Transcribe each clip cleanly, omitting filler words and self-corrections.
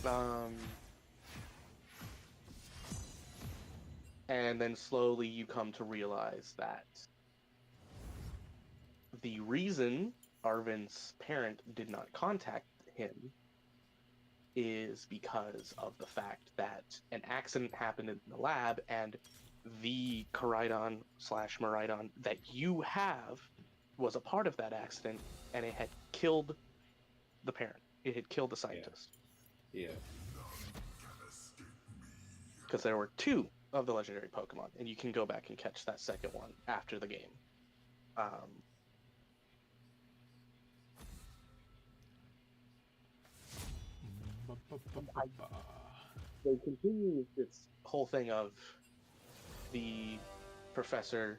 Um, and then slowly you come to realize that the reason Arvin's parent did not contact him is because of the fact that an accident happened in the lab and the Koraidon slash Miraidon that you have was a part of that accident and it had killed the parent. It had killed the Yeah. scientist. Yeah. Because there were two of the legendary Pokemon, and you can go back and catch that second one after the game. Um, they continue with this whole thing of the professor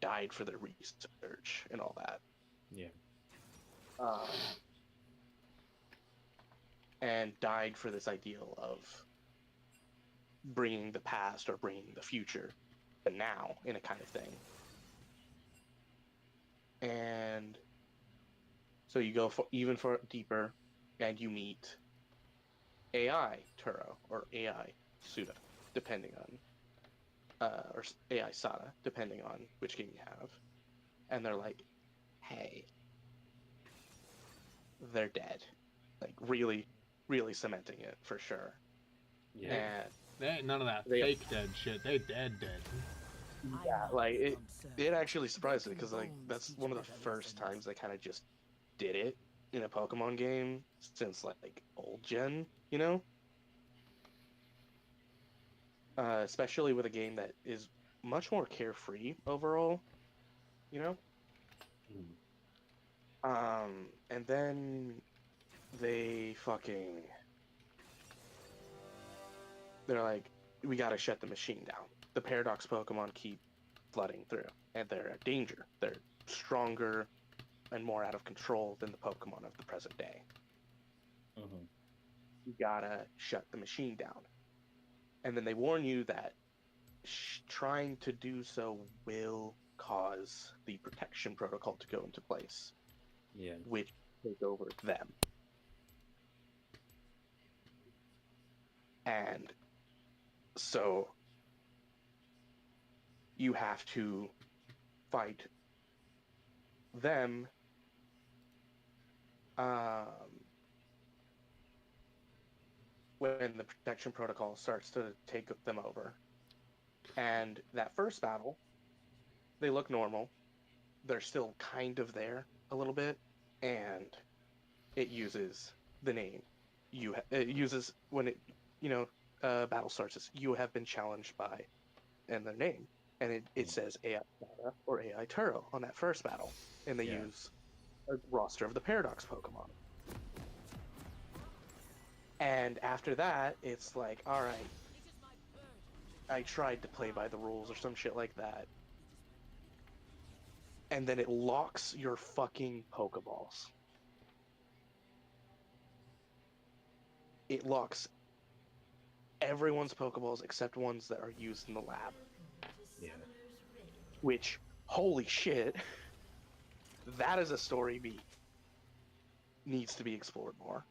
died for the research and all that. Yeah. Um, and died for this ideal of bringing the past or bringing the future to now in a kind of thing. And so you go for even for deeper and you meet AI Turo or AI Suda, depending on or AI Sada, depending on which game you have. And they're like, hey, they're dead. Like really, really cementing it for sure. Yeah. And They ain't none of that they fake dead shit. They dead. yeah, like it actually surprised me because like that's one of the first times they kind of just did it in a Pokemon game since like old gen, you know? Especially with a game that is much more carefree overall, you know? Mm. And then they fucking they're like, we gotta shut the machine down. The Paradox Pokemon keep flooding through, and they're a danger. They're stronger and more out of control than the Pokemon of the present day. Mm-hmm. You gotta shut the machine down. And then they warn you that trying to do so will cause the protection protocol to go into place, Yeah. which take over them. And so you have to fight them um, when the protection protocol starts to take them over. And that first battle, they look normal. They're still kind of there a little bit, and it uses the name. It uses when it battle starts. As, you have been challenged by and their name, and it Mm. says AI Data or AI Turo on that first battle, and they Yeah. use a roster of the Paradox Pokemon. And after that, it's like, all right, I tried to play by the rules or some shit like that. And then it locks your fucking Pokeballs. It locks everyone's Pokeballs except ones that are used in the lab. Yeah. Which, holy shit, that is a story beat. Needs to be explored more.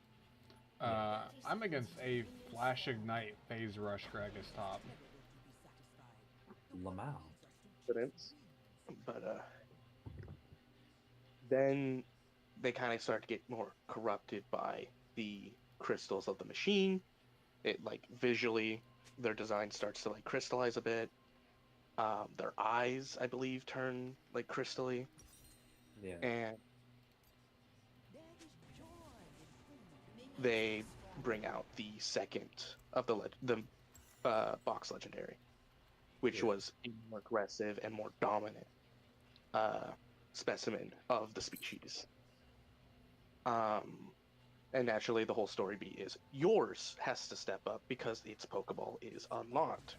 I'm against a Flash Ignite Phase Rush Gragas top. Lamau. But then they kind of start to get more corrupted by the crystals of the machine. It like visually, their design starts to like crystallize a bit. Their eyes, I believe, turn like crystally, Yeah. and they bring out the second of the box legendary, which Yeah. was a more aggressive and more dominant uh, specimen of the species. Um, and naturally, the whole story beat is yours has to step up because its Pokeball is unlocked,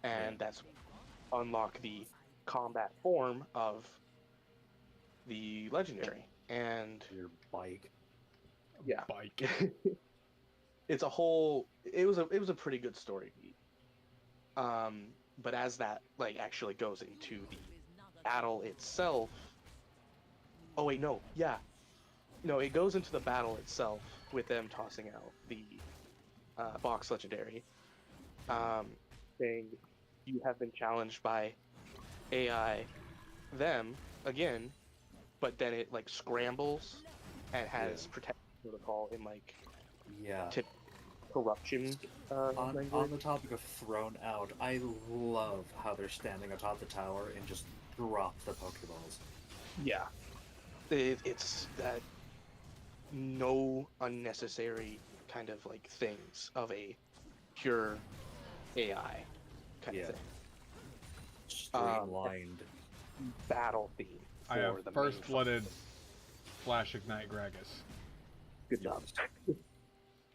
Yeah. and that's unlock the combat form of the legendary. And Your bike. yeah, Bike. it's a whole. It was a pretty good story beat. But as that like actually goes into the battle itself, oh wait, no, yeah, no, it goes into the battle itself. with them tossing out the box legendary, saying you have been challenged by AI, them again, but then it like scrambles and has Yeah. protection protocol in like Yeah. tip corruption On language. the topic of thrown out, I love how they're standing atop the tower and just drop the Pokeballs. Yeah, it's that no unnecessary kind of like things of a pure AI kind of Yeah. thing. Streamlined. Battle theme for I have the first main blooded Flash Ignite Gragas. Good job.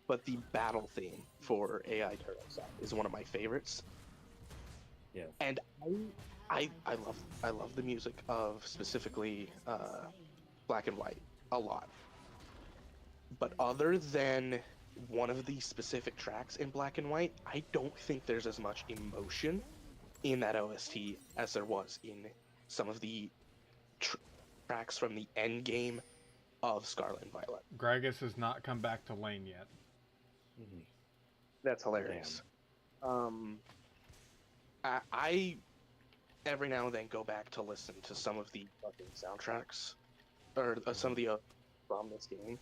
But the battle theme for AI Turtles is one of my favorites, Yeah. and I love the music of specifically Black and White a lot. But other than one of the specific tracks in Black and White, I don't think there's as much emotion in that OST as there was in some of the tracks from the end game of Scarlet and Violet. Gragas has not come back to lane yet. Mm-hmm. That's hilarious. I every now and then go back to listen to some of the fucking soundtracks or some of the from this game,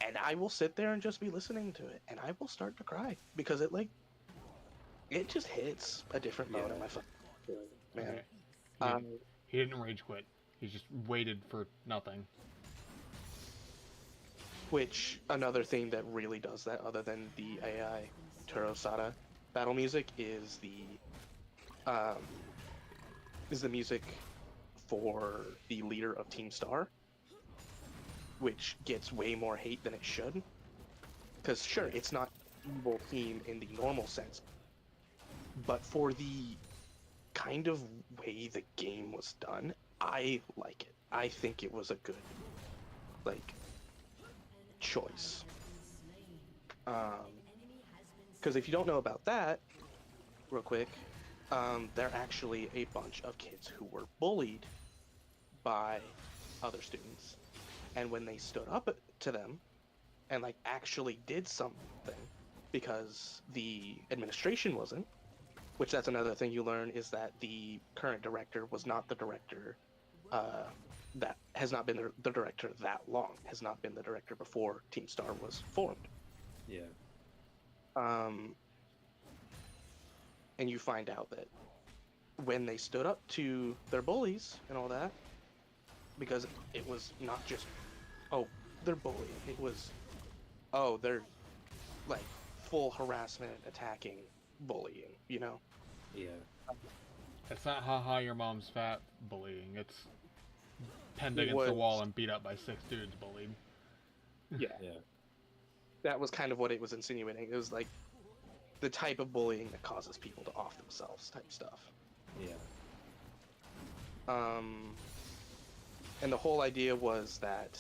and I will sit there and just be listening to it, and I will start to cry because it just hits a different mode in my fucking man. Okay. He didn't rage quit. He just waited for nothing. Which another thing that really does that, other than the AI Turosada battle music, is the music for the leader of Team Star, which gets way more hate than it should. Because sure, it's not evil team in the normal sense, but for the kind of way the game was done, I like it. I think it was a good like choice. Because if you don't know about that, real quick, they're actually a bunch of kids who were bullied by other students, and when they stood up to them and like actually did something, because the administration wasn't, which that's another thing you learn, is that the current director was not the director that has not been the director that long, has not been the director before Team Star was formed. Yeah. And you find out that when they stood up to their bullies and all that, because it was not just, oh, they're bullying, it was, oh, they're like full harassment, attacking, bullying, you know? Yeah. It's not haha your mom's fat bullying. It's pinned It against the was- wall and beat up by 6 dudes bullied. Yeah, Yeah. that was kind of what it was insinuating. It was like the type of bullying that causes people to off themselves type stuff. Yeah. And the whole idea was that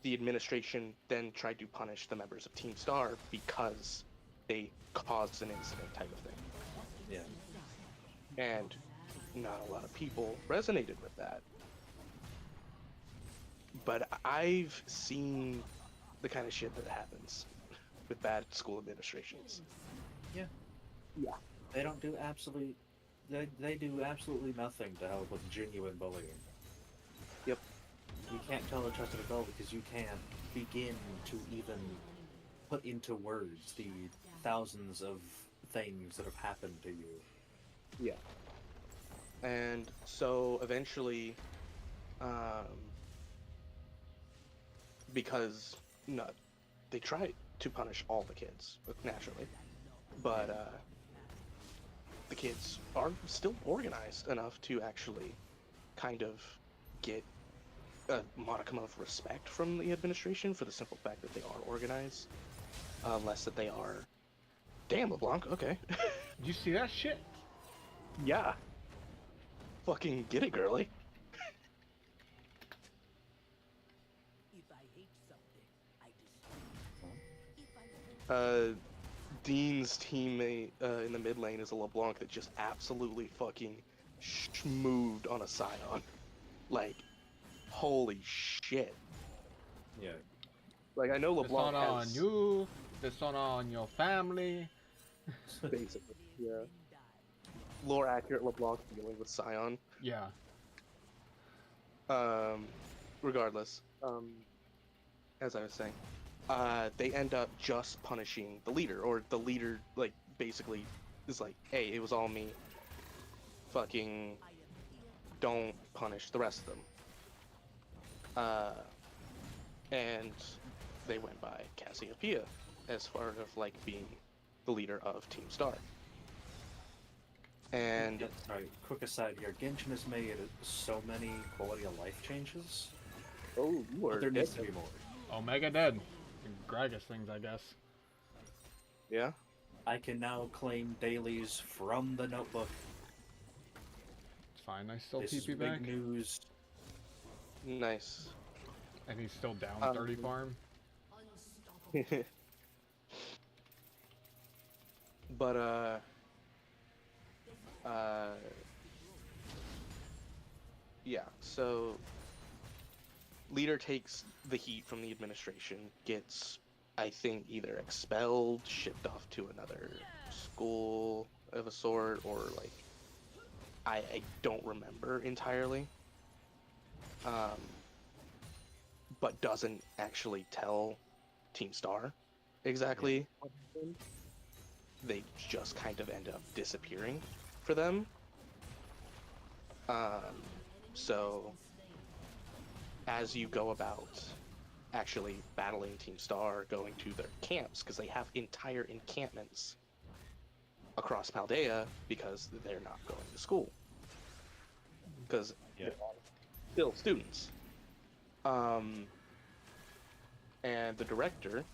the administration then tried to punish the members of Team Star because they caused an incident type of thing. Yeah. And not a lot of people resonated with that. But I've seen the kind of shit that happens with bad school administrations. Yeah. Yeah. They don't do absolutely. They do absolutely nothing to help with genuine bullying. Yep. You can't tell a trusted adult because you can't begin to even put into words the thousands of things that have happened to you. Yeah. And so eventually, because no, they tried to punish all the kids, naturally, but the kids are still organized enough to actually kind of get a modicum of respect from the administration for the simple fact that they are organized, less that they are. Damn, LeBlanc. Okay. Did you see that shit? Yeah. Fucking get it, girly. Dean's teammate in the mid lane is a LeBlanc that just absolutely fucking moved on a Scion. Like, holy shit. Yeah. Like I know This one LeBlanc on has you. This one on your family. basically, yeah, lore accurate LeBlanc dealing with Scion. Yeah. Um, regardless, as I was saying, they end up just punishing the leader, or the leader like basically is like, hey, it was all me. Fucking don't punish the rest of them. And they went by Cassiopeia as part of like being the leader of Team Star. And Sorry, quick aside here. Genshin has made so many quality of life changes, oh, you but are there dead. needs to be more. Omega dead. Gragas things, I guess. Yeah. I can now claim dailies from the notebook. It's fine. I still This is TP big back. news. Nice. And he's still down 30 Um, farm. But uh yeah, so leader takes the heat from the administration, gets I think either expelled, shipped off to another school of a sort, or like I don't remember entirely. Um but doesn't actually tell Team Star exactly what happened. They just kind of end up disappearing for them. Um, so as you go about actually battling Team Star, going to their camps, because they have entire encampments across Paldea because they're not going to school. Because they're all still students. And the director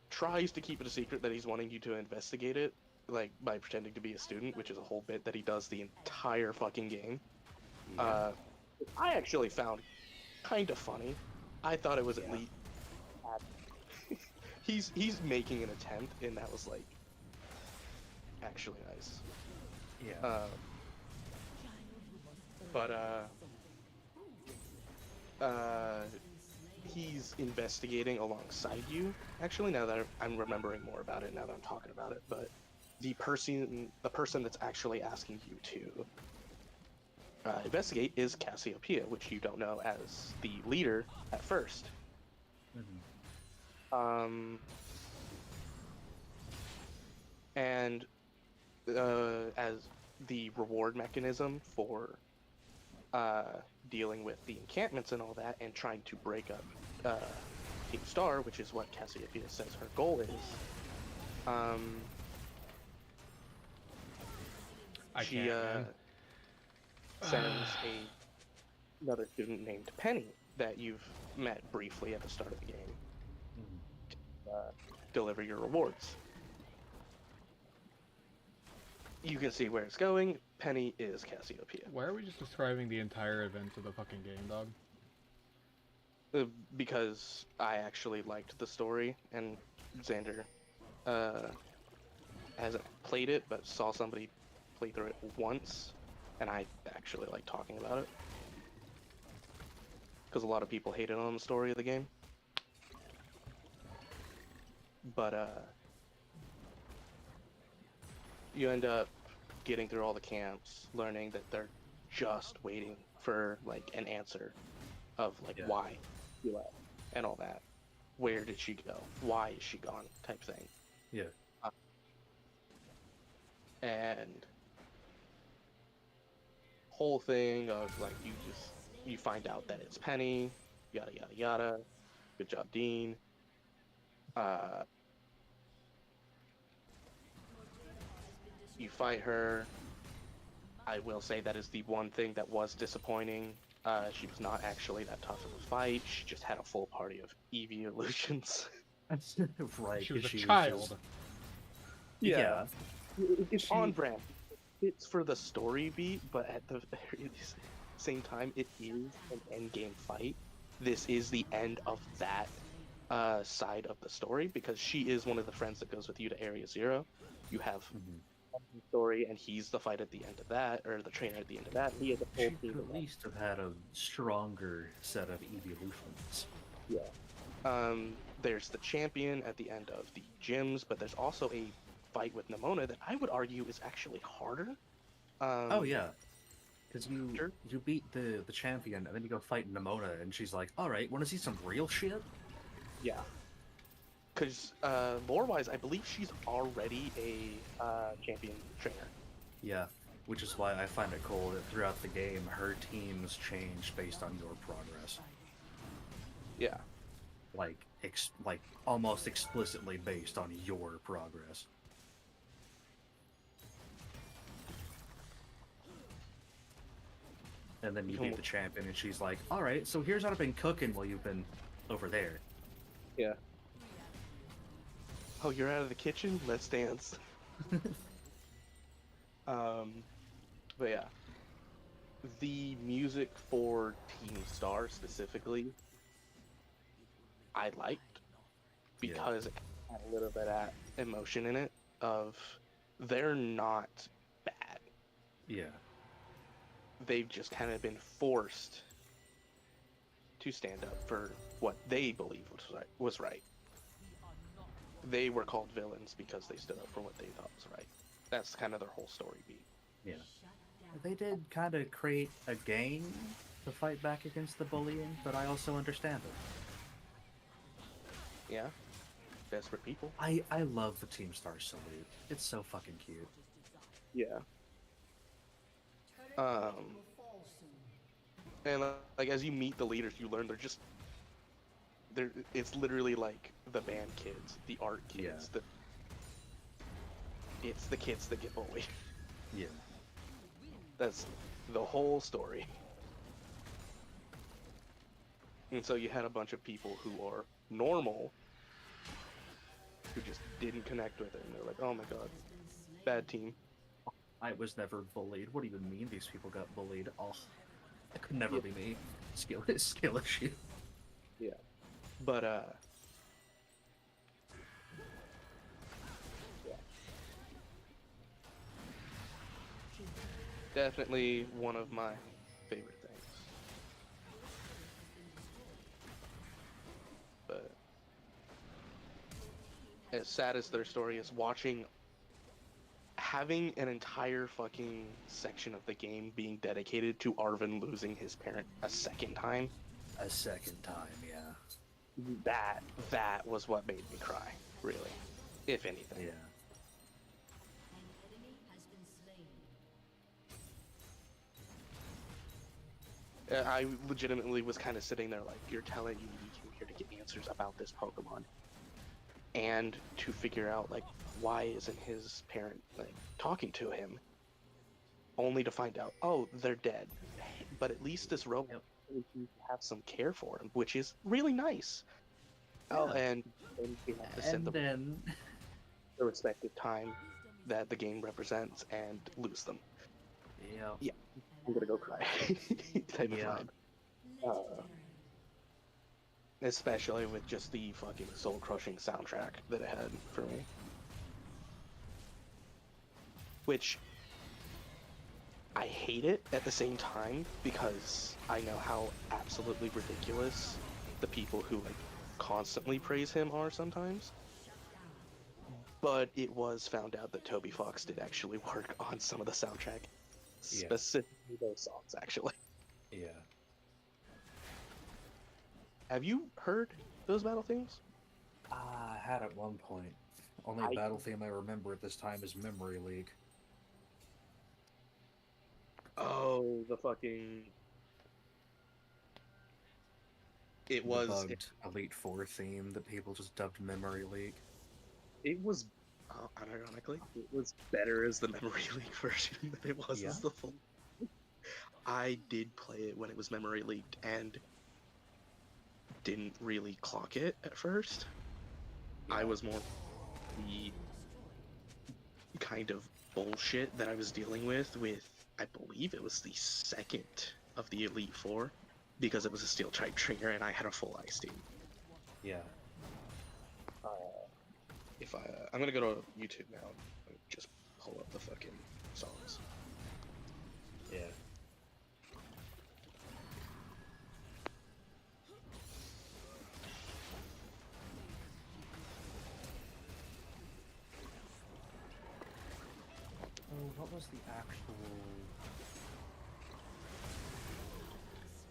tries to keep it a secret that he's wanting you to investigate it, like by pretending to be a student, which is a whole bit that he does the entire fucking game. Yeah. I actually found kind of funny. I thought it was at Yeah. least he's making an attempt, and that was like actually nice. Yeah. But he's investigating alongside you. Actually, now that I'm remembering more about it, now that I'm talking about it, but the person that's actually asking you to investigate is Cassiopeia, which you don't know as the leader at first. Mhm. And as the reward mechanism for dealing with the encampments and all that, and trying to break up Team Star, which is what Cassiopeia says her goal is. She sends another student named Penny that you've met briefly at the start of the game Mhm. deliver your rewards. You can see where it's going. Penny is Cassiopeia. Why are we just describing the entire event of the fucking game, dog? Because I actually liked the story, and Xander hasn't played it, but saw somebody play through it once, and I actually like talking about it. Because a lot of people hated on the story of the game. But you end up getting through all the camps, learning that they're just waiting for like an answer of like why she left and all that. Where did she go? Why is she gone? Type thing. Yeah. And whole thing of like you find out that it's Penny, yada yada yada. Good job, Dean. You fight her. I will say that is the one thing that was disappointing. She was not actually that tough of a fight. She just had a full party of Eevee illusions. Right. She was a 'cause child. just- Yeah. It's She- on brand. It's for the story beat, but at the same time, it is an end game fight. This is the end of that side of the story because she is one of the friends that goes with you to Area Zero. You have Mhm. story, and he's the fight at the end of that, or the trainer at the end of that. He has a full She team could of at that. least have had a stronger set of evolutions. Yeah. There's the champion at the end of the gyms, but there's also a fight with Nimona that I would argue is actually harder. Oh Um, yeah, because you beat the champion, and then you go fight Nimona, and she's like, "All right, want to see some real shit?" yeah. Because lore-wise, I believe she's already a champion trainer. Yeah, which is why I find it cool that throughout the game, her teams change based on your progress. Yeah. Like almost explicitly based on your progress. And then you beat the champion, and she's like, "All right, so here's what I've been cooking while you've been over there." Yeah. Oh, you're out of the kitchen? Let's dance. But yeah, the music for Team Star specifically, I liked Yeah, because it had a little bit of emotion in it. Of they're not bad; yeah, they've just kind of been forced to stand up for what they believe was right. Was right. They were called villains because they stood up for what they thought was right. That's kind of their whole story beat. yeah. They did kind of create a gang to fight back against the bullying, but I also understand it. Yeah, desperate people. I love the Team Star salute. It's so fucking cute. Yeah. Um, and like as you meet the leaders, you learn they're it's literally like the band kids, the art kids, Yeah. it's the kids that get bullied. Yeah. That's the whole story. And so you had a bunch of people who are normal who just didn't connect with it, and they're like, "Oh my god, bad team." I was never bullied. What do you mean these people got bullied? Oh, that could never Yeah, be me. Skill issue. yeah. But yeah, definitely one of my favorite things. But as sad as their story is, having an entire fucking section of the game being dedicated to Arvin losing his parent a second time, A second time, yeah. that was what made me cry, really, if anything. Yeah. I legitimately was kind of sitting there like, you're telling me you came here to get answers about this Pokemon and to figure out like why isn't his parent like talking to him, only to find out, oh, they're dead. But at least this robot Yep. have some care for him, which is really nice. Oh, Yeah. and we have to send And them then the respective time that the game represents and lose them. yeah. Yeah, I'm gonna go cry type of Yeah. vibe. Especially with just the fucking soul crushing soundtrack that it had for me. Which I hate it at the same time because I know how absolutely ridiculous the people who like constantly praise him are sometimes. But it was found out that Toby Fox did actually work on some of the soundtrack, Yeah. specifically those songs actually. Yeah. Have you heard those battle themes? I had at one point. Only I battle theme I remember at this time is Memory League. Oh, the fucking it The was bugged Elite Four theme that people just dubbed Memory League. it was unironically it was better as the Memory League version than it was Yeah. as the full. I did play it when it was memory leaked and didn't really clock it at first. I was more the kind of bullshit that I was dealing with I believe it was the second of the Elite Four, because it was a steel type trainer and I had a full ice team. Yeah. If I'm gonna go to YouTube now and just pull up the fucking songs. Yeah. Oh, what was the actual...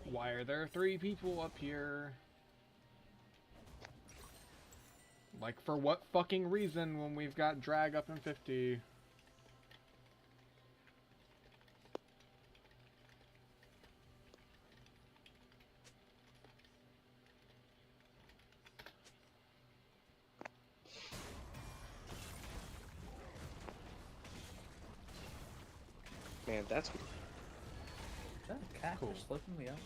Why are there 3 people up here? Like, for what fucking reason when we've got drag up in 50? Man, that's Is that a cat Cool. just looking me up?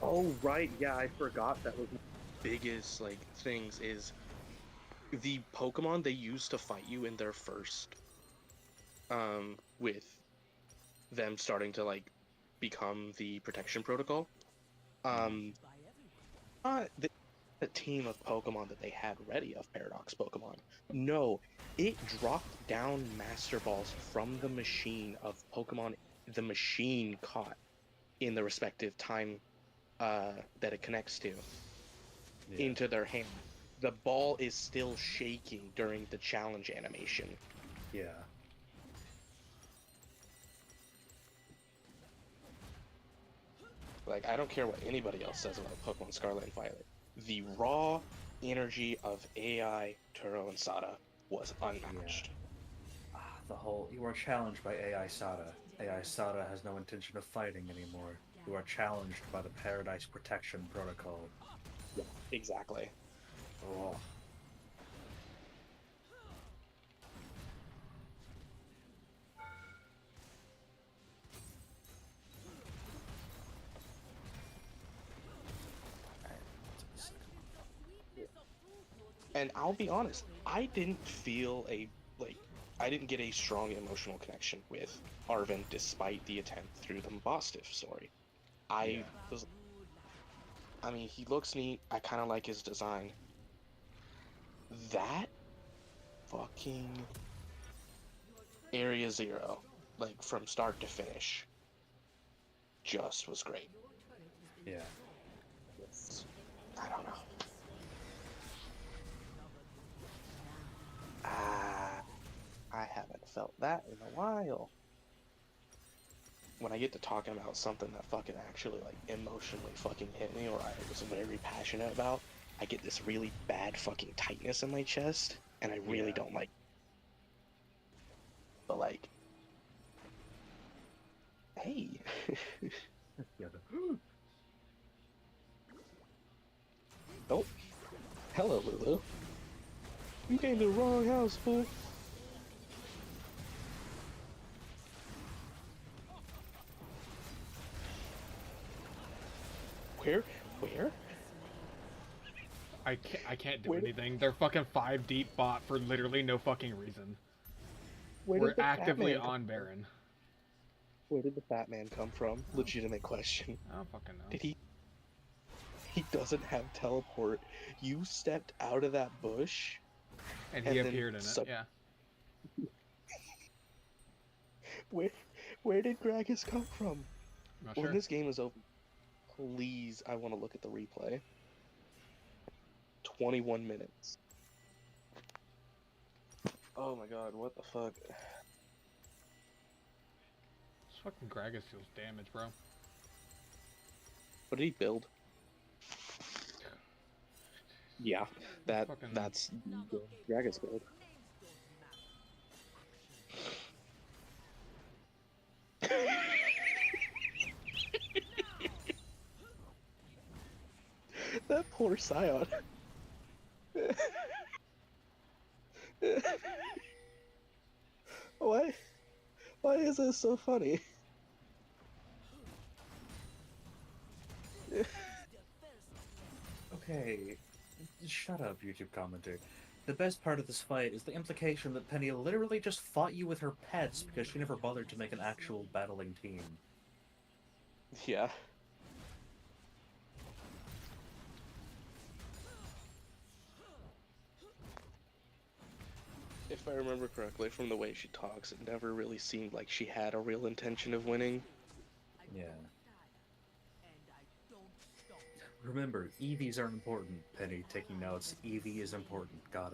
Oh right, yeah, I forgot that was one of the biggest like things is the Pokemon they use to fight you in their first with them starting to like become the protection protocol. Um the team of Pokemon that they had ready of Paradox Pokemon. No, it dropped down Master Balls from the machine of Pokemon the machine caught in the respective time that it connects to Yeah. into their hand. The ball is still shaking during the challenge animation. Yeah. Like, I don't care what anybody else says about Pokemon Scarlet and Violet. The raw energy of AI, Turo, and Sada was unmatched. The whole... You are challenged by AI Sada. AI Sada has no intention of fighting anymore. You are challenged by the Paradise Protection Protocol. Yeah, exactly. Oh. And I'll be honest, I didn't feel I didn't get a strong emotional connection with Arvin despite the attempt through the Bostiff story. Yeah. I was, I mean, he looks neat. I kind of like his design. That fucking Area Zero, like from start to finish, just was great. Yeah. I don't know. Ah, I haven't felt that in a while. When I get to talking about something that fucking actually like emotionally fucking hit me or I was very passionate about, I get this really bad fucking tightness in my chest, and I really Yeah. don't like. But like, hey, Yeah. oh, hello, Lulu. You came to the wrong house, fool. Where? Where? I can't do Where did anything. They're fucking 5 deep bot for literally no fucking reason. where We're did the fat actively man come on from? Baron. Where did the fat man come from? Legitimate question. I don't fucking know. Did he doesn't have teleport. You stepped out of that bush And he and then appeared in it, yeah. where where did Gragas come from? Not When sure. this game is over, please, I want to look at the replay. 21 minutes. Oh my god, what the fuck? This fucking Gragas deals damage, bro. What did he build? Yeah, Fucking that's Dragon's Gold. That poor Scion. Why? Why is this so funny? Okay, shut up, YouTube commenter. The best part of this fight is the implication that Penny literally just fought you with her pets because she never bothered to make an actual battling team. Yeah. If I remember correctly from the way she talks, it never really seemed like she had a real intention of winning. Yeah. Remember, EVs aren't important, Penny. Taking notes. EV is important. Got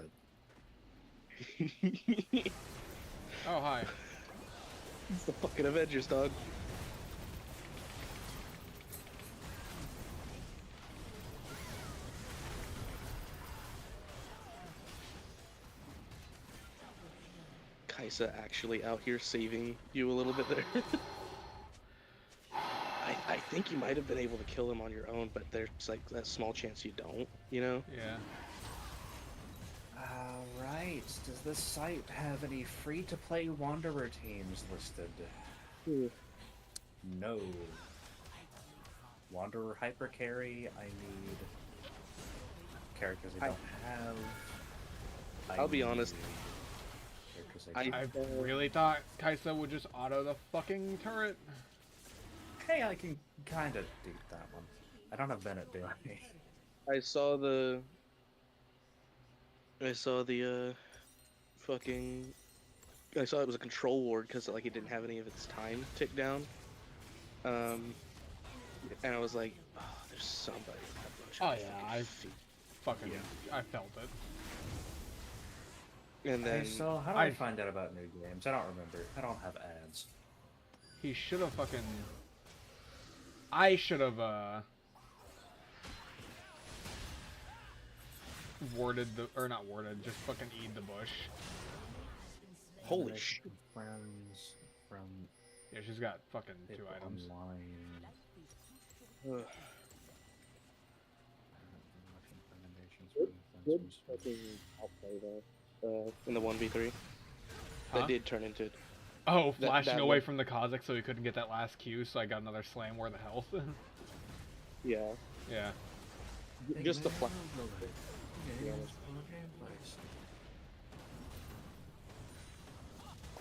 it. oh hi. It's the fucking Avengers, dog. Kaisa actually out here saving you a little bit there. I think you might have been able to kill him on your own, but there's like that small chance you don't, you know? Yeah. Right. Does this site have any free-to-play Wanderer teams listed? No. Wanderer Hyper Carry, I need characters I don't have. I'll be honest. I really thought Kaisa would just auto the fucking turret. Hey, I can kind of do that one. I don't have Bennett, do I? I saw the fucking. I saw it was a control ward because like it didn't have any of its time ticked down. And I was like, oh, there's somebody in that bush. Oh yeah, I felt it. And then Hey, so how do I find out about new games? I don't remember. I don't have ads. He should have fucking. I should have warded the, or not warded, just fucking eat the bush. holy shit. Friends from Yeah, she's got fucking 2 items. Online. Good fucking outplay though. In the 1v3. Huh? That did turn into. Oh, flashing away one- from the Kha'Zix so he couldn't get that last Q, so I got another slam worth of health. Yeah. Yeah. Just the flash.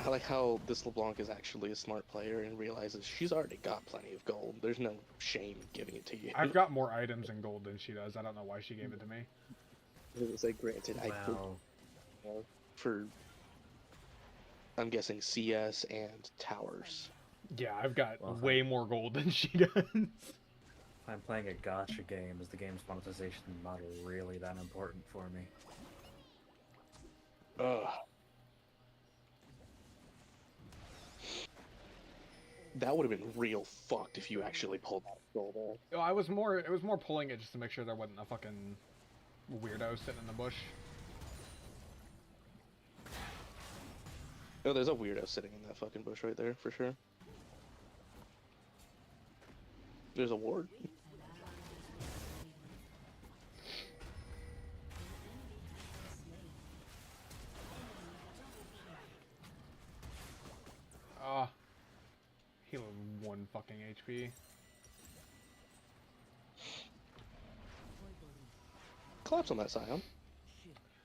I like how this LeBlanc is actually a smart player and realizes she's already got plenty of gold. There's no shame in giving it to you. I've got more items in gold than she does. I don't know why she gave it to me. It was like granted, I think for I'm guessing CS and towers. Yeah, I've got Well, way more gold than she does. I'm playing a gacha game. Is the game's monetization not really that important for me? Ugh. That would have been real fucked if you actually pulled that gold off. It was more pulling it just to make sure there wasn't a fucking weirdo sitting in the bush. Oh, there's a weirdo sitting in that fucking bush right there, for sure. There's a ward. Ah. Healing 1 fucking HP. Collapse on that Scion.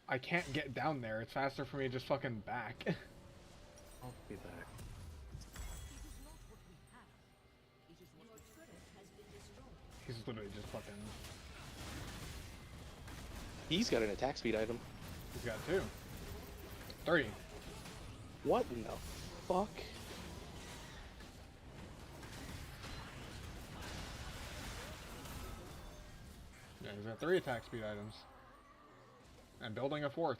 I can't get down there. It's faster for me to just fucking back. I'll be back. He's literally just fucking... He's got an attack speed item. He's got 2. 3. What in the fuck? Yeah, he's got 3 attack speed items. And building a 4th.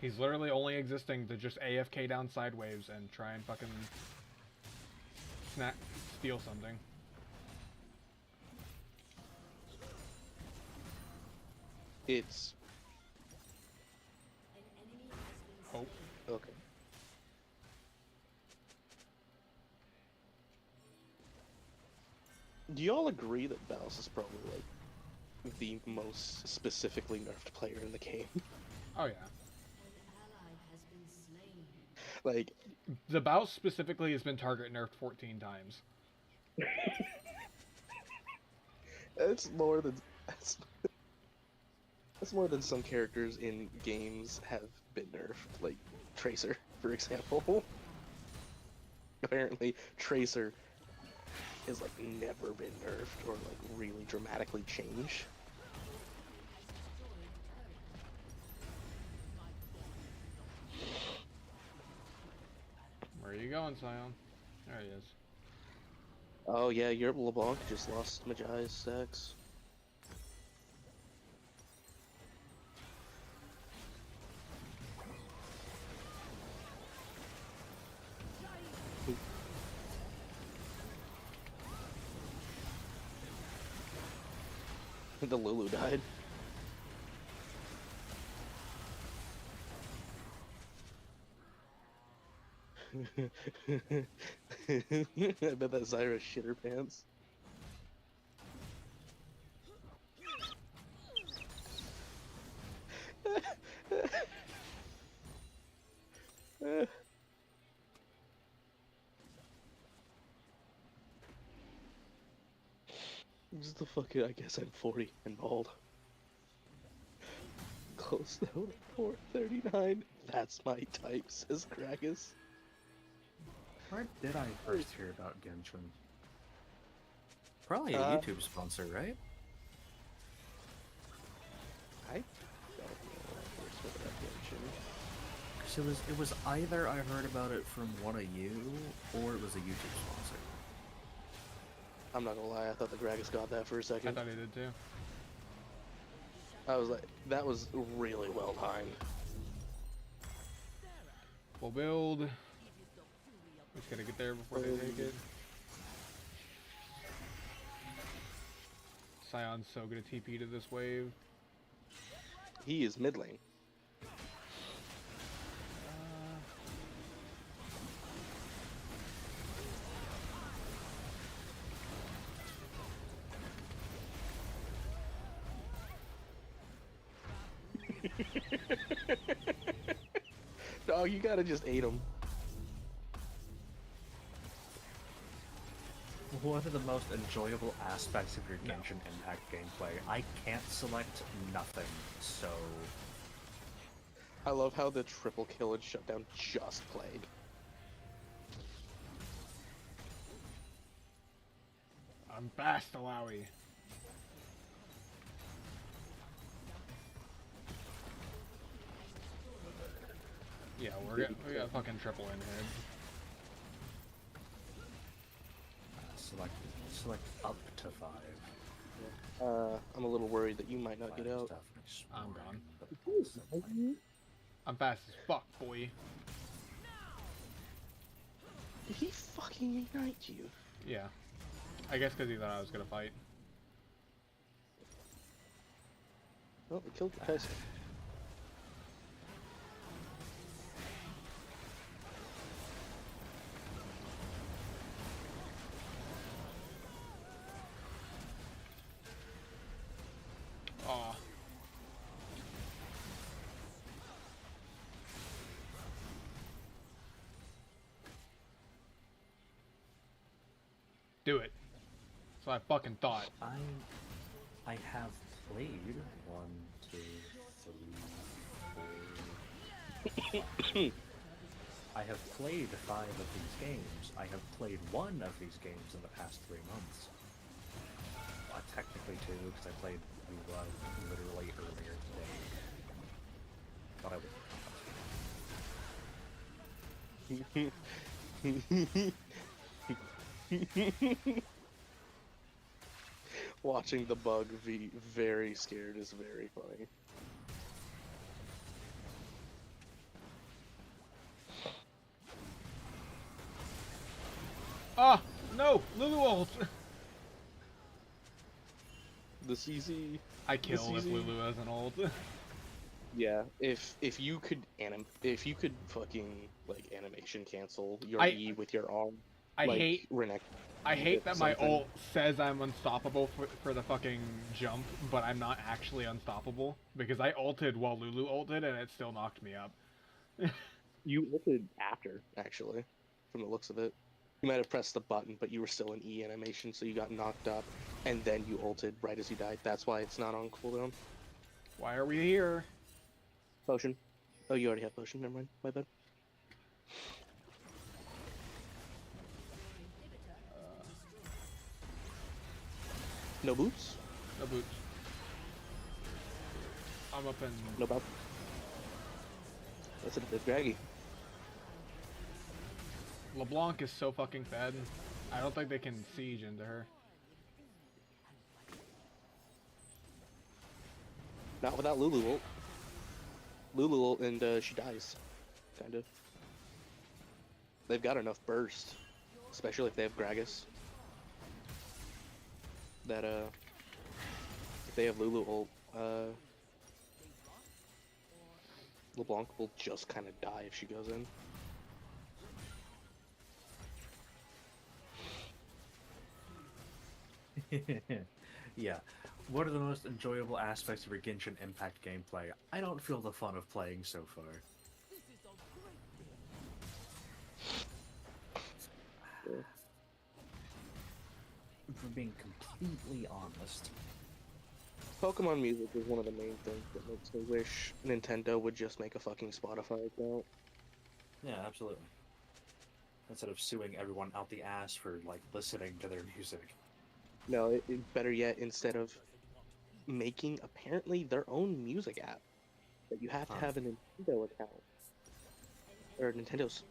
He's literally only existing to just AFK down side waves and try and fucking steal something. It's Oh. okay. Do y'all agree that Baus is probably like the most specifically nerfed player in the game? Oh yeah. Like, The Bout specifically has been target nerfed 14 times. it's more than that's, that's more than some characters in games have been nerfed. Like Tracer, for example. Apparently, Tracer has like never been nerfed or like really dramatically changed. Where are you going, Sion? There he is. Oh yeah, your LeBlanc just lost Magi's sex. The Lulu died. I bet that Zyra shit her pants. Just the fucking, I guess I'm 40 and bald. Close though to 439. That's my type, says Krakus. Where did I first hear about Genshin? Probably a YouTube sponsor, right? I don't know when I first heard about Genshin. Because it was either I heard about it from one of you, or it was a YouTube sponsor. I'm not gonna lie, I thought the Krakus got that for a I second. thought he did too. I was like, that was really well timed. We'll build. Just gotta get there before they take it. Sion's so good at TP to this wave. He is mid lane. Dog, you gotta just ate him. One of the most enjoyable aspects of your Genshin Impact gameplay, I can't select nothing, so... I love how the triple kill and shutdown just played. I'm fast, Illaoi. Yeah, we got fucking triple in here. Select up to 5. I'm a little worried that you might not get out. I'm gone. I'm fast as fuck, boy. Did he fucking ignite you? Yeah. I guess because he thought I was gonna fight. Well, we killed the Kaiser. Aw. Do it. So I fucking thought. I have played 1, 2, 3, 4. I have played 5 of these games. I have played 1 of these games in the past 3 months. Technically 2, because I played literally earlier today. Thought I would. Watching the bug be very scared is very funny. Ah, no, Lulu ult. The CZ. I The kill if CZ. Lulu has an ult. Yeah, if you could fucking like animation cancel your I E with your arm, I like hate Renekton I with hate that my something. ult says I'm unstoppable for the fucking jump, but I'm not actually unstoppable because I ulted while Lulu ulted and it still knocked me up. You ulted after, actually, from the looks of it. You might have pressed the button, but you were still in E animation, so you got knocked up, and then you ulted right as you died. That's why it's not on cooldown. Why are we here? Potion. Oh, you already have potion. Never mind. My bad. No boots. No boots. I'm up in. No boots. That's a bit draggy. LeBlanc is so fucking fed. I don't think they can siege into her. Not without Lulu ult. Lulu ult and she dies. Kind of. They've got enough burst, especially if they have Gragas. That if they have Lulu ult, LeBlanc will just kind of die if she goes in. Yeah. What are the most enjoyable aspects of your Genshin Impact gameplay? I don't feel the fun of playing so far. For being completely honest. Pokemon music is one of the main things that makes me wish Nintendo would just make a fucking Spotify account. Yeah, absolutely. Instead of suing everyone out the ass for, like, listening to their music. No, better yet, instead of making apparently their own music app that you have to have a Nintendo account or a Nintendo's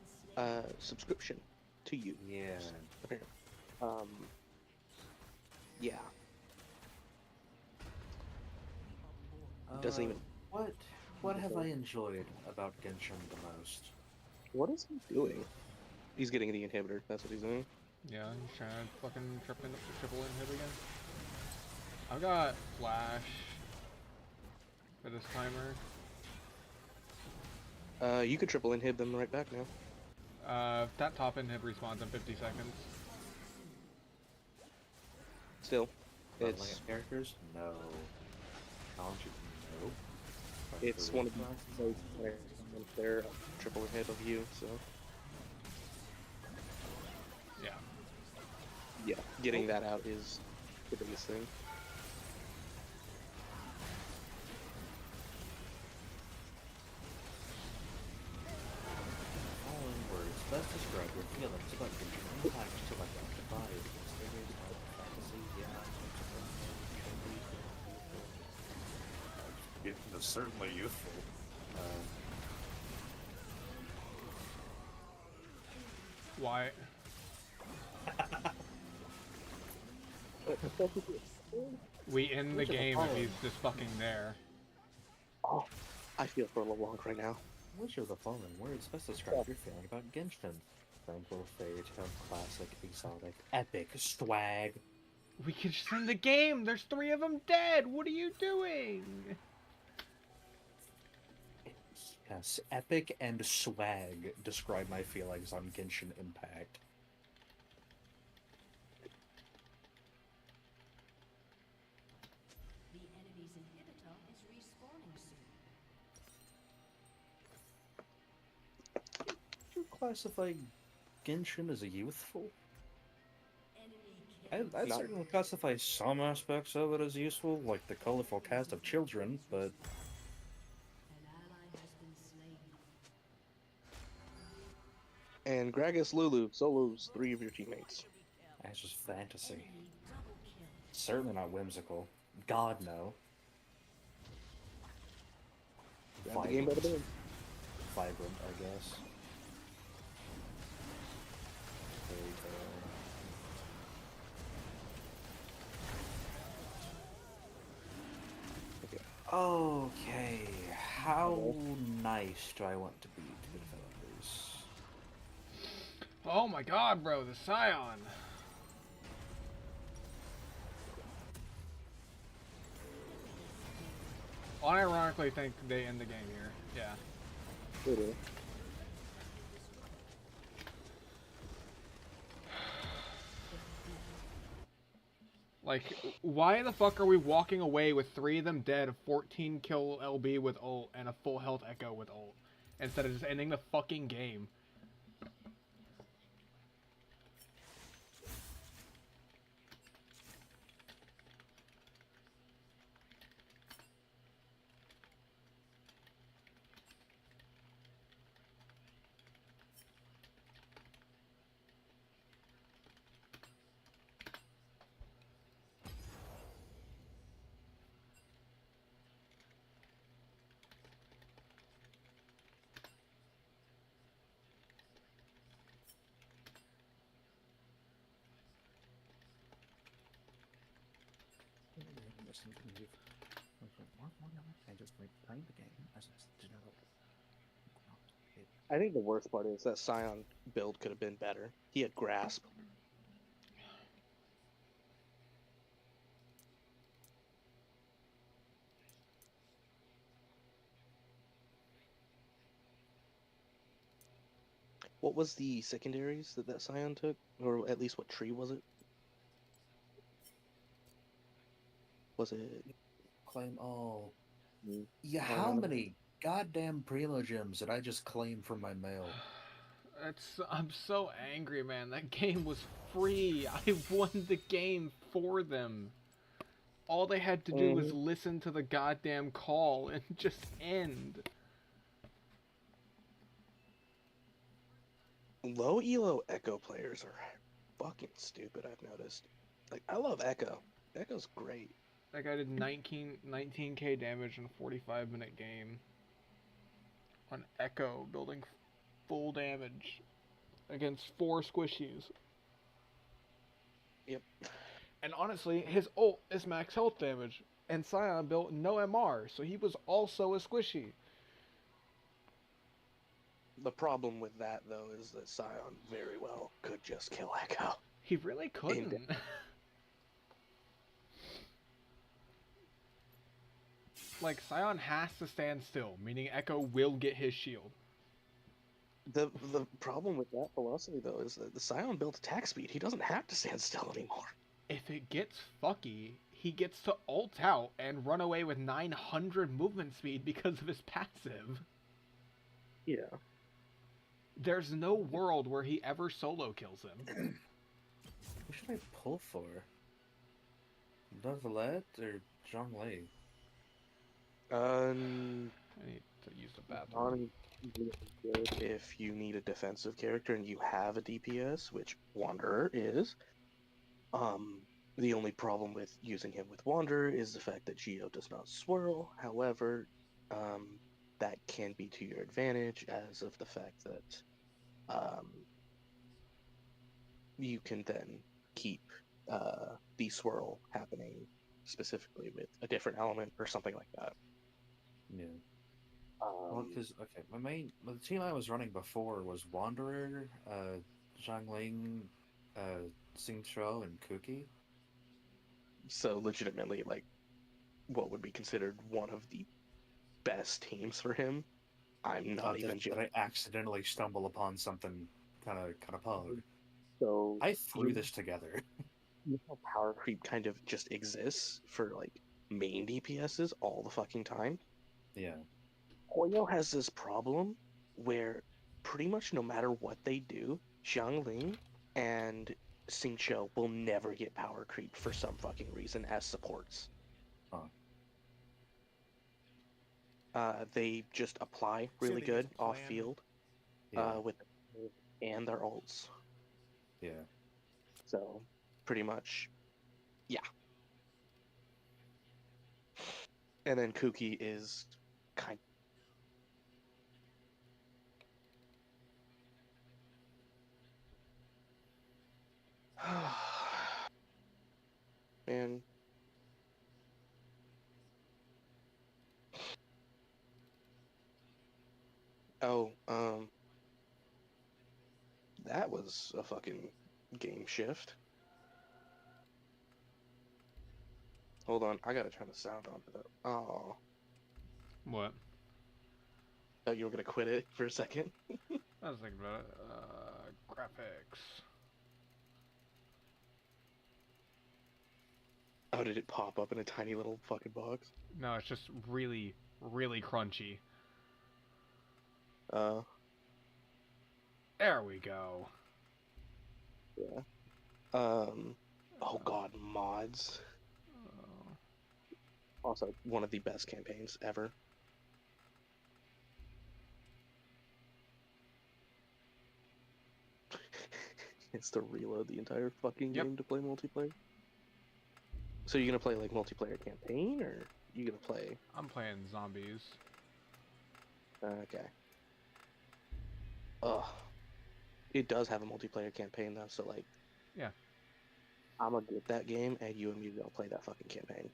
subscription to use. Yeah. Apparently. Yeah. Doesn't even. What have I enjoyed about Genshin the most? What is he doing? He's getting the inhibitor. That's what he's doing. Yeah, he's trying to fucking triple in hit again. I've got flash for this timer. You could triple inhib them right back now. That top inhib respawns in 50 seconds. Still, It's it's characters? No. Don't you know? it's one of those players once they're triple inhib of you. So yeah, getting that out is the biggest thing. Following words best describe your feelings about Genshin Impact to identify experience of fantasy, yeah. It's certainly youthful. Why? We end the game if he's just fucking there. Oh, I feel for LeBlanc right now. Which of the following words best describe your feeling about Genshin? Tranquil, fairy tale, classic, exotic, epic, swag. We can just end the game! There's 3 of them dead! What are you doing? Yes, epic and swag describe my feelings on Genshin Impact. The enemy's inhibitor is respawning soon. Would you classify Genshin as a youthful? I'd Not- certainly classify some aspects of it as useful, like the colorful cast of children, but An ally has been slain. And Gragas, Lulu solos 3 of your teammates. that's just fantasy. Enemy double kill. Certainly not whimsical. God, no. Grab the game by the band. Vibrant, I guess. Fairy tale. Okay, how nice do I want to be to the developers? Oh my god, bro, the Scion. I ironically think they end the game here. Yeah. They do. Like, why the fuck are we walking away with 3 of them dead, a 14 kill LB with ult, and a full health Echo with ult, instead of just ending the fucking game? And just like playing the game as a general. I think the worst part is that Scion build could have been better. He had grasp. What was the secondaries that Scion took? Or at least what tree was it? Was it... Claim all. Mm, Yeah, I don't how remember. many goddamn Prelo gems did I just claim from my mail? I'm so angry, man. That game was free. I won the game for them. All they had to do was Mhm. listen to the goddamn call and just end. Low elo Echo players are fucking stupid, I've noticed. Like, I love Echo. Echo's great. That guy did 19k damage in a 45-minute game on Echo, building full damage against 4 squishies. Yep. And honestly, his ult is max health damage, and Scion built no MR, so he was also a squishy. The problem with that, though, is that Scion very well could just kill Echo. He really And couldn't. Like, Scion has to stand still, meaning Echo will get his shield. the problem with that philosophy, though, is that the Scion built attack speed. He doesn't have to stand still anymore. If it gets fucky, he gets to ult out and run away with 900 movement speed because of his passive. Yeah. There's no world where he ever solo kills him. Who should I pull for? Dovelet or Zhongli? I need to use the bathroom. If you need a defensive character and you have a DPS, which Wanderer is, the only problem with using him with Wanderer is the fact that Geo does not swirl. However, that can be to your advantage as of the fact that you can then keep the swirl happening specifically with a different element or something like that. Yeah. Well, because the team I was running before was Wanderer, Zhangling, Xing Shuo, and Cookie. So legitimately, like, what would be considered one of the best teams for him. I'm not even That joking. I accidentally stumble upon something kind of pug. So I threw this together. you know how power creep kind of just exists for like main DPSs all the fucking time. Yeah. Hoyo has this problem where pretty much no matter what they do, Xiangling and Xingqiu will never get power creep for some fucking reason as supports. Huh. They just apply Seems really like it's good off planned. field Yeah. with and their ults. Yeah. So pretty much, yeah. And then Kuki is kind. Man. Oh, That was a fucking game shift. Hold on, I gotta turn the sound on for that. Oh, What? thought you were gonna quit it for a second. I was thinking about it. Graphics. Oh, did it pop up in a tiny little fucking box? No, it's just really, really crunchy. Uh, There we go. yeah. Oh god, mods. Oh. Also, one of the best campaigns ever. It's to reload the entire fucking Yep. game to play multiplayer. So you're gonna play like multiplayer campaign, or you gonna play? I'm playing zombies. Okay. Ugh. It does have a multiplayer campaign though, so like. Yeah. I'm gonna get that game, and you and me gonna play that fucking campaign.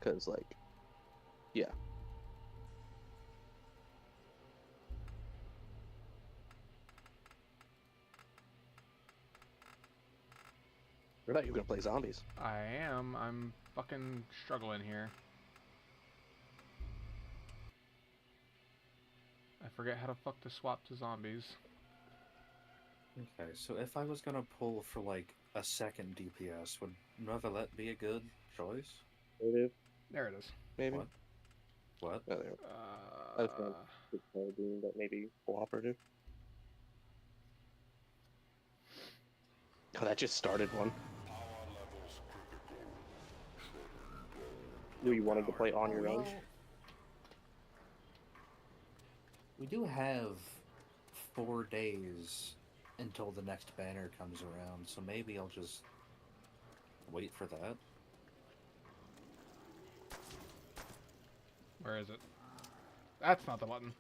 Cause like, yeah. I thought you were gonna play zombies. I am. I'm fucking struggling here. I forget how to fuck to swap to zombies. Okay, so if I was gonna pull for like a second DPS, would Novelet be a good choice? Native, There it is. maybe. What? What? Oh, there. I was going to doing that maybe cooperative. Oh, that just started one. Were you wanting to play on your own? We do have 4 days until the next banner comes around, so maybe I'll just wait for that. Where is it? That's not the button.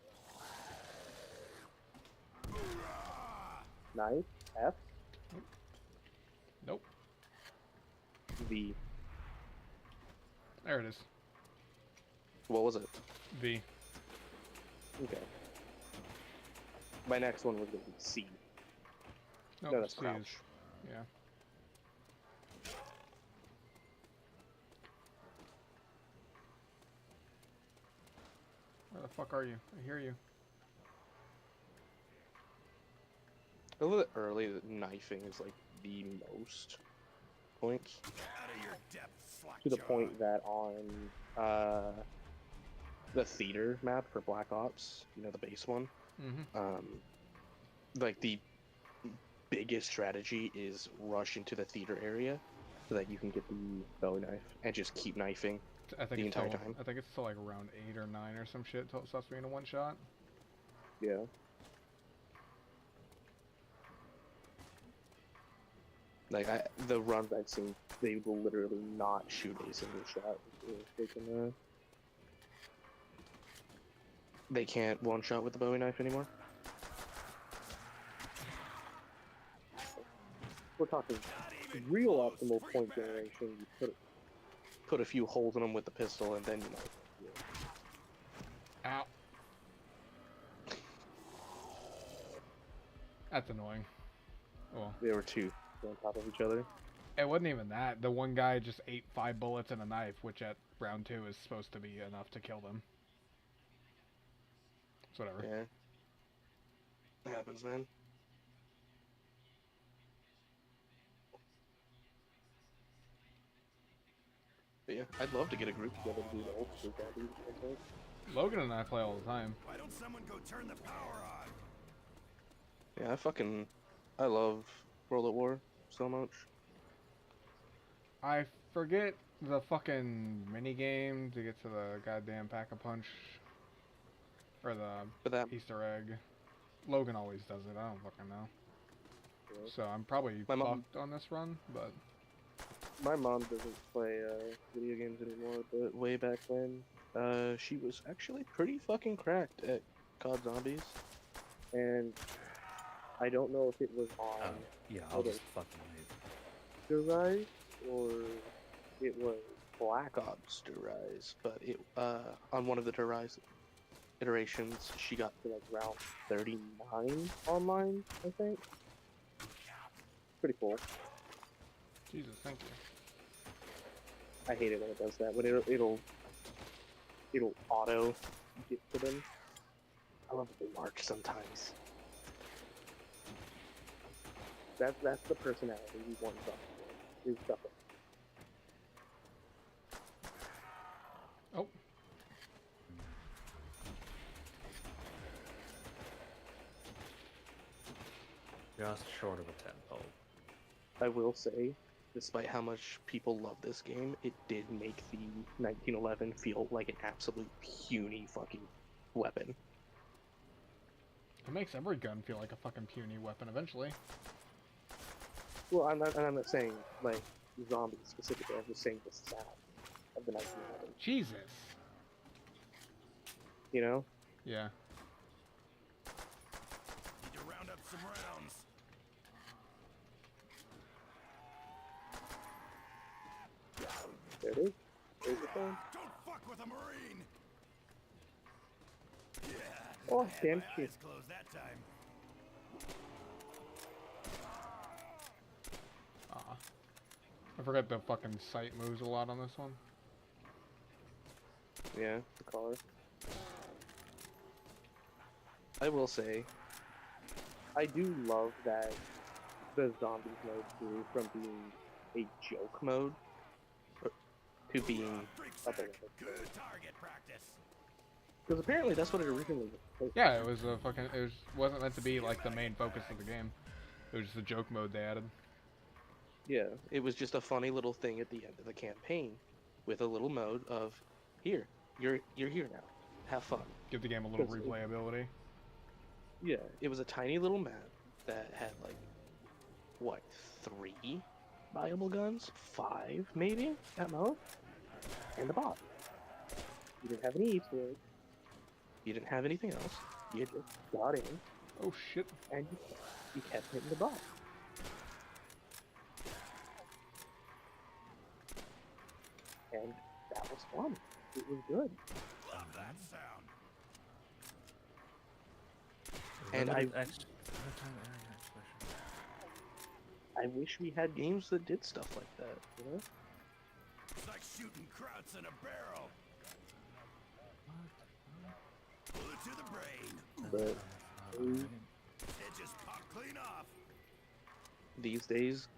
Nice. F. Nope. V. There it is. What was it? V. Okay. My next one was going to be C. Nope, No, that's C is- crouch. Yeah. Where the fuck are you? I hear you. A little bit early, that knifing is like the most points. To the point that on the theater map for Black Ops, you know, the base one, Mm-hmm. like the biggest strategy is rush into the theater area so that you can get the Bowie knife and just keep knifing. I think The it's entire till, time. I think it's till like around 8 or 9 or some shit till it stops being a one shot. Yeah. Like the runs I've seen, they will literally not shoot a single shot. They can't one shot with the Bowie knife anymore. We're talking real optimal point generation. You put a few holes in them with the pistol, and then you know. Ow. That's annoying. Well, There were two on top of each other. it wasn't even that. The one guy just ate 5 bullets and a knife, which at round 2 is supposed to be enough to kill them. It's whatever. Yeah. It happens, man. But yeah, I'd love to get a group together to do the old school zombies campaign. Logan and I play all the time. Why don't someone go turn the power on? Yeah, I love World at War so much. I forget the fucking mini game to get to the goddamn pack-a-punch or the But that Easter egg. Logan always does it. I don't fucking know. Yeah. So I'm probably My mom- fucked on this run, but My mom doesn't play video games anymore, but way back when, she was actually pretty fucking cracked at COD Zombies. And I don't know if it was on Yeah, I'll just fucking wait. The Rise or it was Black Ops To Rise, but it on one of the To Rise. iterations, she got to like round 39 online, I think. Pretty cool. Jesus, thank you. I hate it when it does that. When it'll auto get to them. I love the march sometimes. That's the personality we want from is stuff. Oh, Just short of a 10-pole. I will say, despite how much people love this game, it did make the 1911 feel like an absolute puny fucking weapon. it makes every gun feel like a fucking puny weapon eventually. Well, I'm not saying like zombies specifically. I'm just saying the sound of the 1911. Jesus. You know? Yeah. Need to round up some rounds. There it is. There's the phone. Don't fuck with a marine. Yeah. Oh, I had damn my shit. eyes closed that time. I forgot the fucking sight moves a lot on this one. Yeah, the collar. I will say, I do love that the zombies mode grew from being a joke mode to being Freak up sack. Good target practice. because apparently that's what it originally was. Yeah, it was a fucking. Wasn't meant to be like the main focus of the game. It was just a joke mode they added. Yeah, it was just a funny little thing at the end of the campaign, with a little mode of, here, you're here now, have fun. Give the game a little 'Cause replayability. Yeah, it was a tiny little map that had like, what, 3 viable guns, 5 maybe at most, and a bot. You didn't have any Easter eggs. You didn't have anything else. You just got in Oh shit. and you kept hitting the bot. And that was fun. It was good. Love that sound. And Limited I time area expression. I wish we had games that did stuff like that, you know? It's like shooting krauts in a barrel. Bullet to the brain. But It just popped clean off. these days,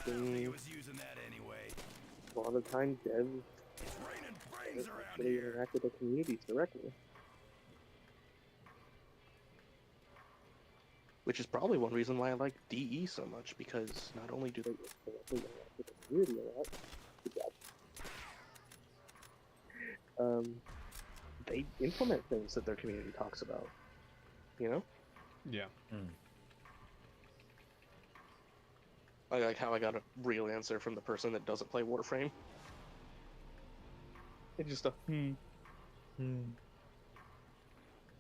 I don't think he fucking, was using that anyway. a lot of times devs It's raining brains don't around actually here. interact with the communities directly. Which is probably one reason why I like DE so much, because not only do they directly interact with the community a lot, good job. They implement things that their community talks about. You know? Yeah. I like how I got a real answer from the person that doesn't play Warframe. It's just a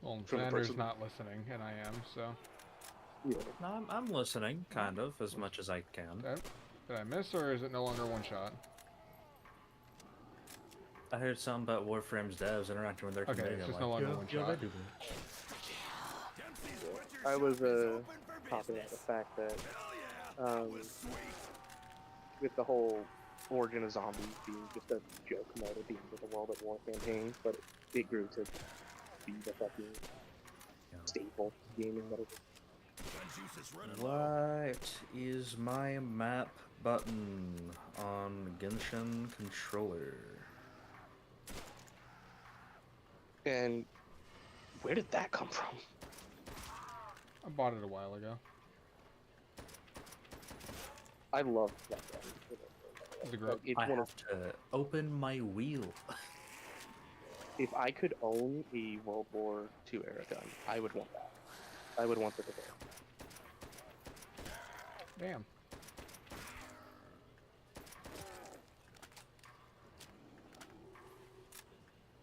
Well, From the Xander's person. not listening, and I am, so. yeah. No, I'm listening, kind of, as much as I can. Did I miss, or is it no longer one shot? I heard something about Warframe's devs interacting with their Okay, community. it's I'm just like, no longer yeah, one yeah, shot. they do Dempsey's Butcher I Shop was is open for talking about the business. fact that Hell yeah, that was sweet. with the whole origin of zombies being just a joke mode at the end of the World at War campaign, but it grew to be the fucking staple gaming mode. Gun juice is running low. What is my map button on Genshin controller? And where did that come from? I bought it a while ago. I love that gun. Is it great? It's I one of, have to open my wheel. if I could own a World War II era gun, I would want that. I would want the Devil. Damn.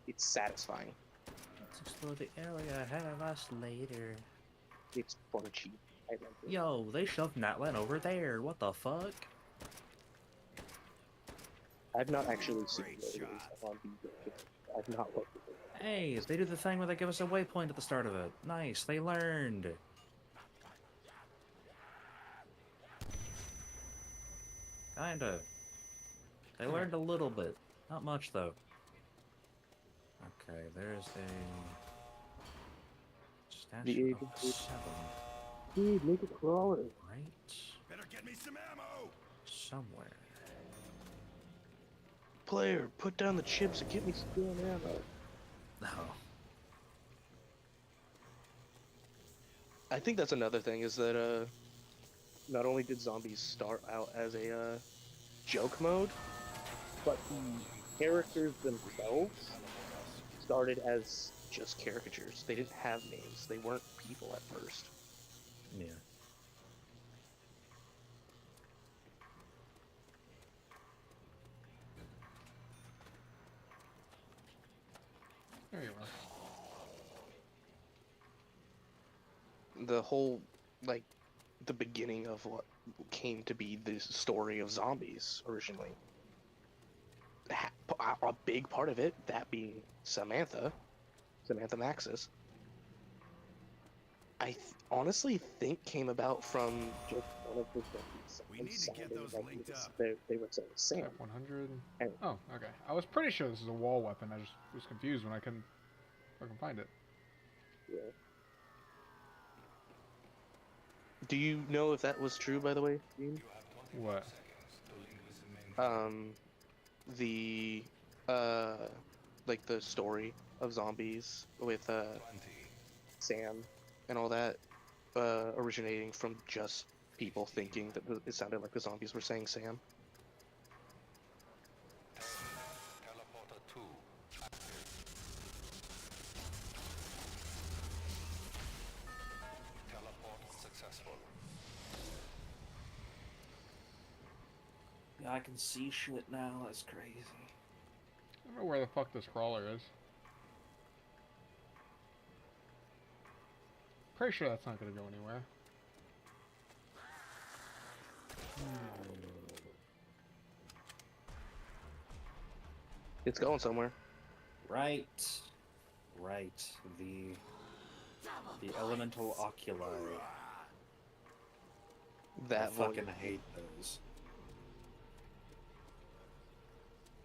It's satisfying. Let's explore the area ahead of us later. It's punchy. I like it. Yo, they shoved Natlan over there. What the fuck? I've not actually seen Great those shot. on video. I've not looked at Hey, they do the thing where they give us a waypoint at the start of it. Nice, they learned. Kinda. They learned a little bit. Not much, though. Okay, there's a... statue of the 7. Dude, make a crawler. Right? Better get me some ammo. Somewhere. Player, put down the chips and get me some damn ammo. No. I think that's another thing is that not only did zombies start out as a joke mode, but the characters themselves started as just caricatures. They didn't have names. They weren't people at first. Yeah. There you are. The whole, like, the beginning of what came to be the story of zombies originally. A big part of it, that being Samantha Maxis, I honestly think came about from just one of the zombies. We need to get those like linked up. they were saying Sam. At 100. And- Oh, okay. I was pretty sure this is a wall weapon. I just was confused when I couldn't fucking find it. Yeah. Do you know if that was true, by the way, Dean? What? The like the story of zombies with Sam and all that, originating from just people thinking that it sounded like the zombies were saying Sam. Teleporter 2. Teleport successful. Yeah, I can see shit now. That's crazy. I don't know where the fuck this crawler is. Pretty sure that's not gonna go anywhere. It's going somewhere. Right. Right. The elemental oculi. That I fucking voice. hate those.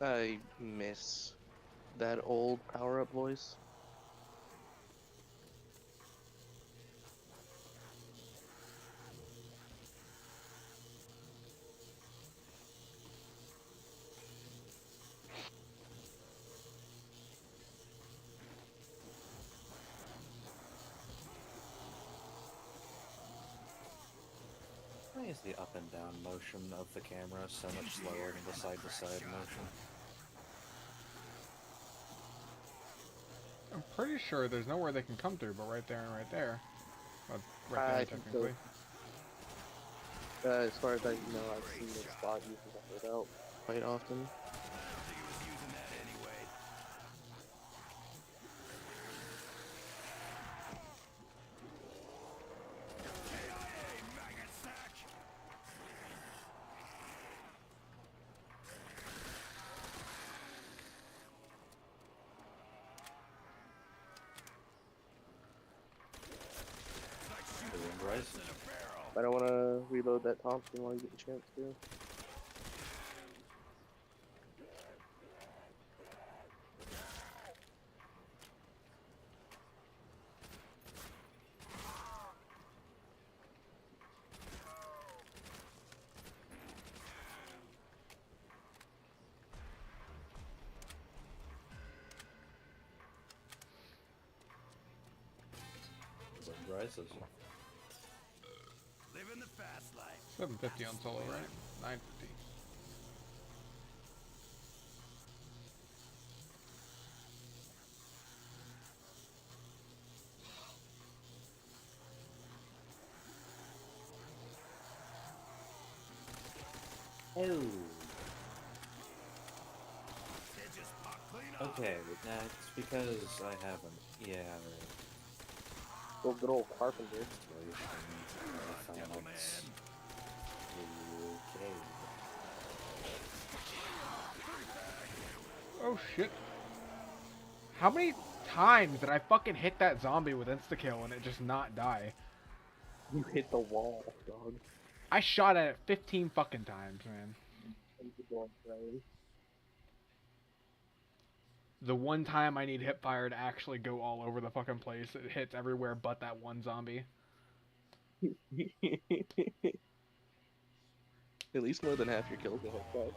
I miss that old power-up voice. Why is the up and down motion of the camera so much slower than the side-to-side motion? I'm pretty sure there's nowhere they can come through, but right there and right there. Well, right I there, think so. technically. As far as I know, I've seen this spot used as a hideout quite often. I don't think he was using that anyway. KIA, maggot sack! It's like shooting Rise. in a barrel. I don't want to reload that Thompson while you get the chance to. Wind rises. Living the fast life. 750 on solo, right? 950. Oh. It just popped clean up. Okay, it's because I haven't. Yeah, right. Go good old Carpenter. Devil man. Okay. Oh shit. How many times did I fucking hit that zombie with insta-kill and it just not die? You hit the wall, dog. I shot at it 15 fucking times, man. The one time I need hipfire to actually go all over the fucking place, it hits everywhere but that one zombie. At least more than half your kills are hit.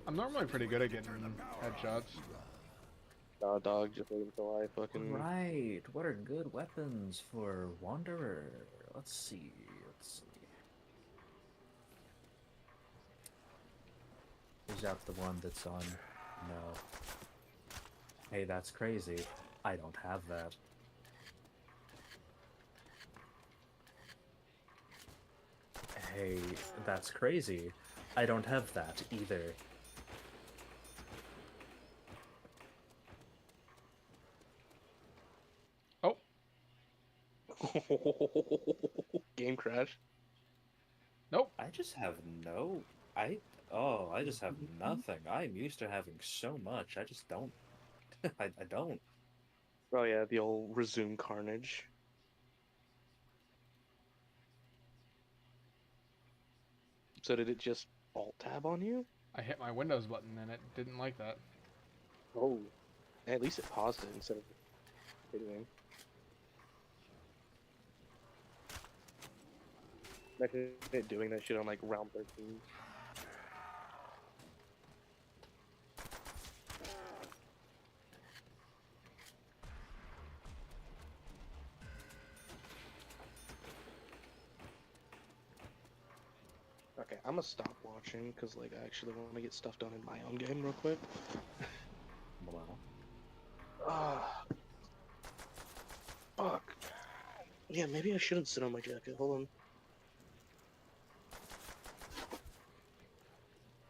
I'm normally pretty good at getting headshots. Nah, dog, just wait until I fucking... Right. What are good weapons for Wanderer? Let's see. Is that the one that's on? No. Hey, that's crazy. I don't have that. Hey, that's crazy. I don't have that either. Oh, Game crash. nope. I just have no... I just have nothing. I'm used to having so much. I just don't. I don't. Oh yeah, the old resume carnage. So did it just alt tab on you? I hit my Windows button and it didn't like that. Oh. At least it paused it instead of hitting. Imagine it doing that shit on like round 13. Okay, I'm gonna stop watching because like I actually want to get stuff done in my own game real quick. Wow. Ah, fuck. Yeah, maybe I shouldn't sit on my jacket. Hold on.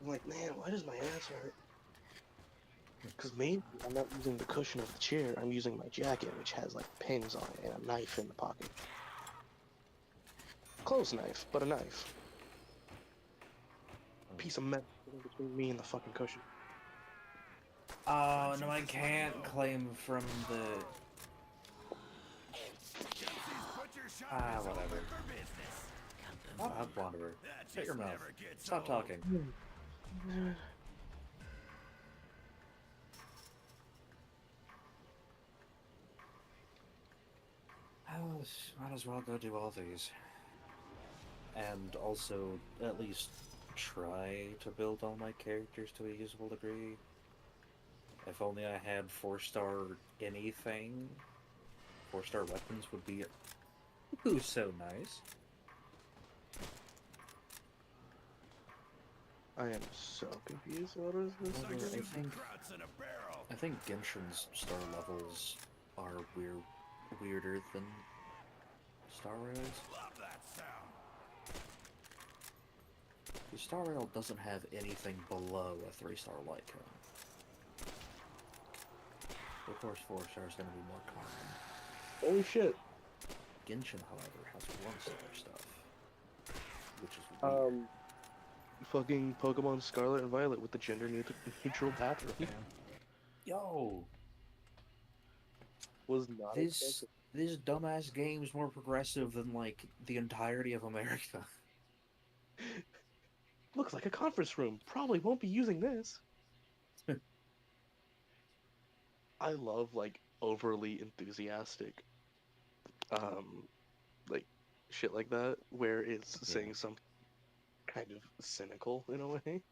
I'm like, man, why does my ass hurt? Because maybe I'm not using the cushion of the chair. I'm using my jacket, which has like pins on it and a knife in the pocket. Close knife, but a knife. Piece of metal between me and the fucking cushion. Oh, no, I can't claim from the... whatever. Shut up, Wanderer. Shut your mouth. Stop talking. Might as well go do all these. And also, at least try to build all my characters to a usable degree. If only I had 4-star anything. 4-star weapons would be... Ooh, so nice. I am so confused. What is this? I think Genshin's star levels are weirder than Star Rail's. The Star Rail doesn't have anything below a 3-star light cone. Of course, 4-star is going to be more common. Holy shit. Genshin, however, has 1-star stuff, which is weird. Fucking Pokemon Scarlet and Violet with the gender neutral bathroom. Yo! Was not This dumbass game's more progressive than, like, the entirety of America. Looks like a conference room. Probably won't be using this. I love, like, overly enthusiastic, like, shit like that, where it's saying something kind of cynical in a way.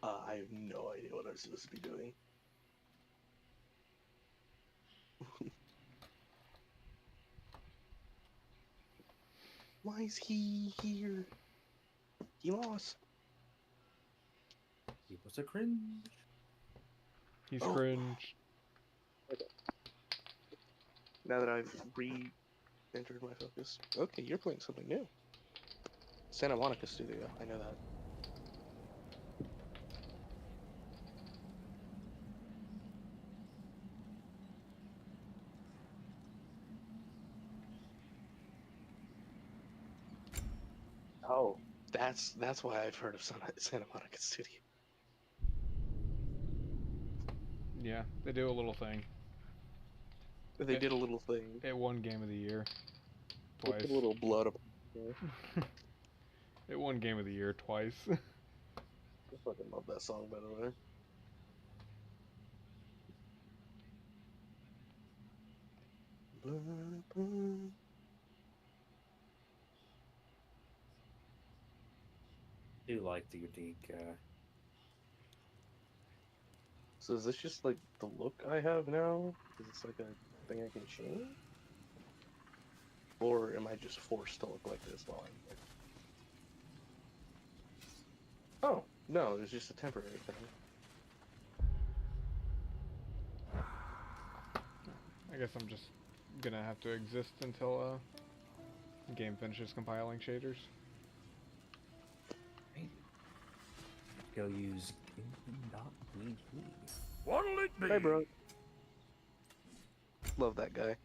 I have no idea what I'm supposed to be doing. Why is he here? He lost. He was a cringe. He's cringe. Okay. Now that I've re-entered my focus. Okay, you're playing something new. Santa Monica Studio, I know that. Oh, that's why I've heard of Santa Monica Studio. Yeah, they do a little thing. They did a little thing. It won Game of the Year They twice. put a little blood up there. It won Game of the Year twice. I fucking love that song, by the way. Blood. Do like the unique. So is this just like the look I have now? Is this like a thing I can change? Or am I just forced to look like this while I'm here? Oh, no, it's just a temporary thing. I guess I'm just gonna have to exist until the game finishes compiling shaders. Go use. What'll it be? Hey, bro. Love that guy.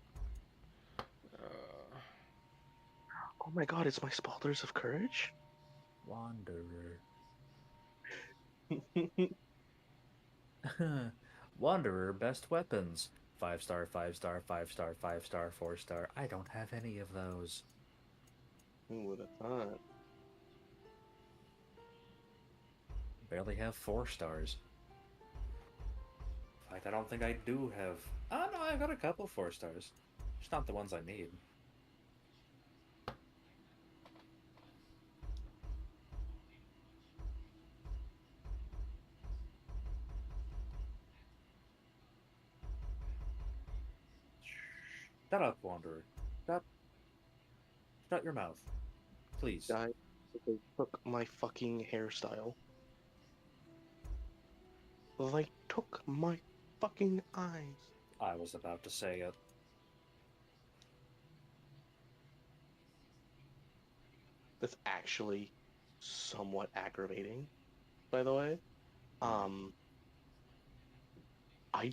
Oh my god, it's my Spalders of Courage? Wanderer. Wanderer, best weapons. 5-star, 5-star, 5-star, 5-star, 4-star. I don't have any of those. Who would have thought? Barely have 4 stars. In fact, I don't think I do have. Oh no, I've got a couple 4 stars. Just not the ones I need. Shut up, Wanderer. Shut your mouth. Please. Guy, they took my fucking hairstyle. They took my fucking eyes. I was about to say it. That's actually somewhat aggravating, by the way. I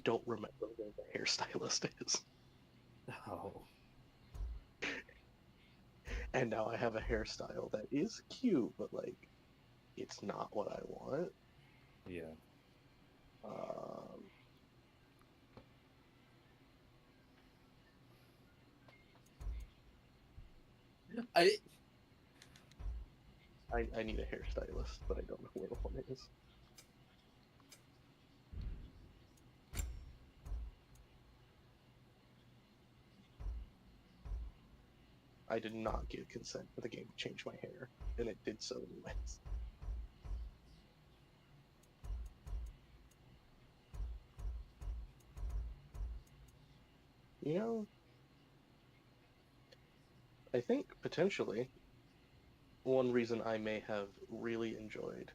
don't remember where the hairstylist is. Oh. And now I have a hairstyle that is cute, but like, it's not what I want. Yeah. I need a hairstylist, but I don't know where one is. I did not give consent for the game to change my hair, and it did so anyways. You know, I think potentially one reason I may have really enjoyed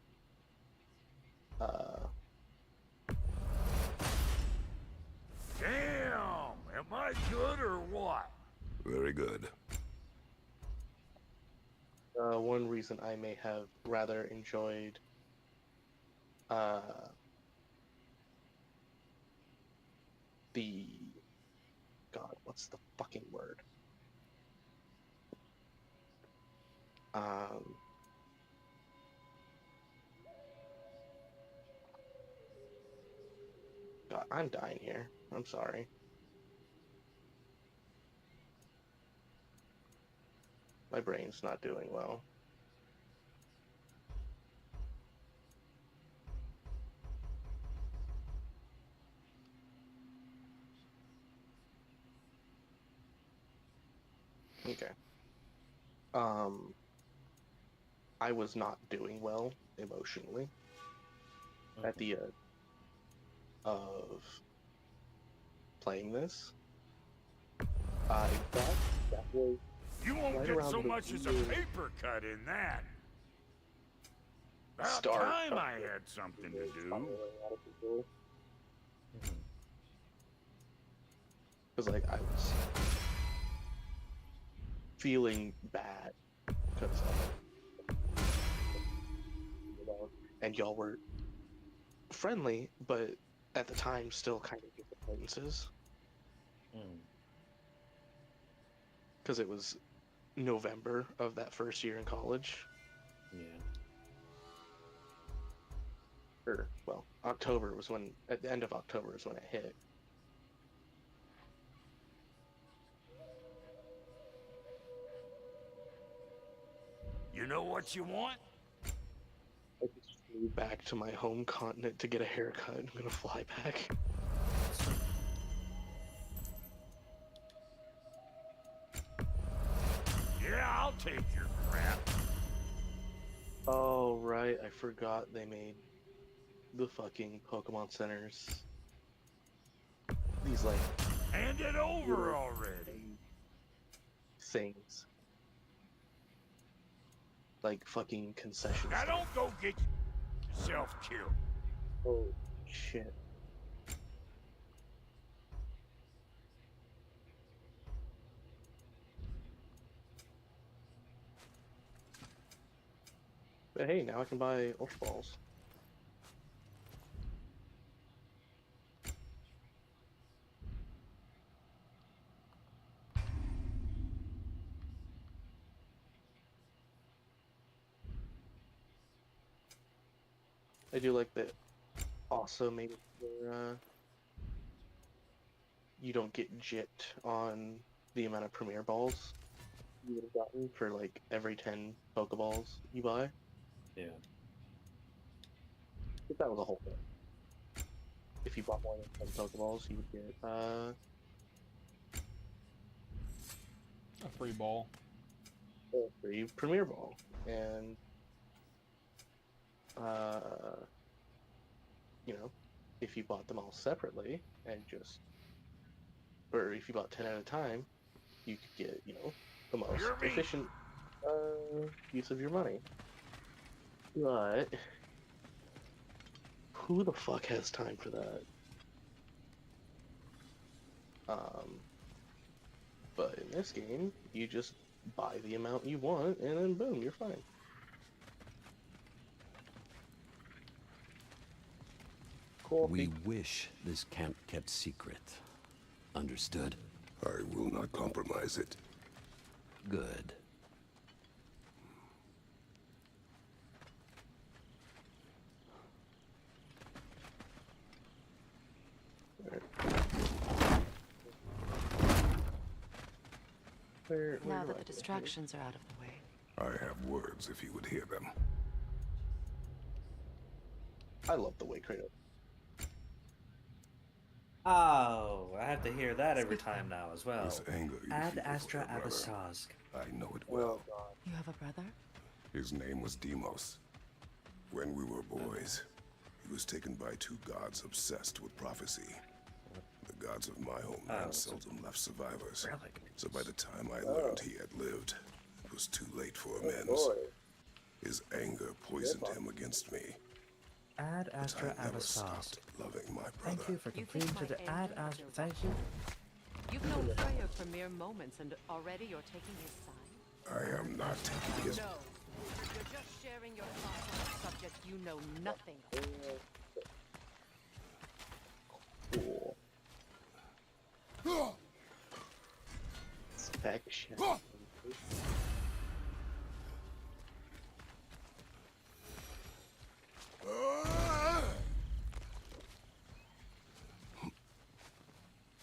Damn! Am I good or what? Very good. one reason I may have rather enjoyed the God, what's the fucking word? God, I'm dying here. I'm sorry. My brain's not doing well. Okay. I was not doing well emotionally at the end of playing this. In fact, that was You won't right get around so the much as a year paper cut in that. About start time of I the had something to year do. spiraling out of control. Because like I was feeling bad because and y'all were friendly, but at the time still kind of just acquaintances because it was November of that first year in college. Yeah. or well, October was when, at the end of October is when it hit. You know what you want? I just flew back to my home continent to get a haircut. I'm gonna fly back. Yeah, I'll take your crap. Oh, right, I forgot they made the fucking Pokemon centers. These, like, Hand it over already. things. Like, fucking concessions. Now don't go get yourself killed. Oh, shit. But hey, now I can buy Ultra Balls. I do like that also made it where you don't get gypped on the amount of Premier Balls you would have gotten for like every 10 Pokeballs you buy. Yeah. But that was a whole thing. If you bought more than 10 Pokeballs, you would get A free ball. a free Premier Ball. And you know, if you bought them all separately and just, or if you bought 10 at a time, you could get, you know, the most You're me. efficient use of your money. But who the fuck has time for that? But in this game, you just buy the amount you want, and then boom, you're fine. We wish this camp kept secret. Understood? I will not compromise it. Good. Now that the distractions are out of the way. I have words if you would hear them. I love the way Kratos. Oh, I have to hear that every time now as well. This anger you Ad feel for Astra your brother, Abasask. I know it well. You have a brother? His name was Deimos. When we were boys, he was taken by two gods obsessed with prophecy. The gods of my homeland seldom left survivors. Relic. So by the time I learned he had lived, it was too late for amends. His anger poisoned him against me. Ad But Astra I never Abasask. stopped loving my brother. Thank you for You completing think to my the Ad anger Astra. is Thank you. You've known Freya for mere moments and already you're taking his side? I am not taking his... No. You're just sharing your thoughts on a subject you know nothing of. Cool. Spec shit.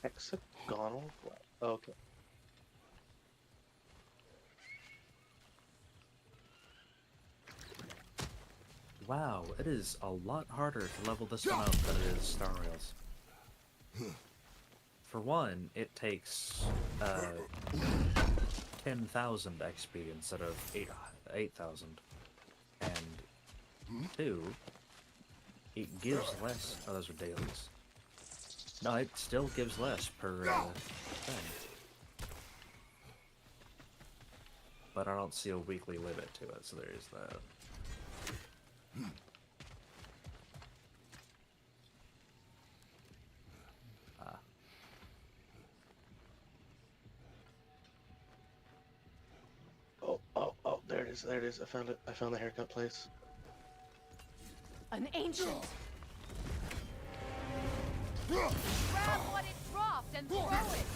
Hexagonal? Okay. Wow, it is a lot harder to level this one up than it is Star Rails. For one, it takes 10,000 XP instead of 8,000. And two, it gives less. Oh, those are dailies. No, it still gives less per thing. But I don't see a weekly limit to it, so there is that. Oh, there it is, there it is. I found it. I found the haircut place. An ancient! Grab what it dropped and throw it!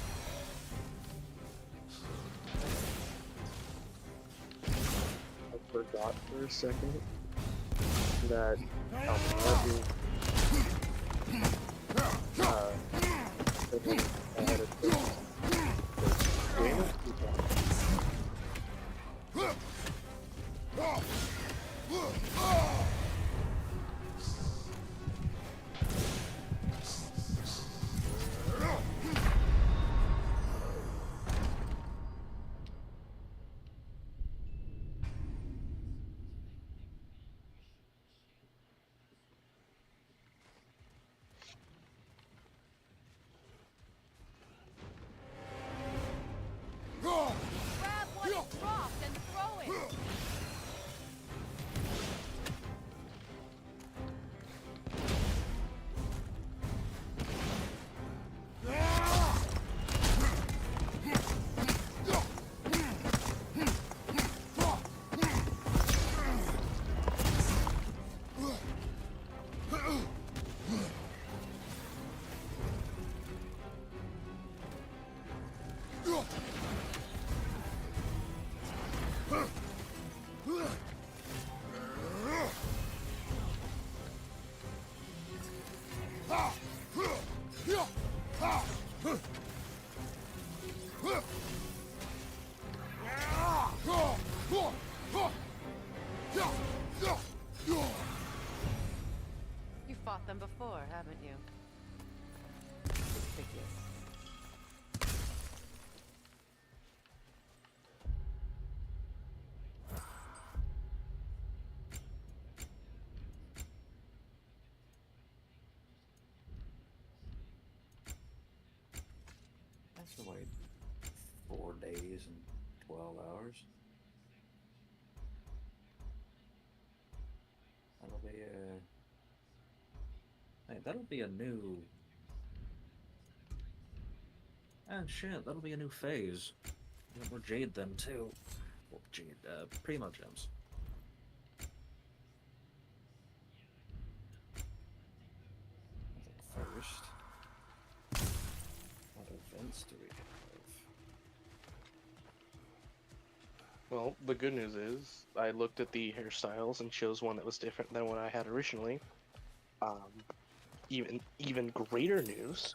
I forgot for a second. that Alpha thinking ahead of things. Game of Grab what is dropped and throw it! You fought them before, haven't you? Figures. That's like 4 days and 12 hours. That'll be a... Hey, that'll be a new... And shit, that'll be a new phase. Get more Jade then, too. Well, Jade, Primo Gems. I think first... What events do we have? Well, the good news is I looked at the hairstyles and chose one that was different than what I had originally. Even greater news,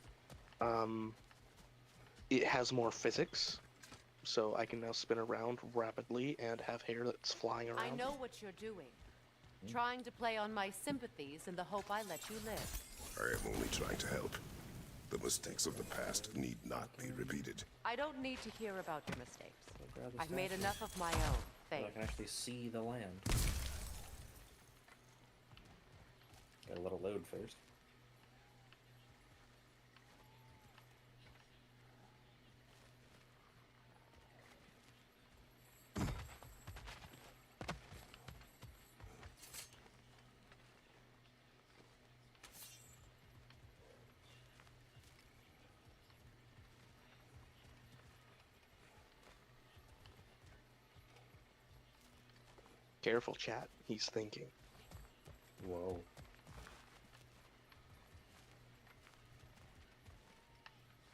it has more physics, so I can now spin around rapidly and have hair that's flying around. I know what you're doing. Trying to play on my sympathies in the hope I let you live. I am only trying to help. The mistakes of the past need not be repeated. I don't need to hear about your mistakes. Grab the I've made statue. enough of my own, So I Faith. can actually see the land. Gotta let it load first. Careful, chat. He's thinking. Whoa.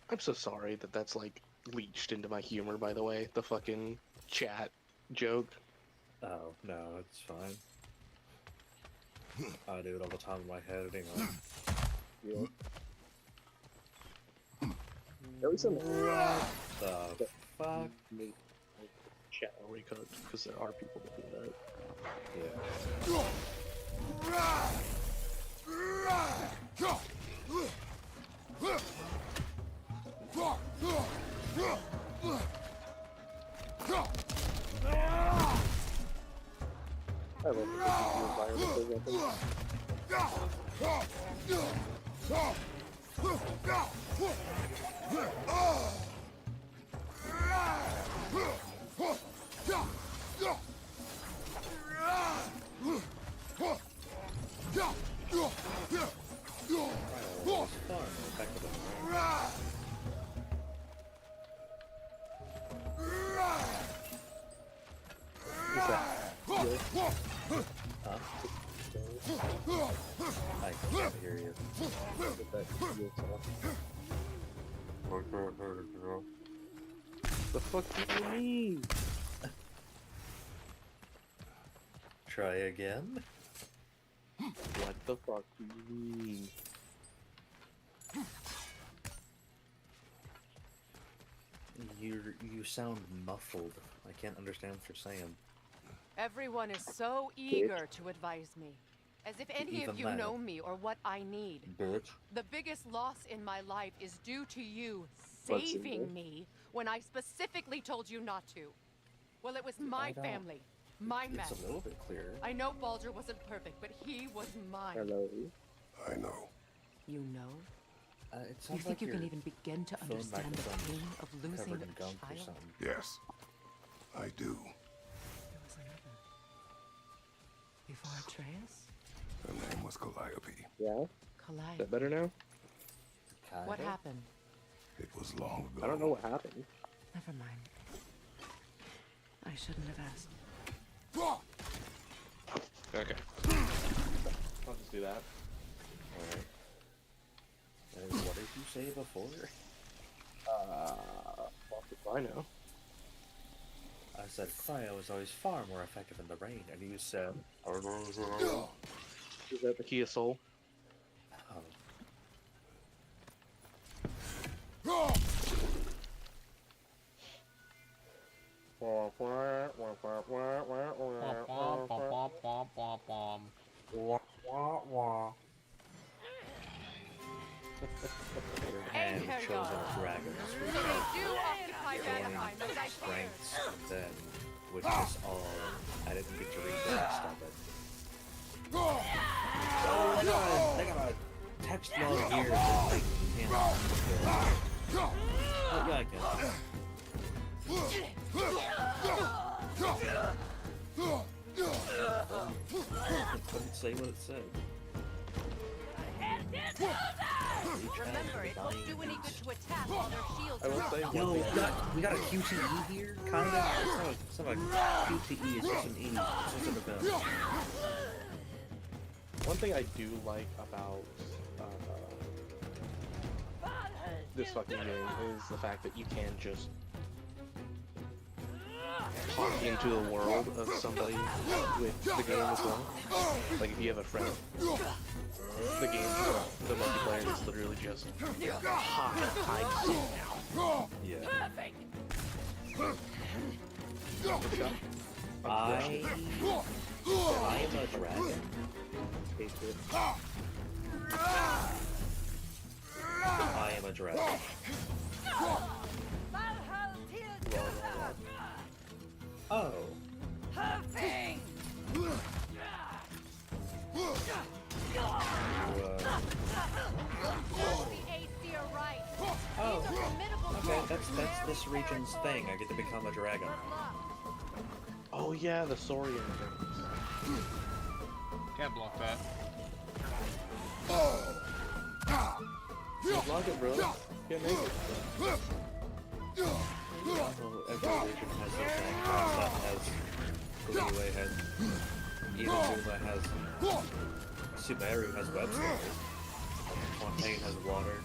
I'm so sorry that that's like leached into my humor, by the way. The fucking chat joke. Oh, no, it's fine. I do it all the time in my head anyway. Yeah. At least I'm The fuck? Chat recooked, because there are people that do that. Yeah. I love the environment they're getting. Oh, it's fun. Effective. Is that Huh? I can't hear you. Get that heel off. the fuck do you mean? Try again? What the fuck do you mean? You sound muffled. I can't understand what you're saying. Everyone is so eager to advise me. As if any Even of you that. know me or what I need. Bitch. The biggest loss in my life is due to you What's in saving there? me when I specifically told you not to. Well, it was I my don't- family, my mess. It's a little bit clearer. I know Baldur wasn't perfect, but he was mine. Hello. I know. You know? It You sounds think like you can your even begin to phone understand the microphone's pain of losing covered in a gunk or child? something. Yes, I do. There was another. Before Atreus? Her name was Calliope. Yeah? Is Calliope. that better now? What Kinda. happened? It was long ago. I don't know what happened. Never mind. I shouldn't have asked. Okay. I'll just do that. Alright. What did you say before? Fuck if I know. I said cryo is always far more effective in the rain, and you said, Is that the key of soul? oh. Your hand Hey, chose Helga. a dragon. So they do occupy Vanaheim, as I feared. Strengths, and then, which is all, I didn't get to read the rest of it. Oh, they got a text log here that like you can't. Oh, yeah, I can. Couldn't say what it said. Remember, it won't do any good to attack while their shields I will are say up. Yo, we got a QTE here, kind of. It's not a QTE, it's just an E. It's just an event. One thing I do like about this fucking game is the fact that you can just talk into the world of somebody with the game as well. Like if you have a friend, the game, the multiplayer is literally just hi, sit now. Yeah. What's it got? I am a dragon. I am a dragon. Oh. Oh. Okay, that's this region's thing. I get to become a dragon. Oh yeah, the Saurian things. Can't block that. Just block it, bro. Can't make it. Every region has their thing. That has Illaoi has Inazuma has Sumeru has web spiders. Fontaine has water.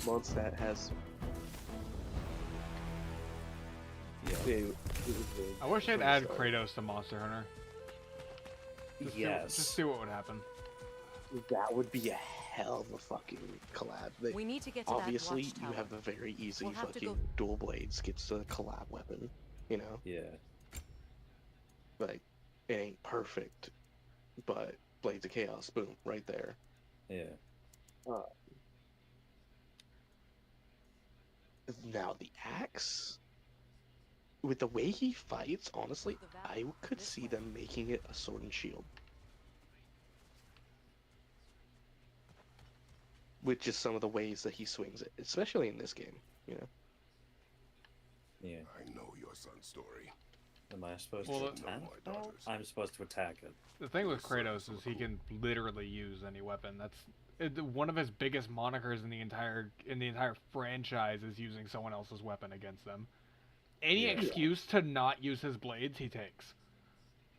Mondstadt has. Yeah. I wish I'd add Kratos to Monster Hunter. Yes. Just see what would happen. That would be a hell of a fucking collab. We need to get to Obviously, that you watchtower. have the very easy We'll have to fucking go- dual blades gets the collab weapon. You know, Yeah. like it ain't perfect, but Blades of Chaos, boom, right there. Yeah. Now the axe, with the way he fights, honestly, I could see them making it a sword and shield. With just some of the ways that he swings it, especially in this game, you know. Yeah. I know your son's story. Am I supposed Well, to No, attack? my daughters. I'm supposed to attack it. The thing with Kratos is he can literally use any weapon. One of his biggest monikers in the entire franchise is using someone else's weapon against them. Any Yeah. excuse to not use his blades, he takes.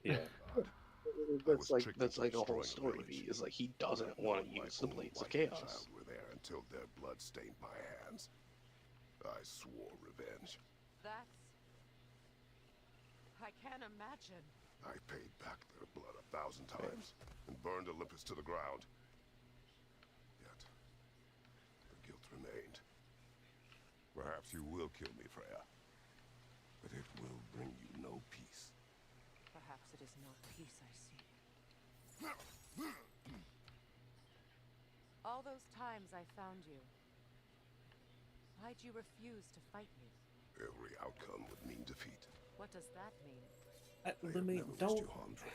Yeah. That's like a whole story beat. Is like he doesn't want to use the blades of chaos. Child were there until their blood stained my hands. I swore revenge. That's... I can't imagine. I paid back their blood 1,000 times and burned Olympus to the ground. Yet, the guilt remained. Perhaps you will kill me, Freya. But it will bring you no peace. Perhaps it is no peace I seek. All those times I found you, why'd you refuse to fight me? Every outcome would mean defeat. What does that mean? I have Lemmy, never wished don't you harm, Freya.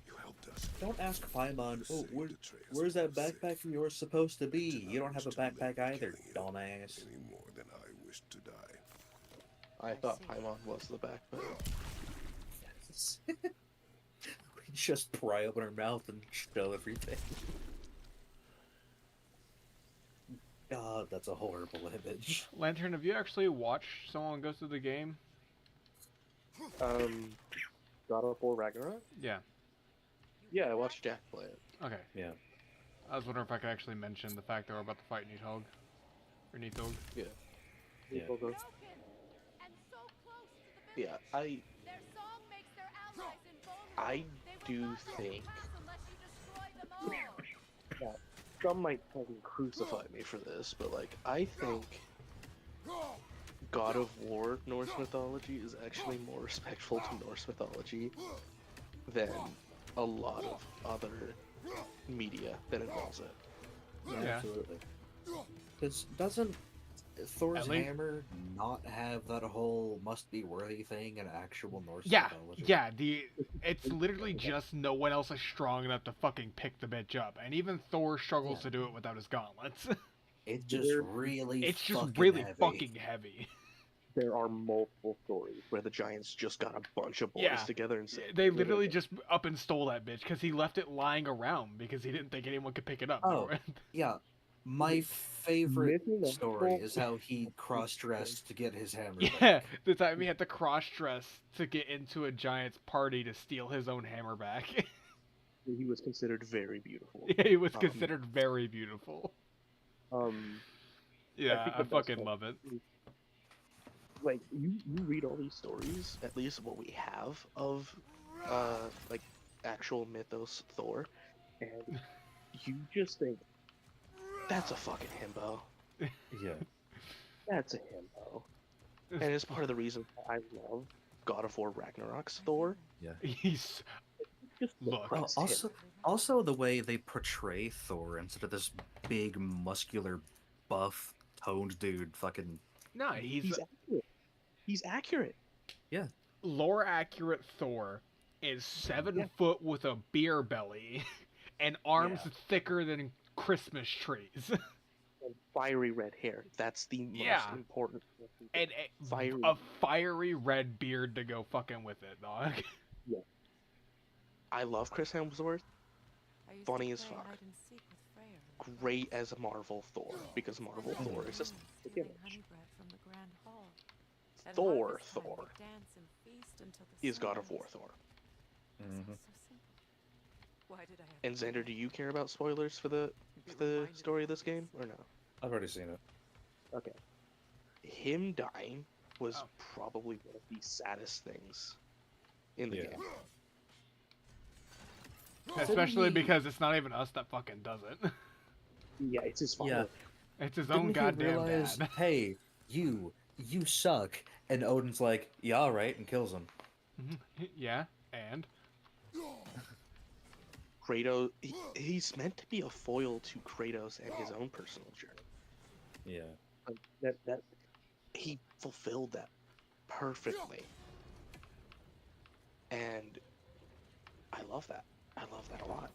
You helped us. don't ask Paimon. Oh, saved Atreus where's for that our sake. backpack of yours supposed to I be? did not You don't have a wish to live backpack either, killing you dumbass. Any more than I wished to die. I thought Paimon was the backbone. We just pry open her mouth and spill everything. God, that's a horrible image. Lantern, have you actually watched someone go through the game? God of War Ragnarok? Yeah. Yeah, I watched Jack play it. Okay. Yeah. I was wondering if I could actually mention the fact that we're about to fight Nidhogg. Or Nidhogg. Yeah. Yeah. Broken and so close to the Yeah, village. Their song makes their allies invulnerable. I They will do not let you think pass unless you destroy them all. some might fucking crucify me for this, but like I think God of War Norse mythology is actually more respectful to Norse mythology than a lot of other media that involves it. Yeah. Absolutely. Because doesn't Thor's At least- hammer not have that whole must be worthy thing in actual Norse Yeah, mythology? yeah, it's literally just no one else is strong enough to fucking pick the bitch up. And even Thor struggles to do it without his gauntlets. It's just really It's just fucking really heavy. fucking heavy. There are multiple stories where the giants just got a bunch of boys Yeah. together and said, They literally just up and stole that bitch because he left it lying around because he didn't think anyone could pick it up. Oh, yeah. My favorite Missing a story whole- is how he cross-dressed to get his hammer Yeah, back. the time he had to cross-dress to get into a giant's party to steal his own hammer back. he was considered very beautiful. Yeah, he was Um, considered very beautiful. Yeah, think I the best fucking part love it. Like you read all these stories, at least what we have of like actual mythos Thor, and you just think that's a fucking himbo. Yeah. That's a himbo. And it's part of the reason I love God of War Ragnarok's Thor. He's Just Look. depressed Also the way they portray Thor instead of this big, muscular, buff, toned dude fucking... no, He's accurate. He's accurate. Yeah. lore accurate Thor is 7 foot with a beer belly and arms thicker than Christmas trees. And fiery red hair. That's the most Yeah. important. And Fiery. a fiery red beard to go fucking with it, dog. I love Chris Hemsworth. I used Funny to as play fuck. hide and seek with Freya and Great as a Marvel Thor, because Marvel Thor is just stealing honey bread from the grand hall. At Thor harvest time, Thor we dance and feast until the is sun God of War rises. Thor. Sounds so simple. Why did I have And to Xander, do you care about spoilers for the story of this game or no? I've already seen it. Okay. Him dying was Oh. probably one of the saddest things in the Yeah. game. Especially he- because it's not even us that fucking does it. Yeah, it's his father. Yeah. It's his own Didn't he goddamn realize, dad. hey, you suck. And Odin's like, yeah, alright, and kills him. Yeah, and Kratos, he's meant to be a foil to Kratos and his own personal journey. Yeah. Like, that he fulfilled that perfectly, and I love that. I love that a lot.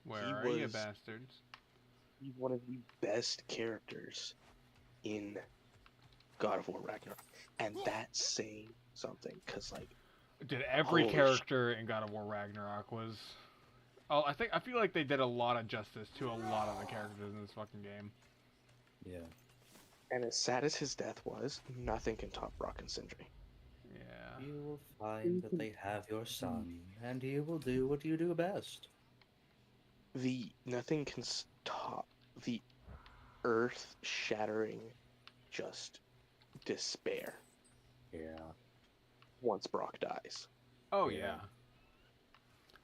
where He are you was- bastards? He's one of the best characters in God of War Ragnarok, and that's saying something, because like Dude, every Holy character in God of War Ragnarok was. Oh, I feel like they did a lot of justice to a lot of the characters in this fucking game. Yeah. And as sad as his death was, nothing can top Brock and Sindri. Yeah. You will find that they have your son, and he will do what you do best. Nothing can stop the earth-shattering, just despair Yeah. once Brock dies. Oh Yeah. yeah.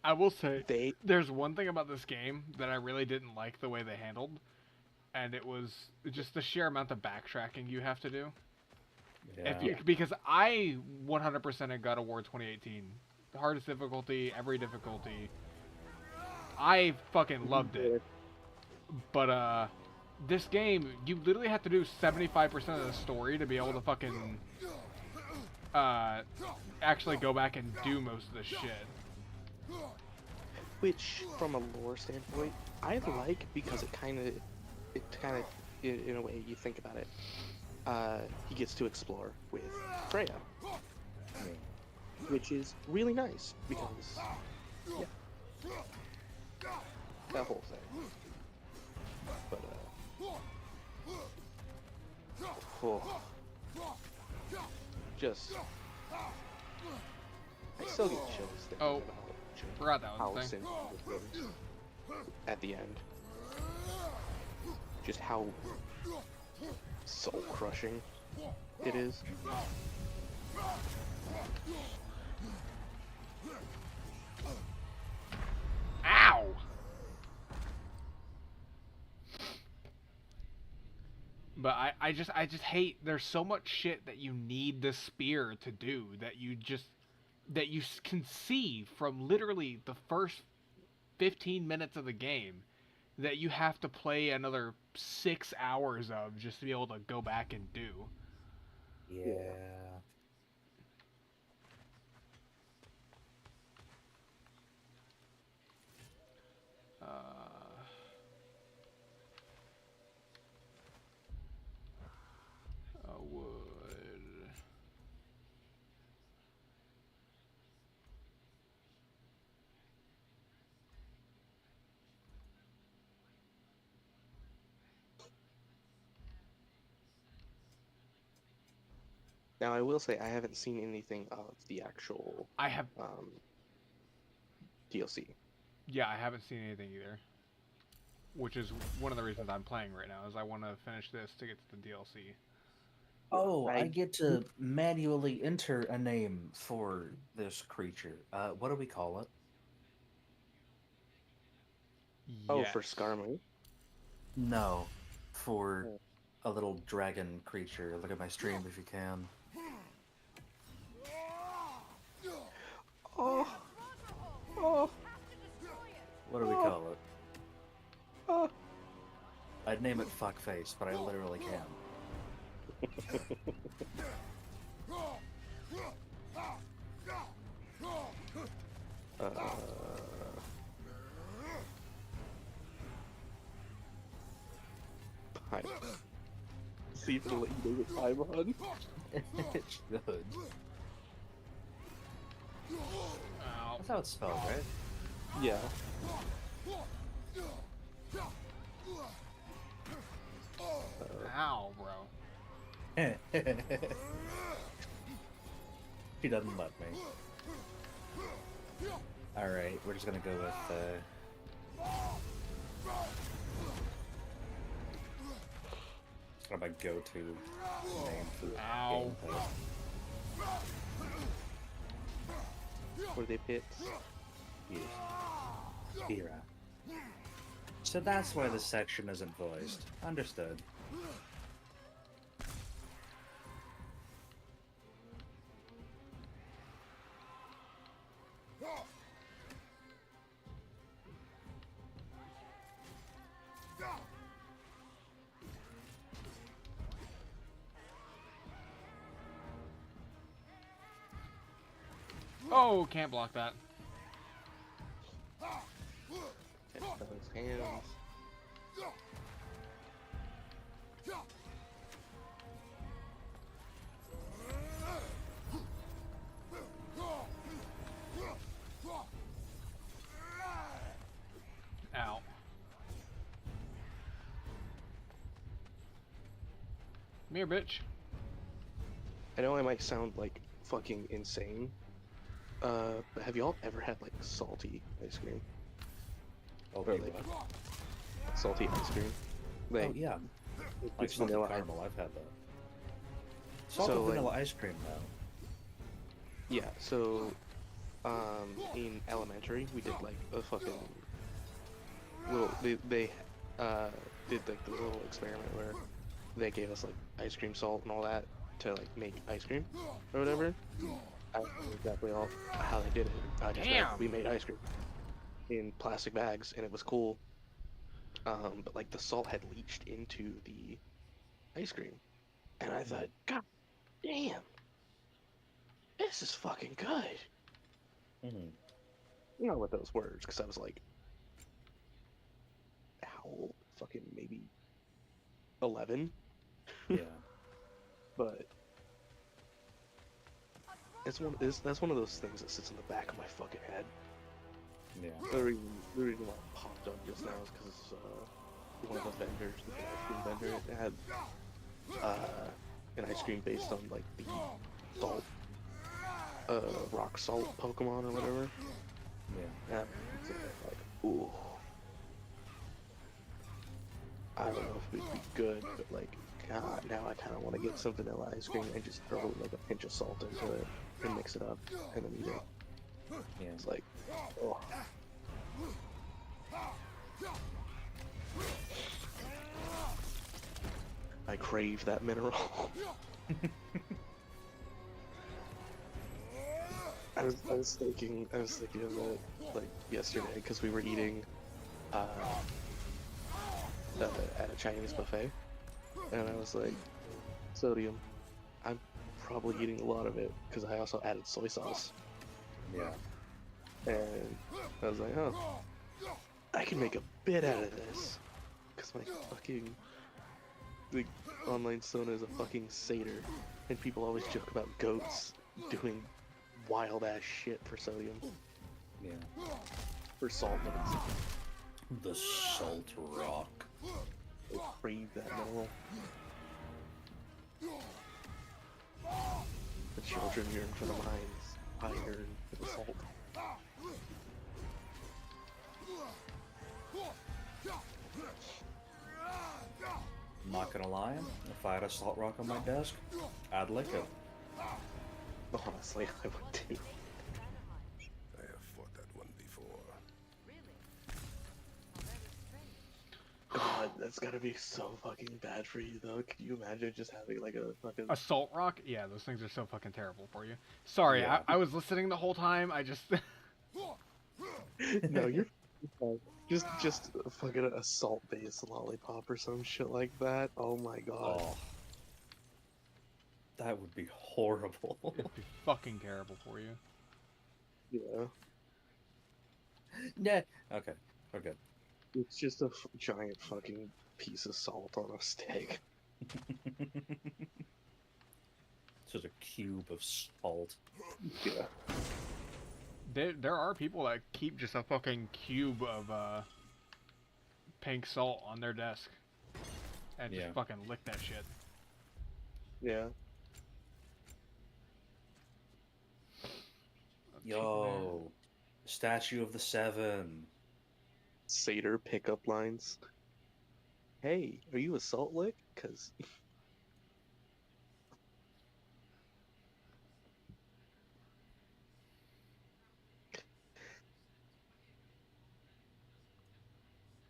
I will say, They there's one thing about this game that I really didn't like the way they handled, and it was just the sheer amount of backtracking you have to do. Yeah. Because I 100% had God of War 2018, the hardest difficulty, every difficulty. I fucking loved it. But this game, you literally have to do 75% of the story to be able to fucking actually go back and do most of the shit. Which, from a lore standpoint, I like because it kind of, in a way, you think about it, he gets to explore with Freya, which is really nice because, yeah, that whole thing. But oh, just, I still get chills thinking Oh, about forgot that how was a thing. Sindri was at the end. Just how soul crushing it is. Ow! But I just hate, there's so much shit that you need the spear to do that you can see from literally the first 15 minutes of the game that you have to play another 6 hours of just to be able to go back and do. Yeah. Wood. Now, I will say I haven't seen anything of the actual I have, DLC. yeah, I haven't seen anything either. Which is one of the reasons I'm playing right now, is I want to finish this to get to the DLC. Oh, I get to manually enter a name for this creature. What do we call it? Oh, Yes. for Skarmory? No, for a little dragon creature. Look at my stream if you can. Oh, oh, What do we call it? oh. I'd name it Fuckface, but I literally can. Hi. See if it'll let you name it Paimon. It should. Ow. That's how it's spelled, right? Yeah. Ow, bro. He doesn't let me. Alright, we're just gonna go with, it's kind of my go-to name for Ow. gameplay. Were they pits? Yes. Hira. So that's why this section isn't voiced. Understood. Oh, can't block that. Catch those hands. Ow. Come here, bitch. I know I might sound like fucking insane, but have y'all ever had like salty ice cream? Oh, Or like salty ice cream? Like, oh yeah, like it's salted vanilla caramel. I've had that. Salted So, like- vanilla ice cream now. Yeah, so in elementary we did like a fucking little they did like the little experiment where they gave us like ice cream salt and all that to like make ice cream or whatever. I don't know exactly all how they did it. I just know Damn. we made ice cream in plastic bags and it was cool. But like the salt had leached into the ice cream. And I thought, God damn, this is fucking good. Mm-hmm. Not with those words, because I was like, how old? Fucking maybe 11. Yeah. But that's one of those things that sits in the back of my fucking head. Yeah. The reason why it popped up just now is because one of the vendors, the ice cream vendor, it had an ice cream based on like the salt, rock salt Pokemon or whatever. Yeah. And it's like, ooh. I don't know if it'd be good, but like, God, now I kind of want to get some vanilla ice cream and just throw like a pinch of salt into it and mix it up and then eat it. Yeah. It's like, oh. I crave that mineral. I was thinking of it like yesterday because we were eating at a Chinese buffet, and I was like, sodium. I'm probably eating a lot of it because I also added soy sauce. Yeah. And I was like, oh, I can make a bit out of this because my fucking online Sona is a fucking satyr, and people always joke about goats doing wild ass shit for sodium. Yeah. For salt limits. The salt rock. They crave that mineral. The children yearn for the mines. I yearn for the salt. I'm not gonna lie, if I had a salt rock on my desk, I'd lick it. Honestly, I would too. I have fought that one before. God, that's gotta be so fucking bad for you though. Can you imagine just having like a fucking... A salt rock? Yeah, those things are so fucking terrible for you. Sorry, Yeah. I was listening the whole time. I just... No, you're fine. Just fucking a salt-based lollipop or some shit like that. Oh my god. Oh. That would be horrible. It'd be fucking terrible for you. Yeah. Nah. Okay. Okay. It's just a giant fucking piece of salt on a stick. Just a cube of salt. Yeah. There are people that keep just a fucking cube of pink salt on their desk and just Yeah. fucking lick that shit. Yeah. Yo. Statue of the Seven. Satyr pickup lines. Hey, are you a salt lick? Cause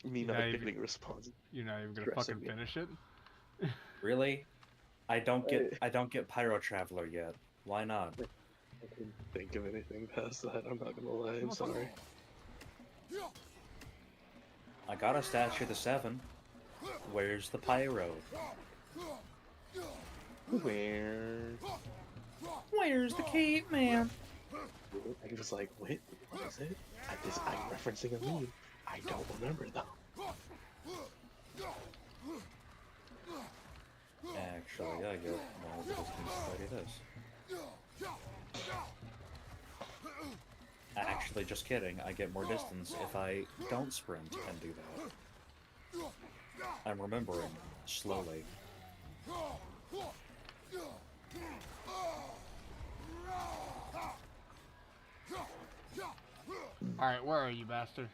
me You're not not even- getting a response. You're not even gonna Stressing fucking me. finish it? Really? I don't get Pyro Traveler yet. Why not? I couldn't think of anything past that. I'm not gonna lie. I'm sorry. I got a Statue of the Seven. Where's the Pyro? Where? Where's the caveman? I was like, wait, what is it? I'm referencing a meme. I don't remember though. Actually, I get more distance if I do this. Actually, just kidding. I get more distance if I don't sprint and do that. I'm remembering slowly. Alright, where are you, bastard?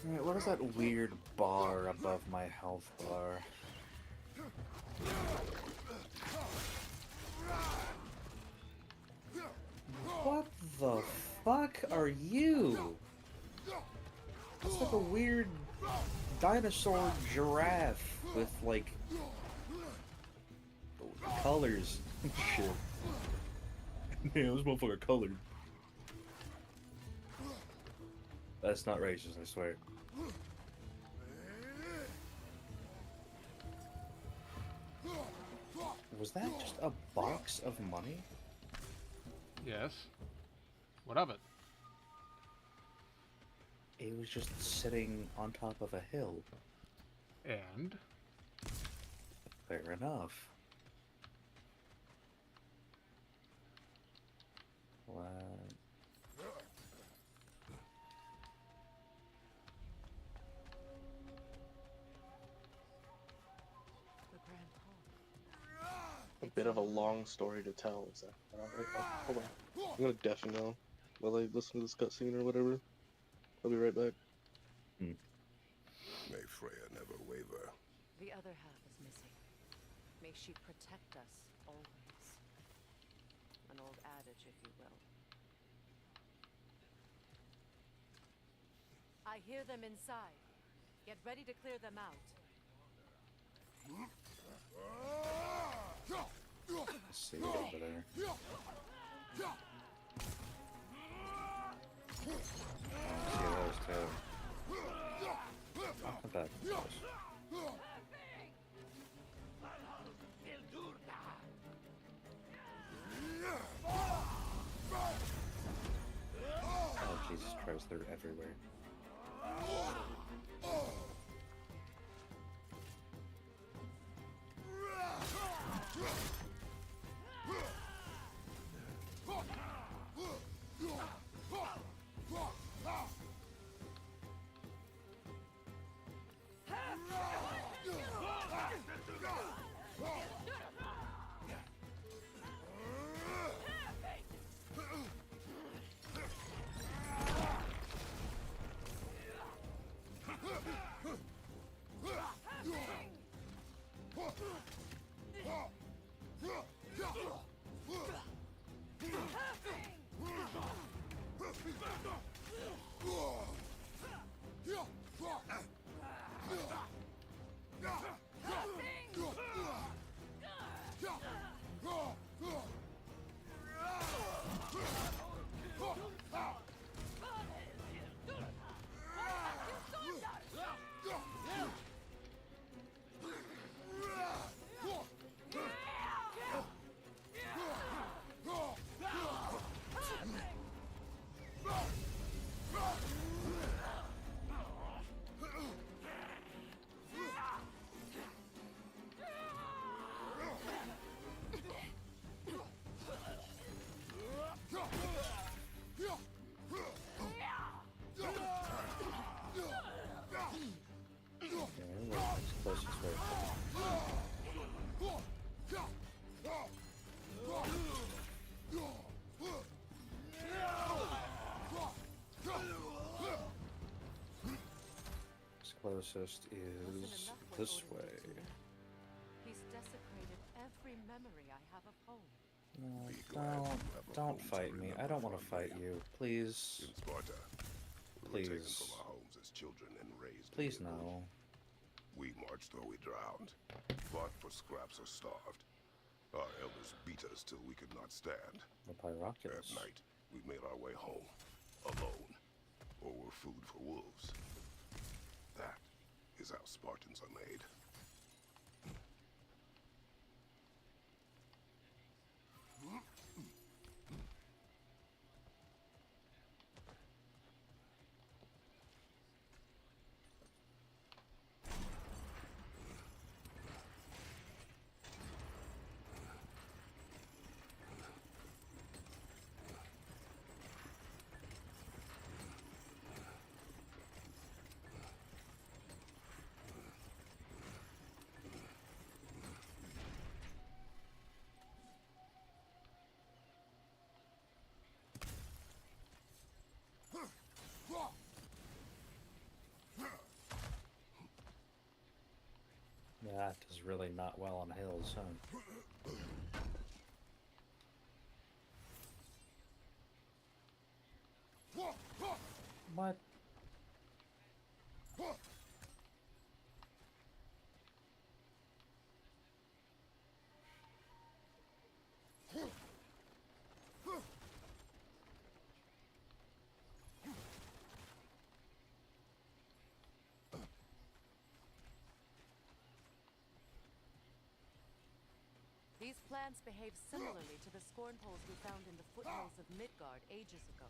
Alright, what is that weird bar above my health bar? What the fuck are you? It's like a weird dinosaur giraffe with, like, colors and shit. Man, this motherfucker colored. That's not racist, I swear. Was that just a box of money? Yes. What of it? It was just sitting on top of a hill. And? Fair enough. What? The Grand Hall. A bit of a long story to tell. Is that? Hold on. I'm gonna deafen now while I listen to this cutscene or whatever. I'll be right back. May Freya never waver. The other half is missing. May she protect us always. An old adage, if you will. I hear them inside. Get ready to clear them out. Let's see it over there. I see those too. Not bad. Oh Jesus Christ, they're everywhere. Closest is this way. He's desecrated every memory I have of home. No, don't fight me. I don't want to fight you. Please. In Sparta, we were taken from our homes as children and raised. Please no. We marched or we drowned, fought for scraps or starved. Our elders beat us till we could not stand. The Pyroculus. At night, we made our way home, alone, or were food for wolves. That is how Spartans are made. That is really not well on hills, huh? What? These plants behave similarly to the scorn poles we found in the foothills of Midgard ages ago.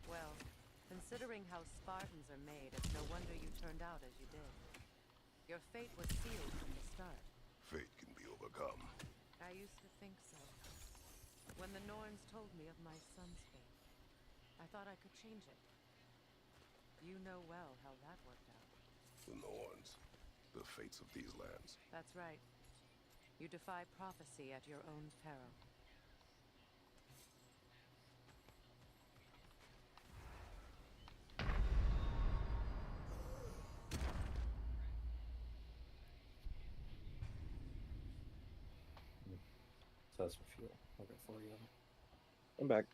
Well, considering how Spartans are made, it's no wonder you turned out as you did. Your fate was sealed from the start. Fate can be overcome. I used to think so. When the Norns told me of my son's fate, I thought I could change it. You know well how that worked out. The Norns. The fates of these lands. That's right. You defy prophecy at your own peril. So that's some fuel. Okay, 40 of them. I'm back.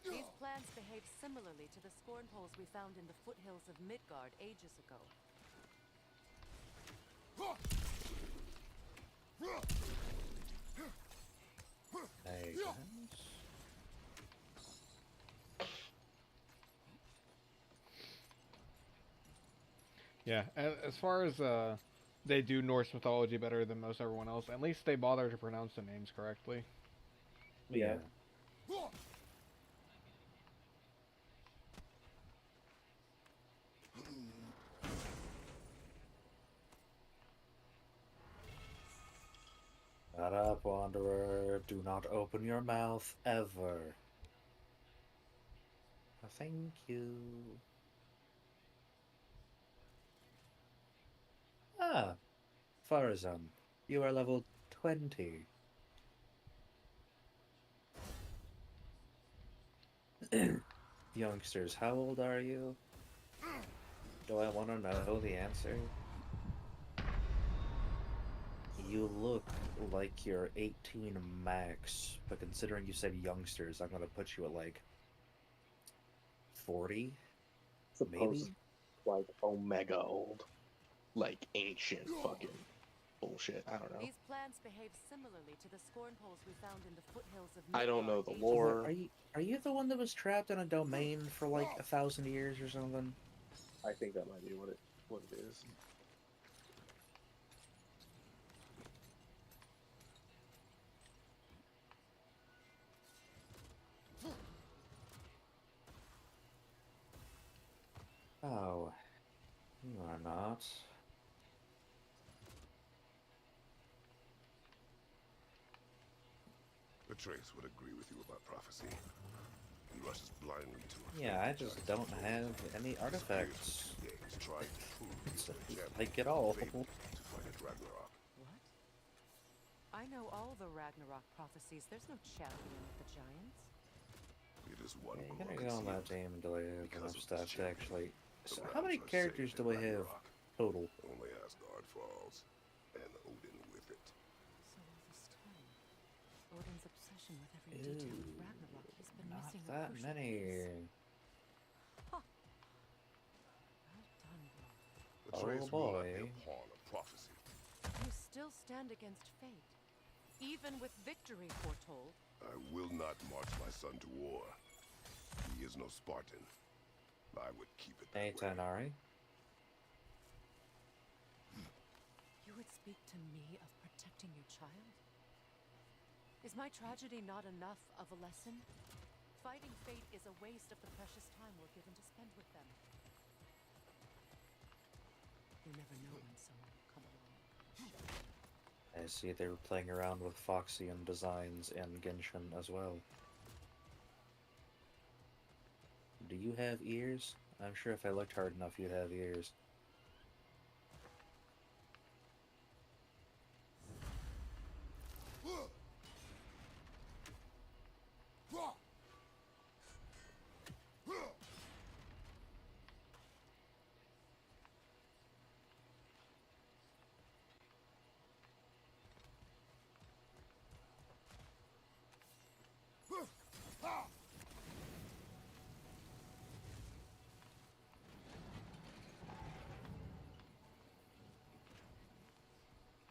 These plants behave similarly to the scorn poles we found in the foothills of Midgard ages ago. Hey, guys. Yeah, as far as they do Norse mythology better than most everyone else, at least they bother to pronounce the names correctly. Yeah. Shut up, Wanderer. Do not open your mouth ever. Thank you. Ah, Farazan, you are level 20. Youngsters, how old are you? Do I want to know the answer? You look like you're 18 max, but considering you said youngsters, I'm gonna put you at like 40? Suppose Maybe? Like Omega old. Like ancient fucking bullshit. I don't know. These plants behave similarly to the scorn poles we found in the foothills of I Midgard don't know the ages lore. ago. Are you the one that was trapped in a domain for like 1,000 years or something? I think that might be what it is. Oh, you are not. Atreus would agree with you about prophecy. He rushes blindly to a Yeah, fate I that just judges don't the have world. any Disappears artifacts. for days trying to prove he is the champion Like at all. fated to fight at Ragnarok. What? I know all the Ragnarok prophecies. There's no champion of the giants. It is one Yeah, you more gotta go on that concealed. team until I have Because enough of this stuff to champion, actually. the So how many realms are characters saved do in I have Ragnarok. total? Only Asgard falls, and Odin with it. So all this time, Odin's obsession with every Ew, detail of Ragnarok, he's been not missing a that crucial many. piece. Well done, bro. Atreus will not be a boy. pawn of prophecy. You still stand against fate, even with victory foretold. I will not march my son to war. He is no Spartan. I would keep it that Hey, way. Tanari. You would speak to me of protecting your child? Is my tragedy not enough of a lesson? Fighting fate is a waste of the precious time we're given to spend with them. You never know when someone will come along. I see they were playing around with Foxian designs in Genshin as well. Do you have ears? I'm sure if I looked hard enough, you'd have ears.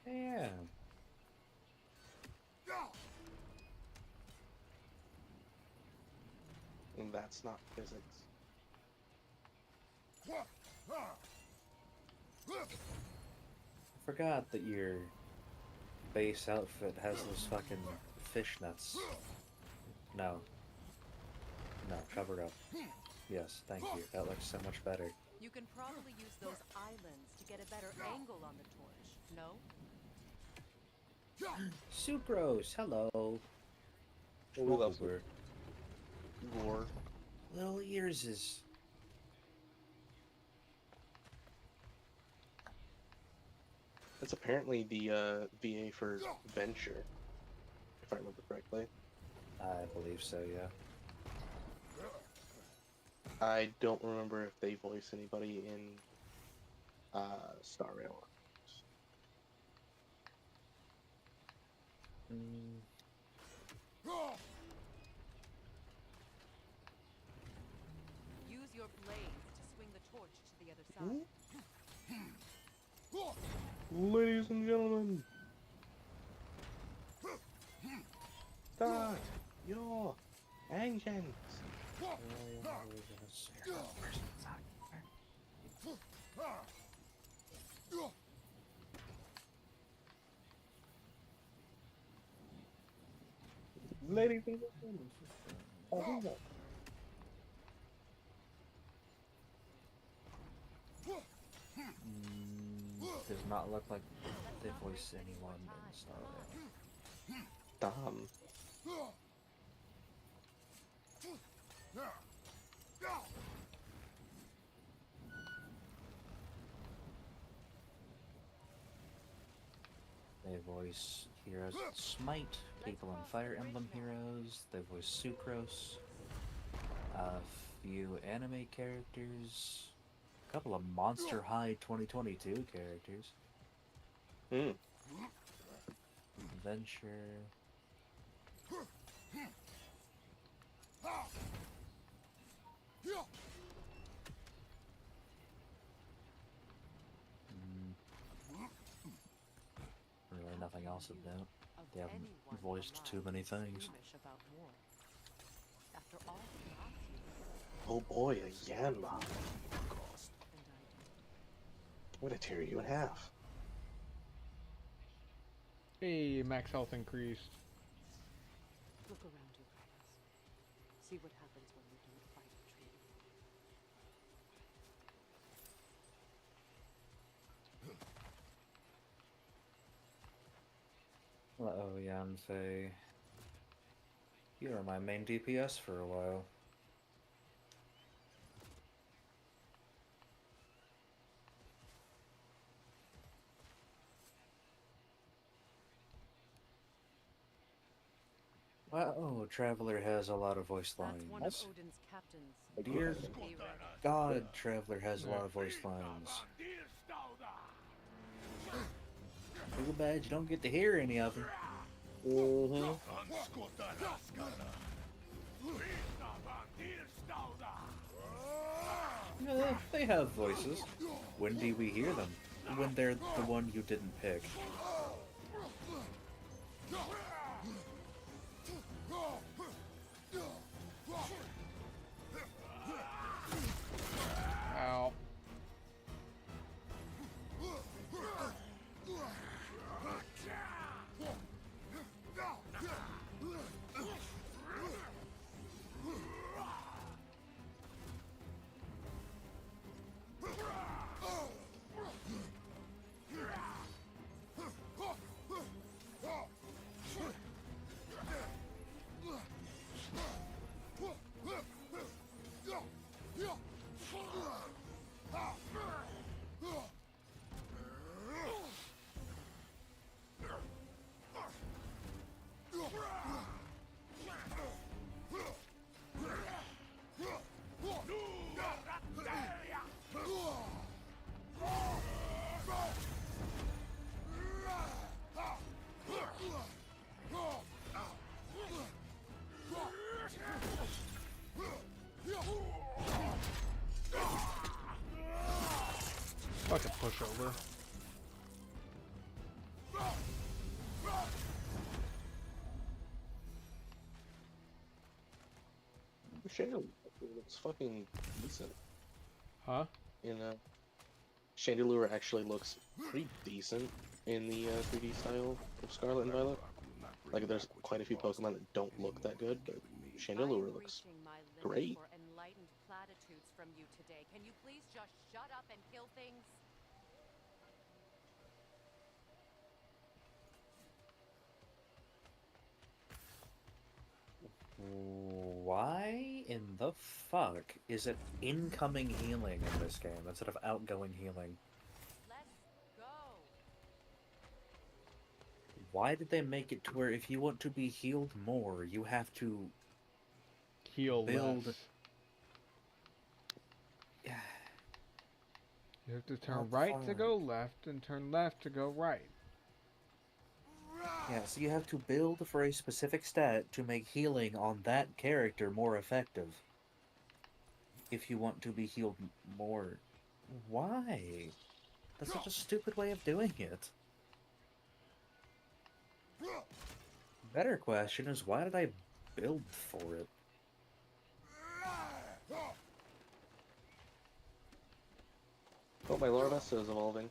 Yeah. And that's not physics. I forgot that your base outfit has those fucking fishnets. No. No, cover up. Yes, thank you. That looks so much better. You can probably use those islands to get a better angle on the torch, no? Sucrose, hello. Oh, we love Schmokelberg. Lore. Little ears is... That's apparently the VA for Venture, if I remember correctly. I believe so, yeah. I don't remember if they voice anybody in Star Rail. Mm. Use your blades to swing the torch to the other side. Ladies and gentlemen, start your engines. Ladies and gentlemen, Does not look like they voice anyone in Star Rail. Dumb. They voice heroes in Smite, people in Fire Emblem Heroes, they voice Sucrose, a few anime characters, a couple of Monster High 2022 characters. Adventure. Really nothing else of note. They haven't voiced too many things. After all, he loves you. Oh boy, a Yanma. I'm gonna tear you in half. Hey, max health increased. Look around you, guys. See what happens when we don't fight a tree. Uh-oh, Yanfei. You were my main DPS for a while. Wow, Traveler has a lot of voice lines. That's one of Odin's captains. Dear God, Traveler has a lot of voice lines. Too bad you don't get to hear any of them. Yeah, they have voices. When do we hear them? When they're the one you didn't pick. Ow. push over. Chandelier looks fucking decent. Huh? In Chandelure actually looks pretty decent in the 3D style of Scarlet and Violet. Like, there's quite a few Pokemon that don't look that good, but Chandelure I'm looks reaching my limit great. for enlightened platitudes from you today. Can you please just shut up and kill things? Why in the fuck is it incoming healing in this game instead of outgoing healing? Let's go. Why did they make it to where if you want to be healed more, you have to Heal build... less. You have to turn What the right to fuck? go left and turn left to go right. Yeah, so you have to build for a specific stat to make healing on that character more effective. If you want to be healed more. Why? That's such a stupid way of doing it. Better question is, why did I build for it? Oh, my Lorvesta is evolving.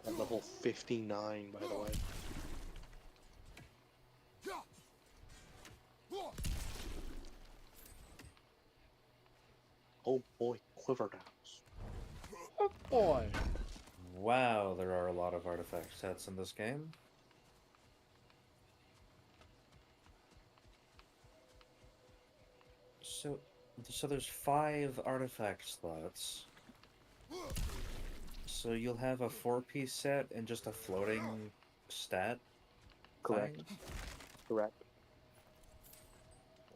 At level 59, by the way. Oh boy, Quiverdouse. Oh boy. Wow, there are a lot of artifact sets in this game. So there's 5 artifact slots. So you'll have a 4-piece set and just a floating stat Correct. thing? Correct.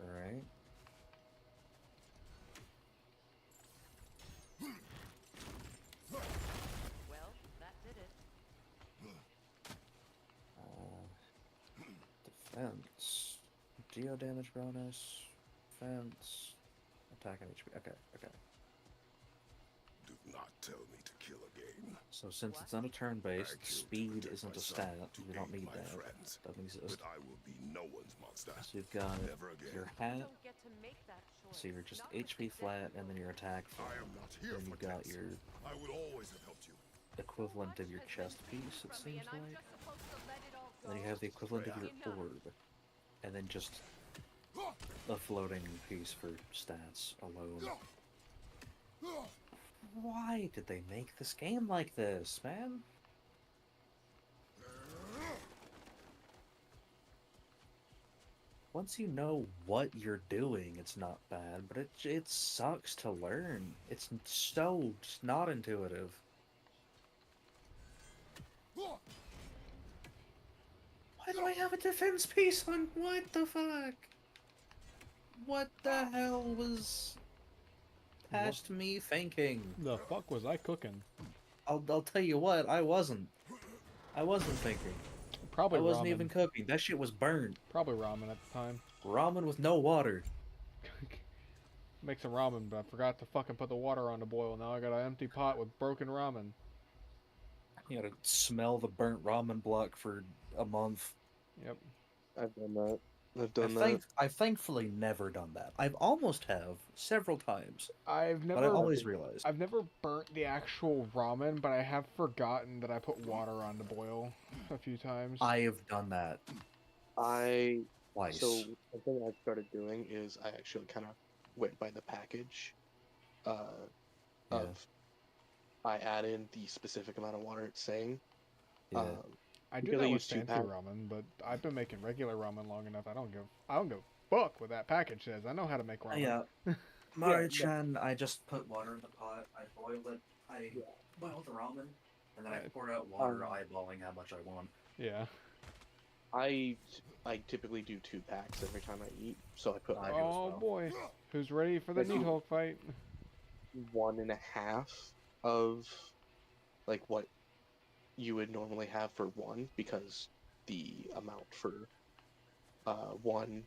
Alright. Well, that did it. Defense. Geo damage bonus. Defense. Attack and HP. Okay, okay. Do not tell me to kill again. So since it's not a I turn-based, killed to speed protect isn't a myself, stat. to You don't aid need my that. friends. Doesn't exist. But I will be no one's monster. So you've got Never again. your You hat, don't get to make that choice. so you're just Not with HP the flat, death and then your attack I flat. am not here Then for you've got thanks. your I would always have helped you. equivalent of your Much has chest been piece, it taken from me, seems and I'm like. just supposed to let it all And then you go? have the equivalent of your Enough. orb. And then just a floating piece for stats alone. Why did they make this game like this, man? Once you know what you're doing, it's not bad, but it sucks to learn. It's so just not intuitive. Why do I have a defense piece on? What the fuck? What the hell was past me thinking? The fuck was I cooking? I'll tell you what, I wasn't. I wasn't thinking. Probably I wasn't ramen. even cooking. That shit was burned. Probably ramen at the time. Ramen with no water. Make some ramen, but I forgot to fucking put the water on to boil. Now I got an empty pot with broken ramen. You gotta smell the burnt ramen block for a month. Yep. I've done that. I've done that. I've thankfully never done that. I've almost have several times, I've but I never always realized. I've never burnt the actual ramen, but I have forgotten that I put water on to boil a few times. I have done that twice. So the thing I've started doing is I actually kind of went by the package of I add in the specific amount of water it's saying. Yeah. I do because that I with use fancy 2-pack. ramen, but I've been making regular ramen long enough. I don't give a fuck what that package says. I know how to make ramen. Yeah. Maru-chan, I just put water in the pot, I boiled it, I boiled the ramen, and then I poured out water eyeballing how much I want. Yeah. I typically do 2 packs every time I eat, so I put Oh boy, who's ready for the Needhole fight? 1.5 of like what you would normally have for 1, because the amount for 1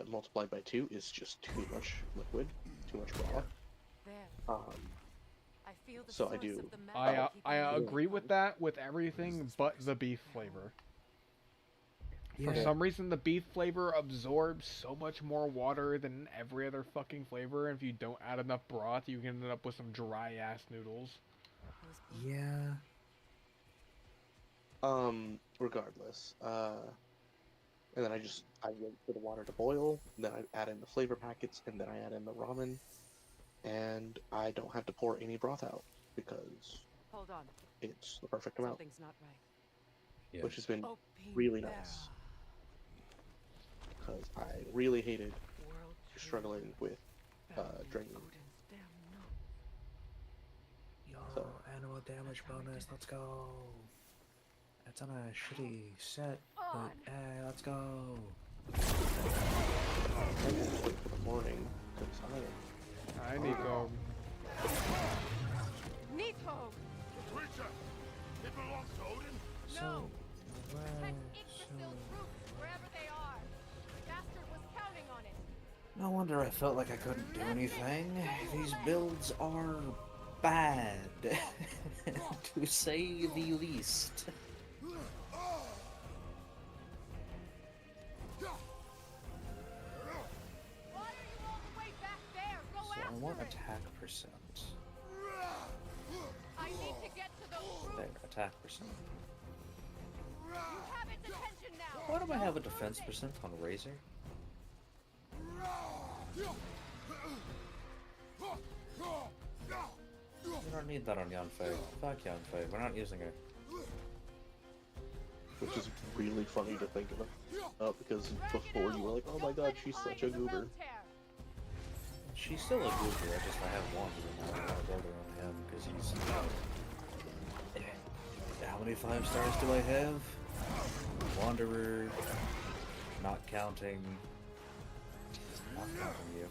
multiplied by 2 is just too much liquid, too much raw. There. Um, I feel the So I source do. of the magic keeping I me agree with awake. that with everything but the beef flavor. For Yeah. some reason, the beef flavor absorbs so much more water than every other fucking flavor, and if you don't add enough broth, you can end up with some dry ass noodles. Those beef- Yeah. Regardless, and then I wait for the water to boil, then I add in the flavor packets, and then I add in the ramen, and I don't have to pour any broth out because Hold on. it's the perfect amount, Something's not right. Yeah. which has been Oh, really nice because I really hated struggling with draining. Yo, So animal damage bonus, let's go. It's on a shitty set, but hey, let's go. I just wait for the morning because I need go. Nito! The creature! It belongs to Odin? So, Protect Yggdrasil's roots wherever they are. The bastard was counting on it. no wonder I felt like I couldn't do anything. These builds are bad, to say the least. Why are you all the way back there? Go So I after want it. attack percent. I need to get to those roots. There, attack percent. You have its attention now. Why do I have a Don't defense lose it. percent on Razor? We don't need that on Yanfei. Fuck Yanfei, we're not using her. which is really funny to think about because before you were like, oh my god, she's such a goober. She's still a goober, I have one, and I want to build her on him, because he's... How many 5 stars do I have? Wanderer, not counting... Not counting you.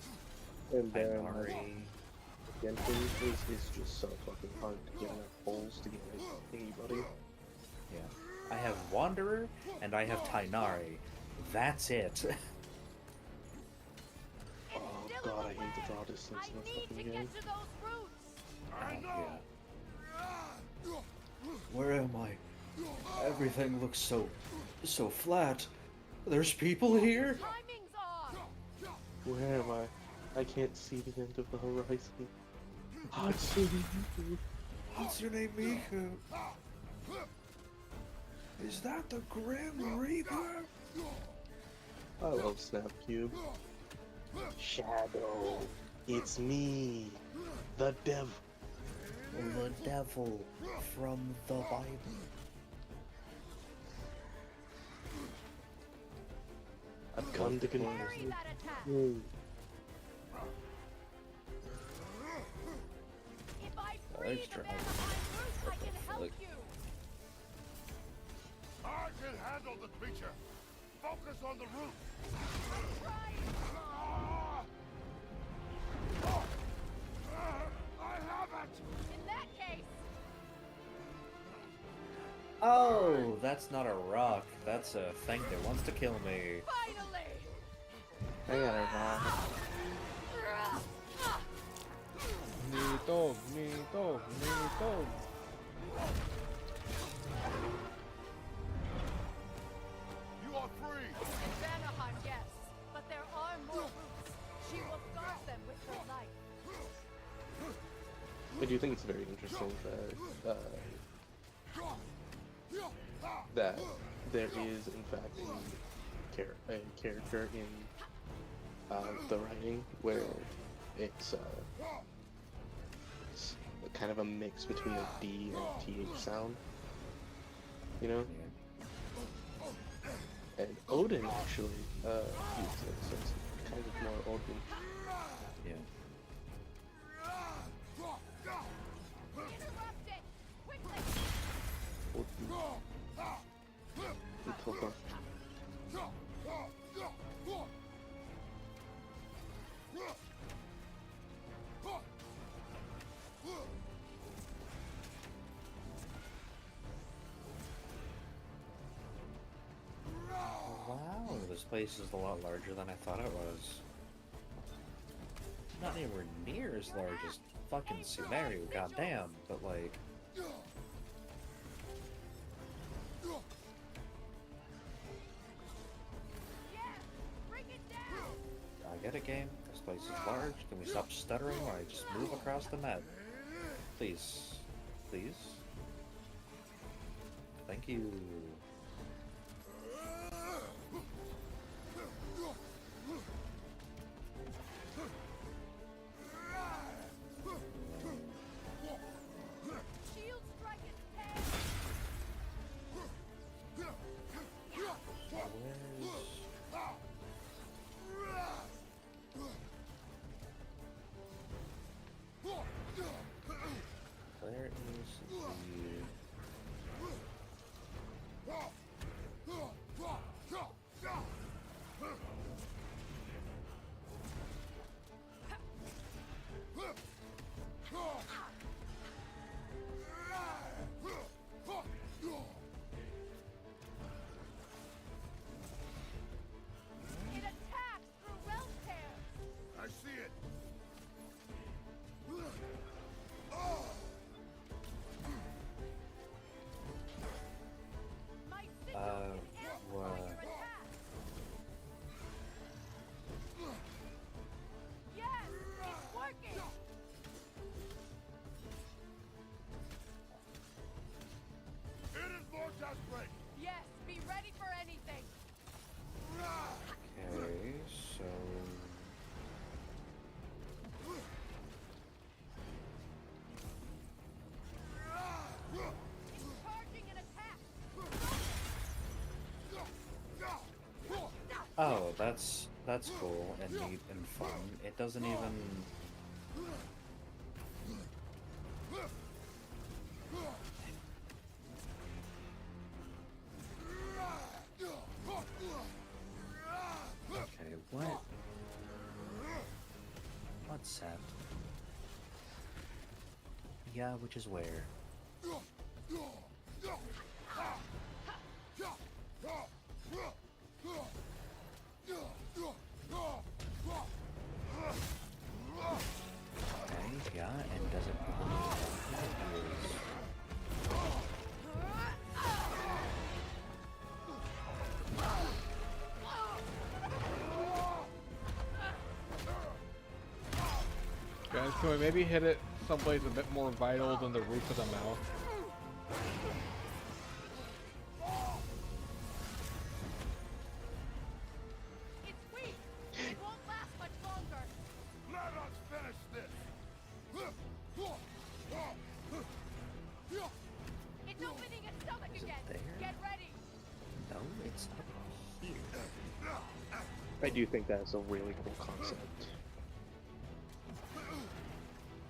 And then Ainari. Genshin is just so fucking hard to get enough pulls to get anybody. Yeah. I have Wanderer, and I have Tainari. That's it. Oh god, I hate the draw distance I in this need fucking to game. get to those roots. I know! Yeah. Where am I? Everything looks so flat. There's people here? Timing's off. Where am I? I can't see the end of the horizon. What's your name, Miku? Is that the Grim Reaper? I love Snap Cube. Shadow, it's me, the devil. The devil from the Bible. I've come to confuse Parry you. that attack. If I free Nice the try. man behind roots, I can help Like- you. I can handle the creature! Focus on the root! I'm trying. I have it! In that case, Oh, that's not a rock. That's a thing that wants to kill me. finally. I got her now. Nito, Nito, Nito. You are free! In Vanaheim, yes, but there are more roots. She will guard them with her life. I do think it's very interesting that there is in fact a character in the writing where it's kind of a mix between a D and TH sound, you know? And Odin actually uses it, so it's kind of more Odin. Yeah. Interrupt it quickly. Until the Wow, this place is a lot larger than I thought it was. not anywhere near as large as fucking Sumeru, goddamn, but like... I get it, game. This place is large. Can we stop stuttering while I just move across the map? Please. Please? Thank you. Where is the... I see it. What? It is Vortex break. Yes, be ready for anything. Okay, so... Charging an attack. Oh, that's cool and neat and fun. It doesn't even... Okay, what? What's that? Yeah, which is where? Okay, yeah, and does it Guys, can we maybe hit it someplace a bit more vital than the roof of the mouth? It's weak. It won't last much longer. Let us finish this. It's opening its stomach Is it again. there? Get ready. No, it's up here. I do think that's a really cool concept.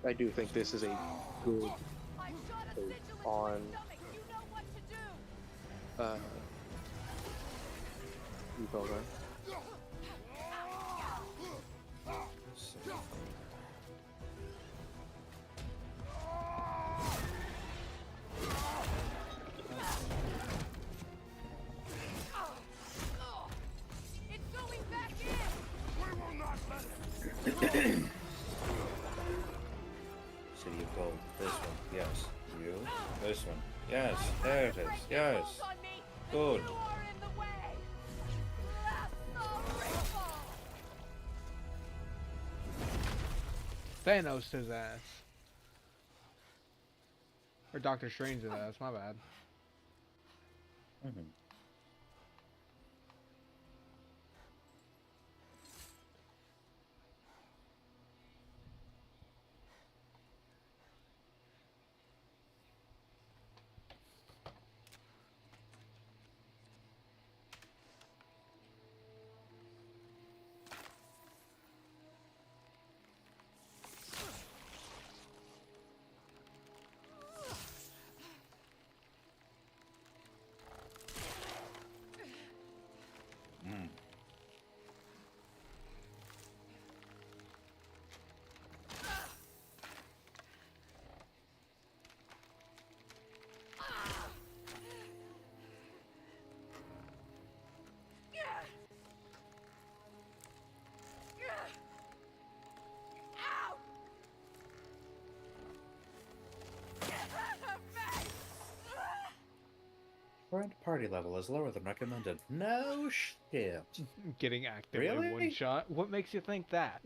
I do think this is a good I shot a take sigil on into its stomach. You know what to do. Evola. It's going back in. We will not let it. City of Gold. This one. Yes. You. This one. Yes. There it is. Yes. Hold on me. Good. You are in the way. Restoration. Thanos his ass. Or Doctor Strange's ass, my bad. Mm-hmm. current party level is lower than recommended. No shit. Getting actively Really? one shot. What makes you think that?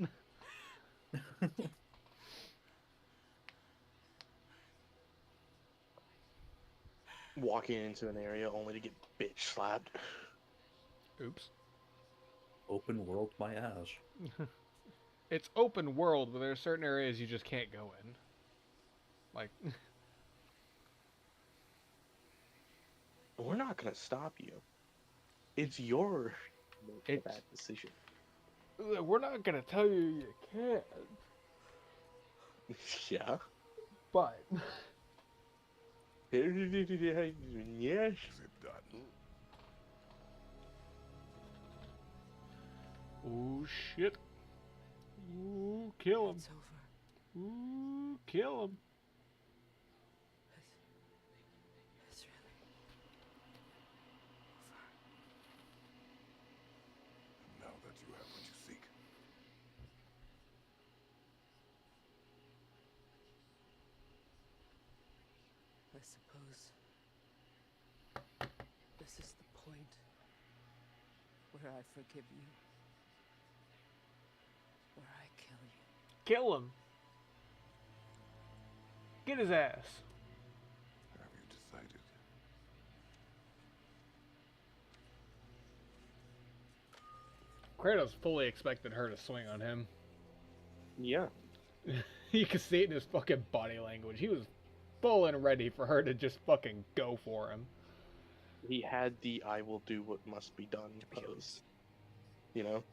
Walking into an area only to get bitch slapped. Oops. Open world my ass. It's open world, but there are certain areas you just can't go in. Like, We're not gonna stop you. It's your It's- bad decision. we're not gonna tell you can't, Yeah. but Yes. Is it done? oh shit. Ooh, kill him. It's over. Ooh, kill him. It's really over. And now that you have what you seek, I suppose this is the point where I forgive you. Where I kill you. Kill him. Get his ass. have you decided? Kratos fully expected her to swing on him. Yeah. You could see it in his fucking body language. He was full and ready for her to just fucking go for him. He had the "I will do what must be done" pose. You know.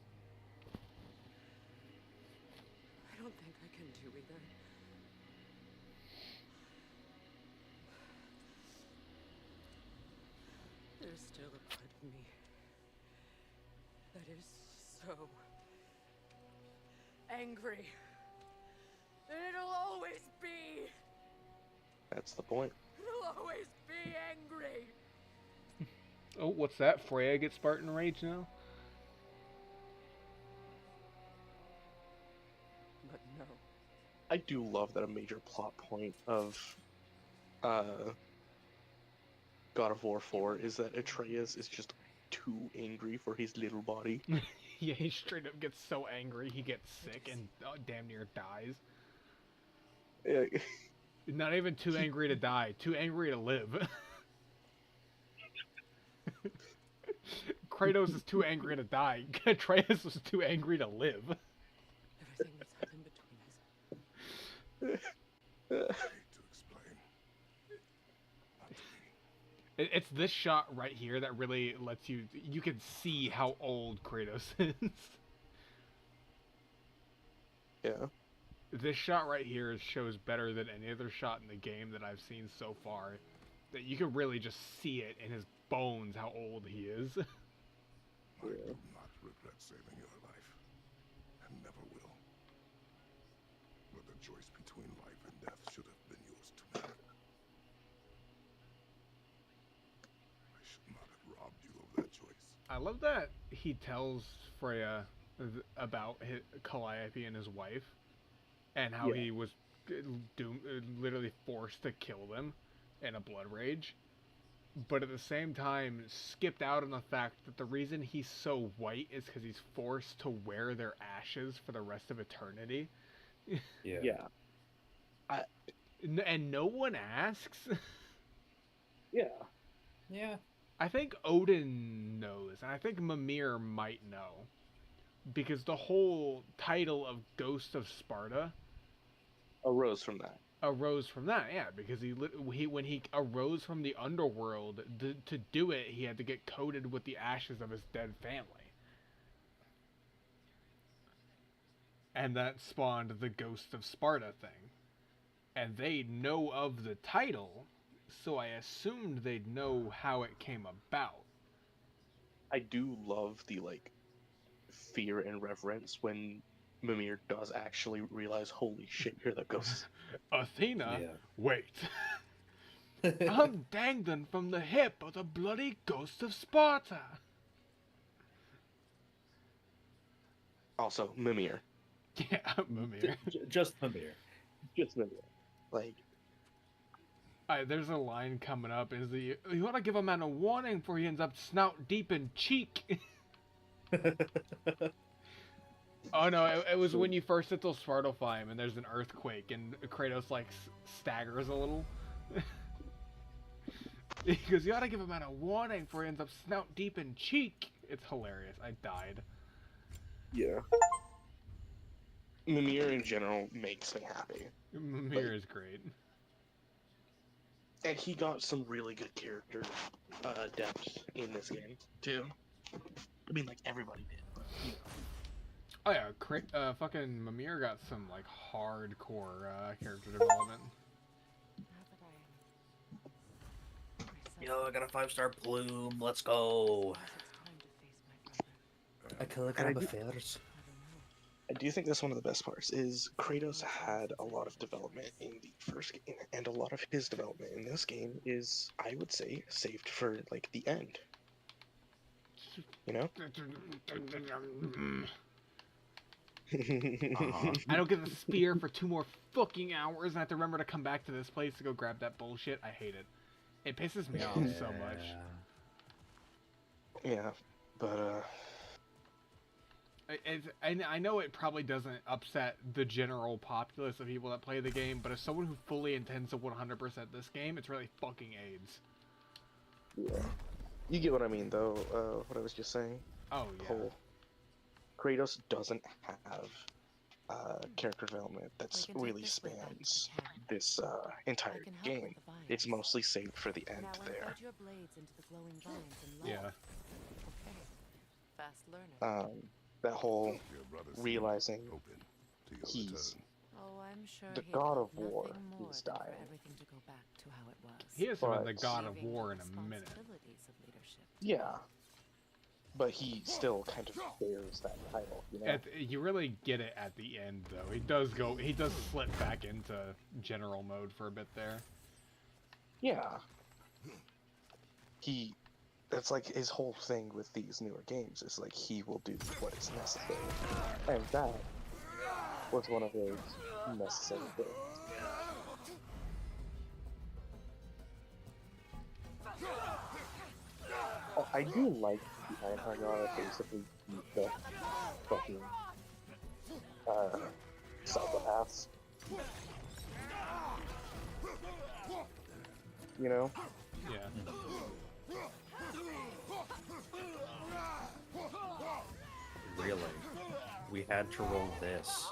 I don't think I can do either. There's still a part of me that is so angry. And it'll always be. That's the point. It'll always be angry. Oh, what's that? Freya gets Spartan Rage now? But no. I do love that a major plot point of God of War 4 is that Atreus is just too angry for his little body. Yeah, he straight up gets so angry he gets sick and damn near dies. Yeah. Not even too angry to die, too angry to live. Kratos is too angry to die. Atreus was too angry to live. Everything that's happened between us. I hate to explain. Not to me. It's this shot right here that really lets you can see how old Kratos is. Yeah. This shot right here shows better than any other shot in the game that I've seen so far. That you can really just see it in his bones how old he is. I do not regret saving your life, and never will. But the choice between life and death should have been yours to make. I should not have robbed you of that choice. I love that he tells Freya about Calliope and his wife, and how he was literally forced to kill them in a blood rage, but at the same time skipped out on the fact that the reason he's so white is because he's forced to wear their ashes for the rest of eternity. Yeah. Yeah. And no one asks. Yeah. Yeah. I think Odin knows, and I think Mimir might know. Because the whole title of Ghost of Sparta Arose from that. arose from that, yeah. Because he when he arose from the underworld, to do it, he had to get coated with the ashes of his dead family. And that spawned the Ghost of Sparta thing. And they know of the title, so I assumed they'd know how it came about. I do love the fear and reverence when Mimir does actually realize, holy shit, you're the ghost. Athena? Yeah. Wait. I'm dangling from the hip of the bloody Ghost of Sparta. Also, Mimir. Yeah, Mimir. Just Mimir. Just Mimir. Like, There's a line coming up. Is the you want to give a man a warning before he ends up snout deep in cheek? Oh no, it was when you first hit those Svartalfheim and there's an earthquake and Kratos like staggers a little. He goes, you ought to give a man a warning before he ends up snout deep in cheek. It's hilarious. I died. Yeah. Mimir in general makes me happy. Mimir is great. And he got some really good character depth in this game, too. I mean, like, everybody did, but, you know. Oh yeah, fucking Mimir got some like hardcore character development. Yo, I got a 5-star plume. Let's go. I kill And I do- affairs. I do think that's one of the best parts, is Kratos had a lot of development in the first game, and a lot of his development in this game is, I would say, saved for, like, the end. You know? I don't get the spear for 2 more fucking hours and I have to remember to come back to this place to go grab that bullshit. I hate it. It pisses me off so much. Yeah, but, I know it probably doesn't upset the general populace of people that play the game, but as someone who fully intends to 100% this game, it's really fucking AIDS. yeah. You get what I mean, though, what I was just saying? Oh, The yeah. whole Kratos doesn't have character development that's really spans this entire game. It's mostly saved for the end there. Yeah. Fast learner. That whole Your brother seemed realizing open to your he's return. Oh, I'm sure the he'd god love of war. nothing more He's than for dying. everything to go back to how it was. He hasn't been the But- god of Leaving war the in a minute. responsibilities of leadership. Yeah, but he still kind of bears that title, you know? You really get it at the end, though. He does slip back into general mode for a bit there. Yeah. That's like his whole thing with these newer games, is like he will do what is necessary. And that was one of those necessary things. I do like behind Hagara basically the fucking psychopaths. You know? Yeah. Really? We had to roll this.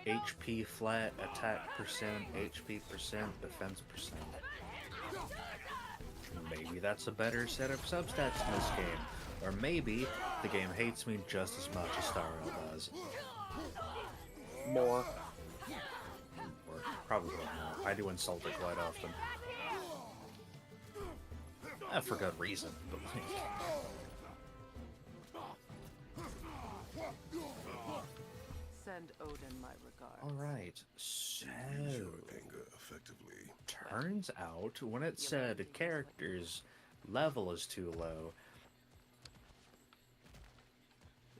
HP flat, attack percent, HP percent, defense percent. Maybe that's a better set of substats in this game. Or maybe the game hates me just as much as Star Rail does. More. Or probably more. I do insult it quite often. For good reason, but like... Send Odin my regards. Alright, so... Use your anger effectively. Turns out, when it said character's level is too low,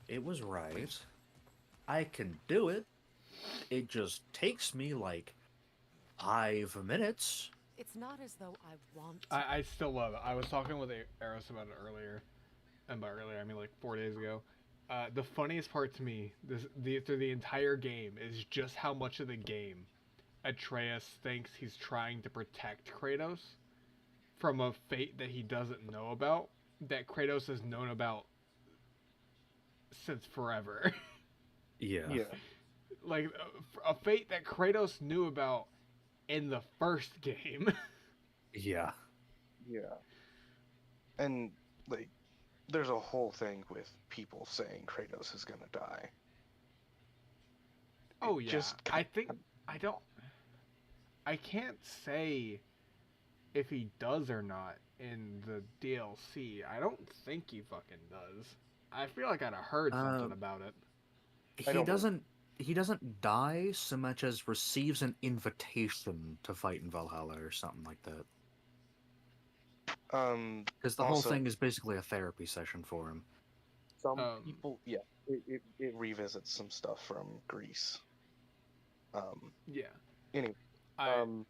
it was right. I can do it. It just takes me like 5 minutes. It's not as though I want to. I still love it. I was talking with Eros about it earlier. And by earlier, I mean like 4 days ago. The funniest part to me through the entire game is just how much of the game Atreus thinks he's trying to protect Kratos from a fate that he doesn't know about, that Kratos has known about since forever. Yeah. Like, a fate that Kratos knew about in the first game. Yeah. Yeah. And, like, there's a whole thing with people saying Kratos is gonna die. Oh, It yeah. just I can't say if he does or not in the DLC. I don't think he fucking does. I feel like I'd have heard something about it. He doesn't die so much as receives an invitation to fight in Valhalla or something like that. Because the whole also- thing is basically a therapy session for him. Some people, yeah, it revisits some stuff from Greece. Yeah. Anyway, I, Some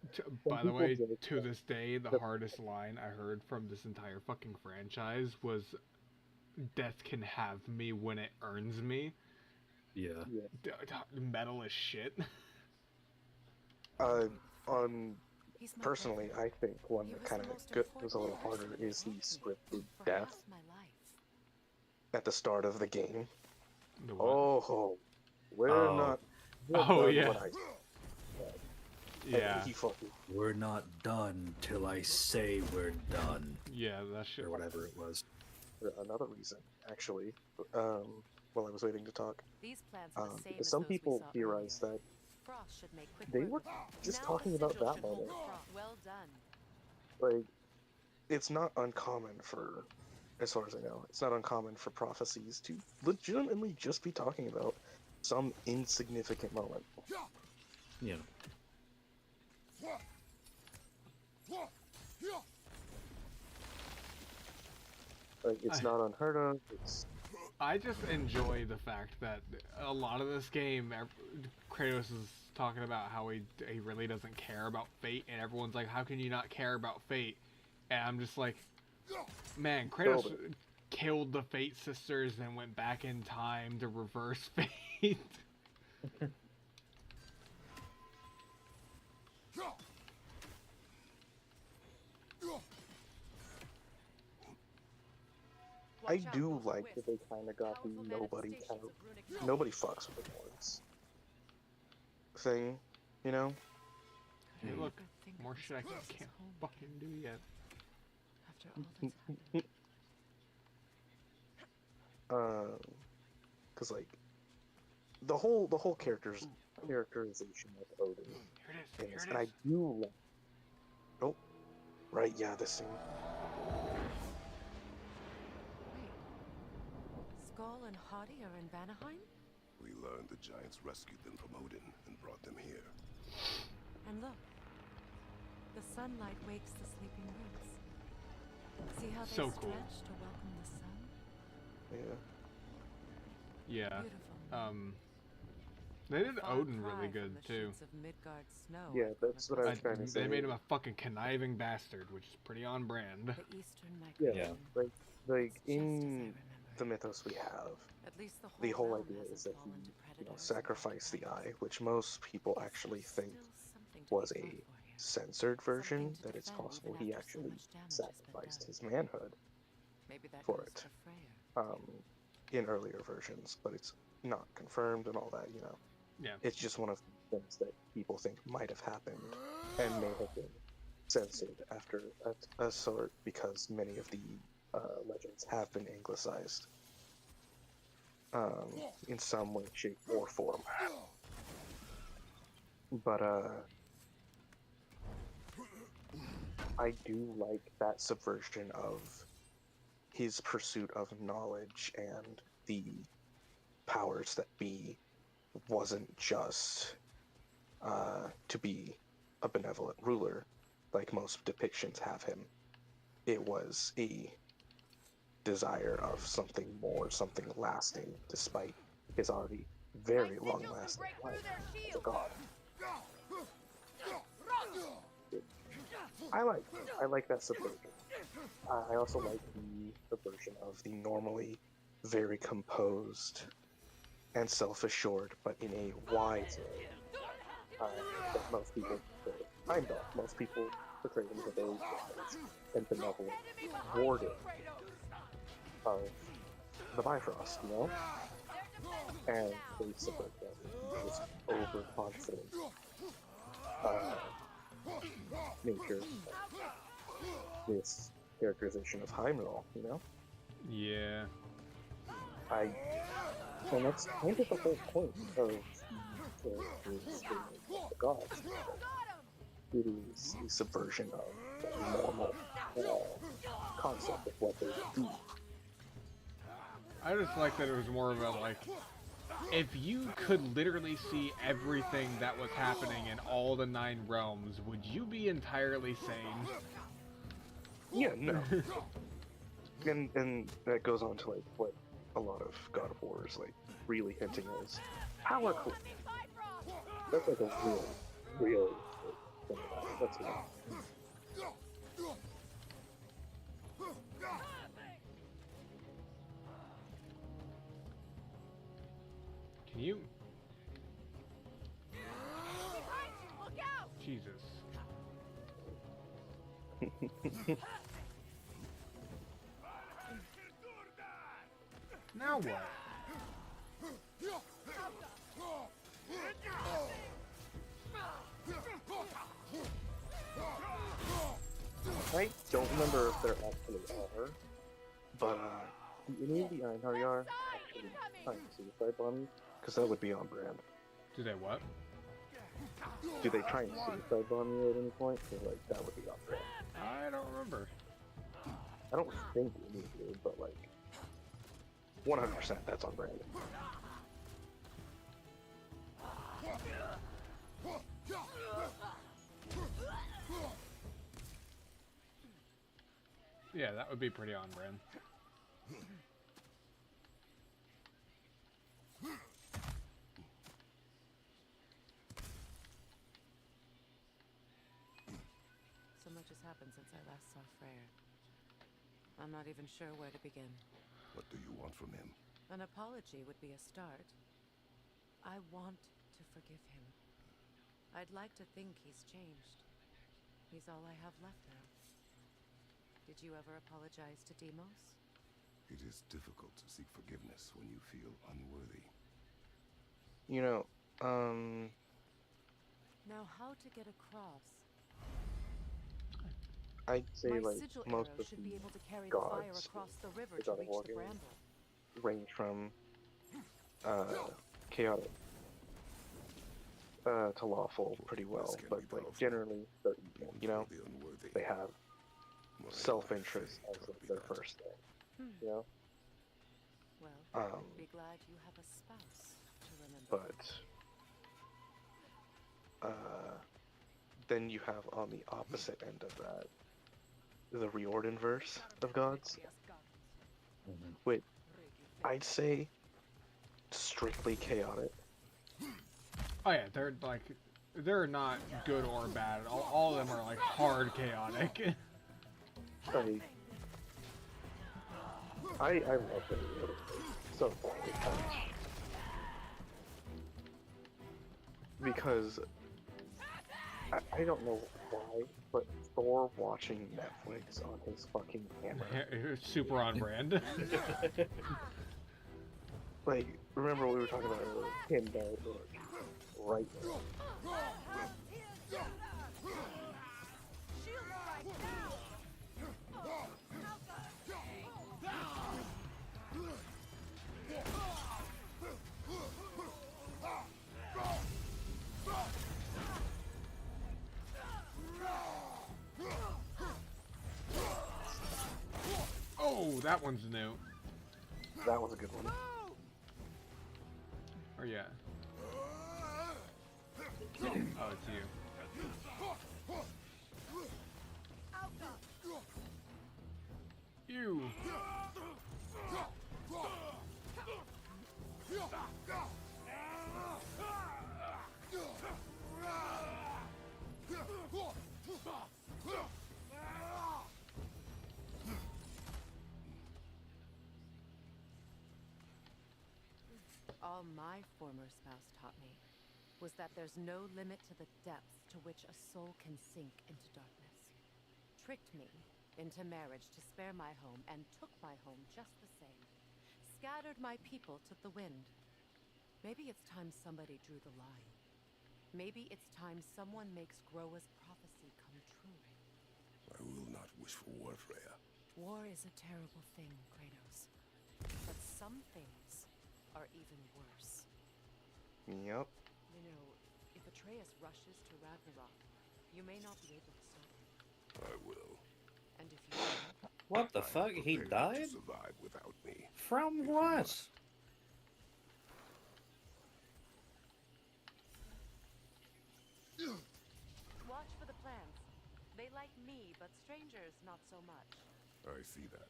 by the people way, joke to this day, the that hardest line I heard from this entire fucking franchise was "Death can have me when it earns me." Yeah. yeah, Metal as shit. Uh, on He's my personally, brother. I think one He that was kind the of most was a important little person harder in is the my life scripted for death half my life. at the start of the game. The what? Oh, we're Oh, not we're Oh done yeah, when I yeah, he fucking we're not done till I say we're done, yeah. That shit. or whatever it was. for another reason actually. While I was waiting to talk, These plants are the same because as some those we people saw theorize earlier. that Frost should make quick they work were of them. just Now talking the about sigil that should hold moment. the frost. Well done. Like, it's not uncommon for, as far as I know, it's not uncommon for prophecies to legitimately just be talking about some insignificant moment. Yeah. Like, I, it's not unheard of. It's I just enjoy the fact that a lot of this game, Kratos is talking about how he really doesn't care about fate, and everyone's like, "How can you not care about fate?" And I'm just like, man, Kratos build it. killed the Fate sisters and went back in time to reverse fate. I do like that they kind of got the nobody fucks with the Nords thing, you know? Hey, Mm. look, more shit I can't fucking do yet. After all that's happened. Because like the whole characterization of Odin Here it in is. this, Here and it I is. do like. Oh, right, yeah, this scene. Wait. Skull and Hottie are in Vanaheim? We learned the giants rescued them from Odin and brought them here. And look. The sunlight wakes the sleeping roots. See how they So stretch cool. to welcome the sun? Yeah. Yeah. Beautiful. They did Far Odin cry really from good the too. shoots of Midgard snow Yeah, I've grown that's what I was trying to They say. made him a fucking conniving bastard, which is pretty on brand. The eastern Yeah, migration. like It's just as I in remember. the mythos we have, At least the whole realm idea hasn't is that he, fallen to predators and sacrificed the archetypes. eye, which most people actually think Still something to was be a fought for here. censored version. Something to That it's defend possible even he after so actually much damage has been sacrificed done. his manhood Maybe that for goes it, for Freyr. in earlier versions, but it's not confirmed and all that. Yeah. It's just one of the things that people think might have happened and may have been censored after a sort because many of the legends have been anglicized in some way, shape, or form. But I do like that subversion of his pursuit of knowledge and the powers that be wasn't just to be a benevolent ruler like most depictions have him. It was a desire of something more, something lasting, despite his already very long-lasting life as a god. I like that subversion. I also like the subversion of the normally very composed and self-assured, but in a wise way. That most people portray Heimdall. Most people portray him as a very wise and benevolent warden of the Bifrost, And they subvert that with this overconfident nature, this characterization of Heimdall. Yeah. And that's kind of the whole point of the characters in the gods. It is a subversion of the normal concept of what they would be. I just like that it was more of a like, if you could literally see everything that was happening in all the 9 realms, would you be entirely sane? Yeah, no. and that goes on to like what a lot of God of War is like really hinting is power creep. That's like a really Let's see. Can you? Behind you! Look out! Jesus. Now what? I don't remember if there actually are, but do any of the Ironheart are actually trying to suicide bomb you? Because that would be on brand. Do they what? Do they try and suicide bomb you at any point? Because like that would be on brand. I don't remember. I don't think any do, but like 100% that's on brand. Yeah, that would be pretty on brand. So much has happened since I last saw Freyr. I'm not even sure where to begin. What do you want from him? An apology would be a start. I want to forgive him. I'd like to think he's changed. He's all I have left now. Did you ever apologize to Demos? It is difficult to seek forgiveness when you feel unworthy. You know, Now how to get across? I'd say My like sigil most arrow of should the be able to carry the fire gods, across the river the to God of reach War the games, bramble. range from chaotic to lawful pretty well, but like generally they're evil, you know? They have self-interest as like their first thing, you know? Well, be glad you have a spouse to remember. But then you have on the opposite end of that the Riordan verse of gods, which I'd say strictly chaotic. Oh yeah, they're like, they're not good or bad. All of them are like hard chaotic. Like, I love the Riordan verse so far because I don't know why, but Thor watching Netflix on his fucking camera. Super on brand. Like, remember what we were talking about earlier? Him though, like, right now. Oh, that one's new. That was a good one. Or yeah. Oh, it's you. You. All my former spouse taught me was that there's no limit to the depths to which a soul can sink into darkness. Tricked me into marriage to spare my home and took my home just the same. Scattered my people to the wind. Maybe it's time somebody drew the line. Maybe it's time someone makes Groa's prophecy come true. I will not wish for war, Freya. War is a terrible thing, Kratos. But some things are even worse. Yep. You know, if Atreus rushes to Ragnarok, you may not be able to stop him. I will. And if you do, What the fuck? He died? To survive without me. From what? watch for the plants. They like me, but strangers not so much. I see that.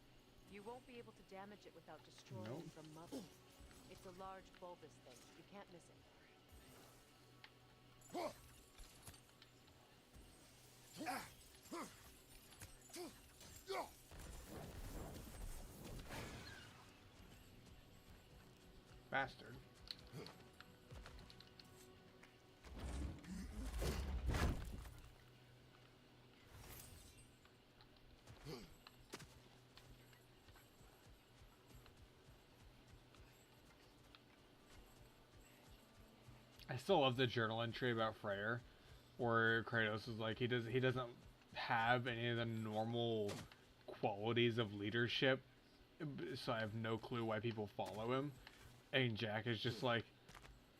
You won't be able to damage it without destroying it from mother. It's a large bulbous thing. You can't miss it. Bastard. I still love the journal entry about Freyr, where Kratos is like he doesn't have any of the normal qualities of leadership, so I have no clue why people follow him. And Jack is just like,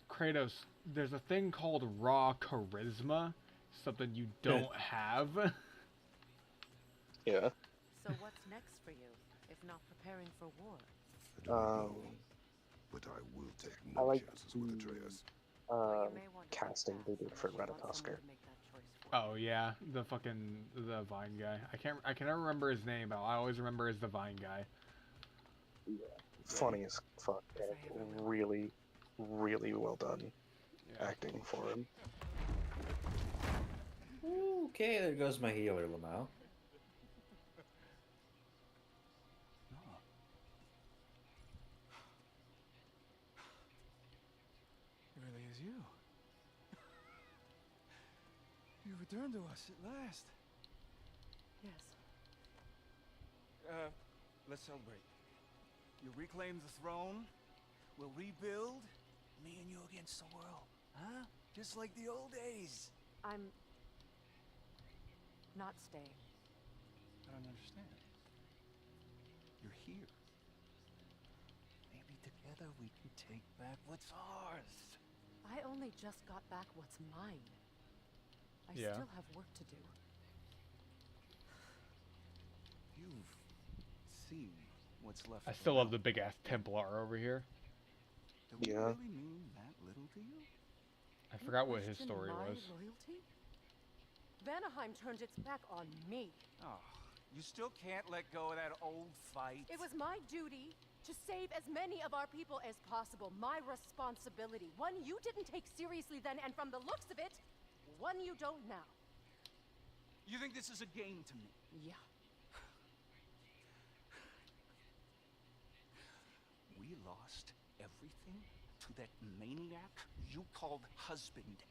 Kratos, there's a thing called raw charisma, something you don't have. Yeah. So what's next for you, if not preparing for war? I do not know, but I will take I no like chances with Atreus. Well, you may want to think casting they fast did for unless you want someone Ratatoskr. to make that choice for you. Oh yeah, the Vine guy. I can never remember his name, but I always remember as the Vine guy. Yeah. Funny as fuck. And really, really well done acting for him. Okay, there goes my healer, Lamau. It really is you. You returned to us at last. Yes. Let's celebrate. You reclaim the throne. We'll rebuild. Me and you against the world. Huh? Just like the old days. I'm not staying. I don't understand. You're here. Maybe together we can take back what's ours. I only just got back what's mine. I Yeah. still have work to do. You've seen what's left. I of the still love the realm. big ass Templar over here. Do we Yeah. really mean that little to you? I You forgot what his question story my was. loyalty? Vanaheim turned its back on me. Oh, you still can't let go of that old fight. It was my duty to save as many of our people as possible. My responsibility. One you didn't take seriously then, and from the looks of it, one you don't now. You think this is a game to me? Yeah. We lost everything to that maniac you called husband.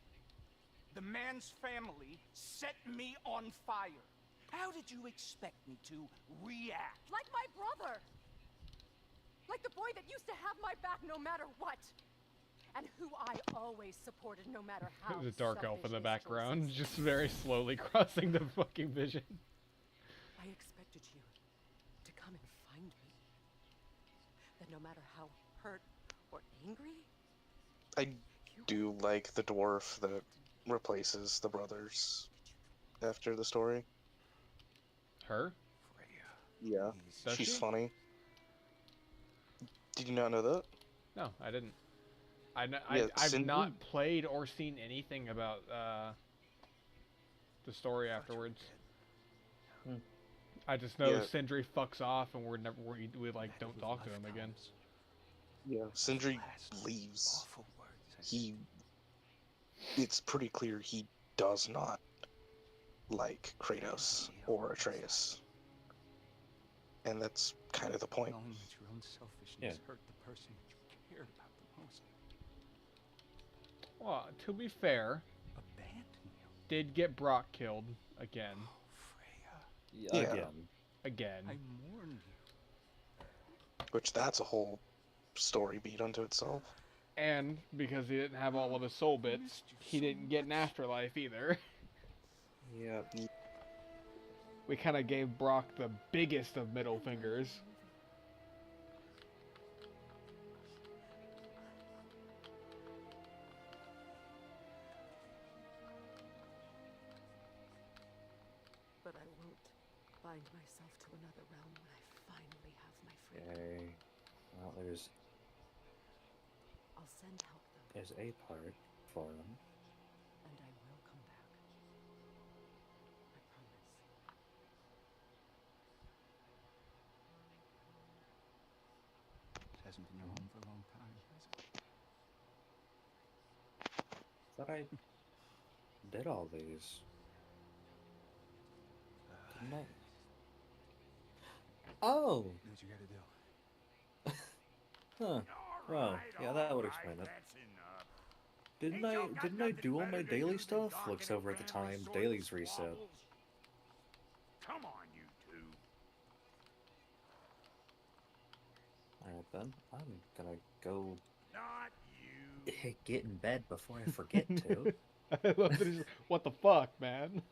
The man's family set me on fire. How did you expect me to react? Like my brother! Like the boy that used to have my back no matter what! And who I always supported no matter how The dark elf in selfish the his background, choices. just very slowly crossing the fucking vision. I expected you to come and find me. That no matter how hurt or angry, I do like the dwarf that replaces the brothers after the story. Her? Freya. Yeah. Does She's she? funny. Did you not know that? No, I didn't. Yeah, I've Sindri- not played or seen anything about the story afterwards. I just know Yeah. Sindri fucks off, and we like don't talk to him again. Yeah. Sindri leaves. It's pretty clear he does not like Kratos or Atreus. And that's kind of the point. Knowing that your own selfishness Yeah. hurt the person that you cared about the most. Well, to be fair, Abandon you. did get Brock killed again. Freya. Yeah. Again. Again. I mourn you. Which that's a whole story beat unto itself. And because he didn't have all of his soul bits, he didn't get an afterlife either. Yep. We kind of gave Brock the biggest of middle fingers. but I won't bind myself to another realm when I finally have my freedom. Okay. Well, there's I'll send help though, there's a part for them. and I will come back. I promise. It hasn't been your home for a long time, has it? Thought I did all these. Didn't I? Oh! Do what you gotta do. Huh. Nar! Well, yeah, that would explain it. That's enough. Didn't I do all my daily stuff? Looks over at the time. Daily's reset. Come on, you two. Alright then, I'm gonna go Not you. get in bed before I forget to. I love that he's, what the fuck, man?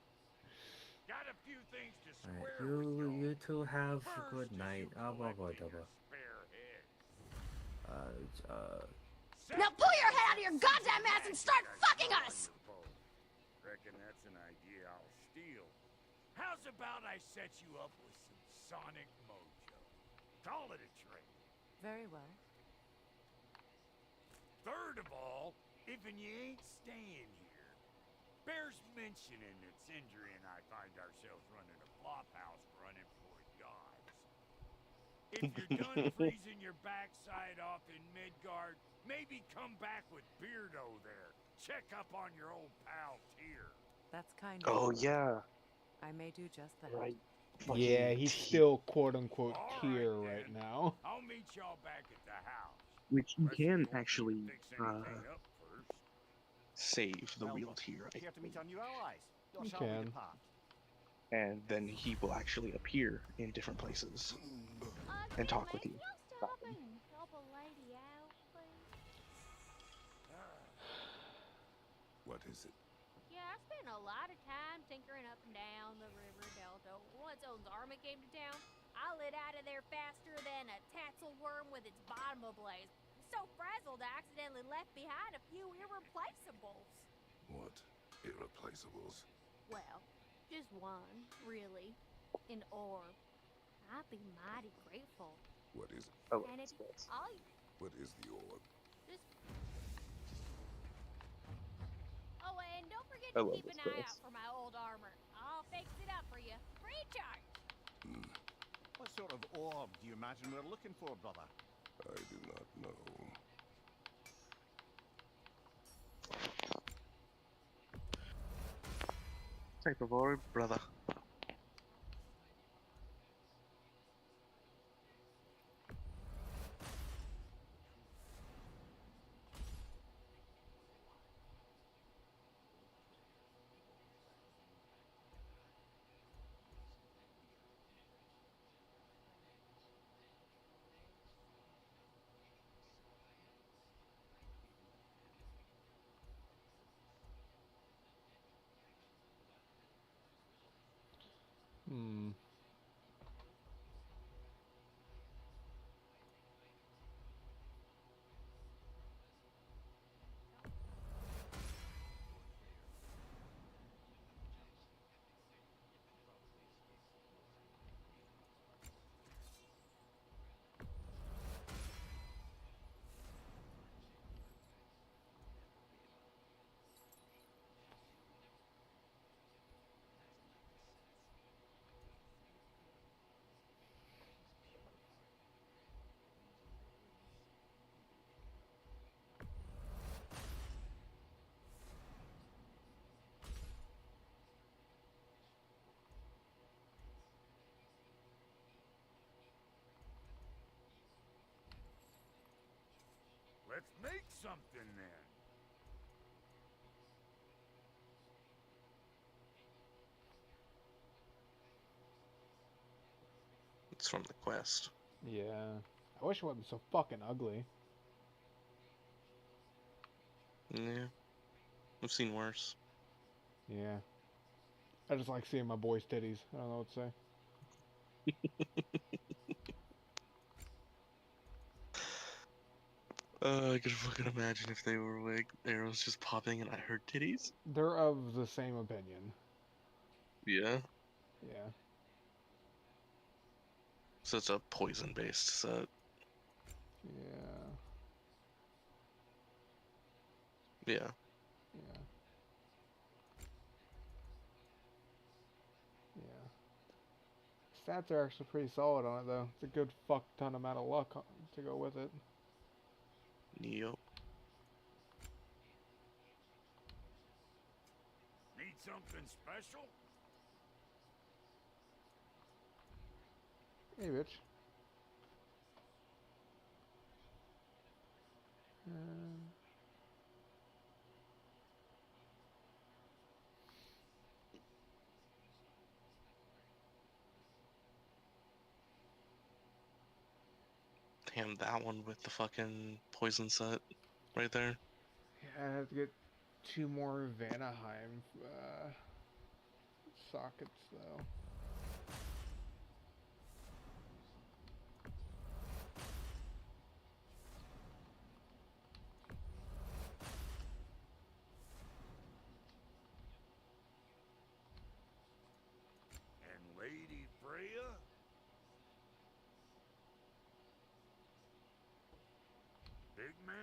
Got a few things to Alright, square with y'all. you two have a First good is night. you Blah blah collecting blah. your spare heads. Now pull your head out of your goddamn ass and start fucking us! Reckon that's an idea I'll steal. How's about I set you up with some sonic mojo? Call it a trade. Very well. Third of all, if you ain't staying here, bears mentioning that Sindri and I find ourselves running a flop house for unemployed gods. If you're done freezing your backside off in Midgard, maybe come back with Beardo there. Check up on your old pal Tyr. That's kind of Oh you. yeah, I may do just that. right. Yeah, he's still quote unquote All tier right, right then. now. I'll meet y'all back at the house. Which you Unless can want me to actually fix anything up first. save the real tier, I Here to meet think. our new allies. Or You shall we can. depart? And then he will actually appear in different places and talk with you. Can y'all stop and help a lady out, please? What is it? Yeah, I spent a lot of time tinkering up and down the river delta. Once Owen's army came to town, I lit out of there faster than a tassel worm with its bottom ablaze. So frazzled, I accidentally left behind a few irreplaceables. What? Irreplaceables? Well, just one, really. An orb. I'd be mighty grateful. What is it? Oh, And that's it's good. all What is the orb? just... Oh, and don't forget I to love keep this an eye place. out for my old armor. I'll fix it up for you. Free of charge. What sort of orb do you imagine we're looking for, brother? I do not know. Type of orb, brother. Hmm. Let's make something then. It's from the quest. Yeah. I wish it wasn't so fucking ugly. Yeah. I've seen worse. Yeah. I just like seeing my boy's titties. I don't know what to say. I could fucking imagine if they were like arrows just popping and I heard titties. They're of the same opinion. Yeah. Yeah. So it's a poison based set. Yeah. Yeah. Yeah. Yeah. Stats are actually pretty solid on it, though. It's a good fuck ton amount of luck to go with it. Neo. Need something special? Hey, bitch. Damn, that one with the fucking poison set right there. Yeah, I have to get 2 more Vanaheim sockets though. And Lady Freya? Big man?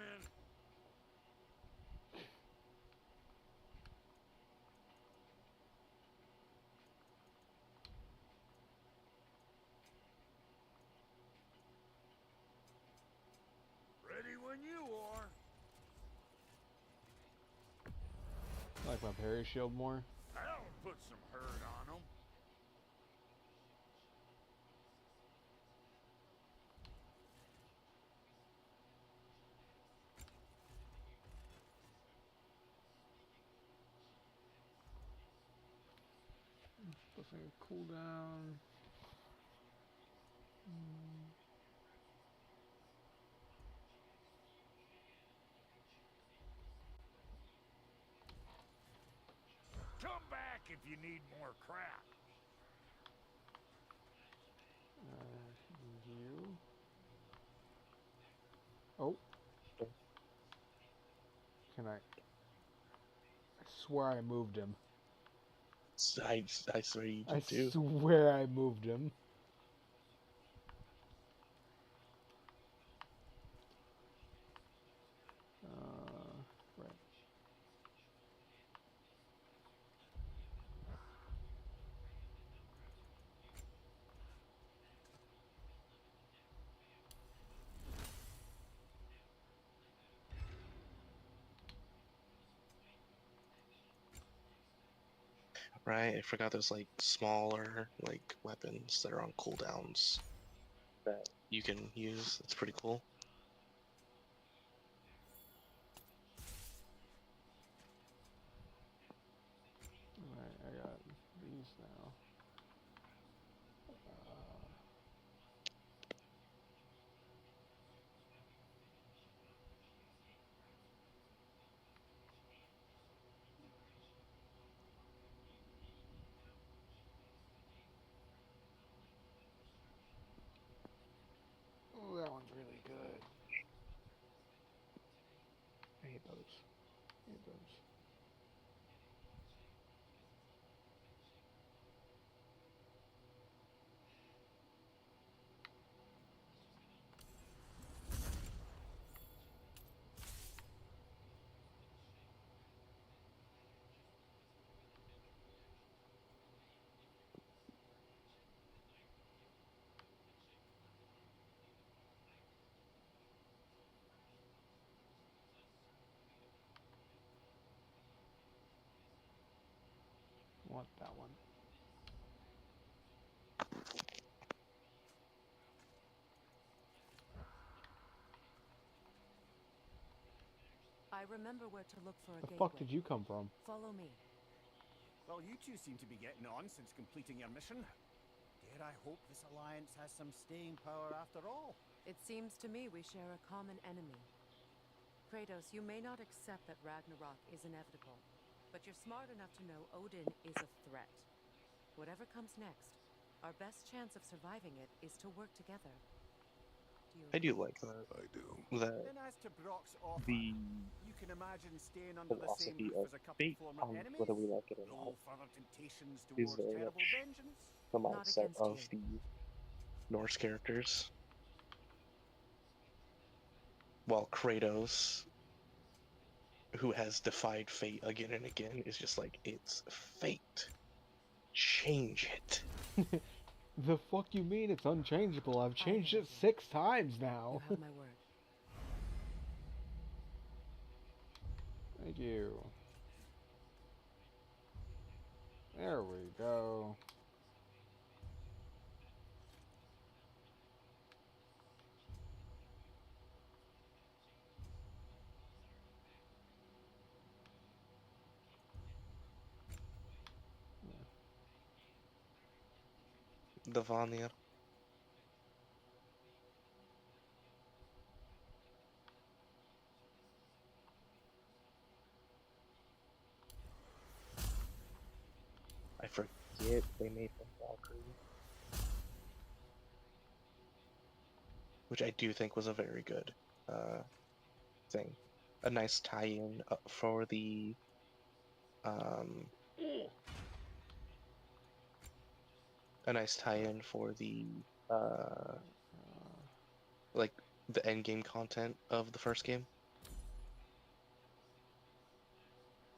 Ready when you are. I like my parry shield more. That'll put some hurt on them. Plus a cooldown. Come back if you need more crap. You. Oh. Can I swear I moved him. I swear you I did too. swear I moved him. Right. Right, I forgot there's like smaller like weapons that are on cooldowns that you can use. It's pretty cool. Alright, I got these now. Oh, that one's really good. I hate those. I hate those. Want that one. I remember where to look for a The gateway. fuck did you come from? Follow me. Well, you two seem to be getting on since completing your mission. Dare I hope this alliance has some staying power after all? It seems to me we share a common enemy. Kratos, you may not accept that Ragnarok is inevitable, but you're smart enough to know Odin is a threat. Whatever comes next, our best chance of surviving it is to work together. I do like that. I do. That Then as to Brock's offer, the you can imagine staying under the same philosophy roof of as a couple fate, former enemies? whether we like it or not, No further temptations is towards very terrible much vengeance? the Not mindset against of you. the Norse characters. While Kratos, who has defied fate again and again, is just like, it's fate. Change it. The fuck you mean it's unchangeable? I've changed heard it 6 times You now. have my word. Thank you. There we go. The Vanir. I forget they made them Valkyrie. Which I do think was a very good thing. A nice tie-in for the um, a nice tie-in for the like the end game content of the first game.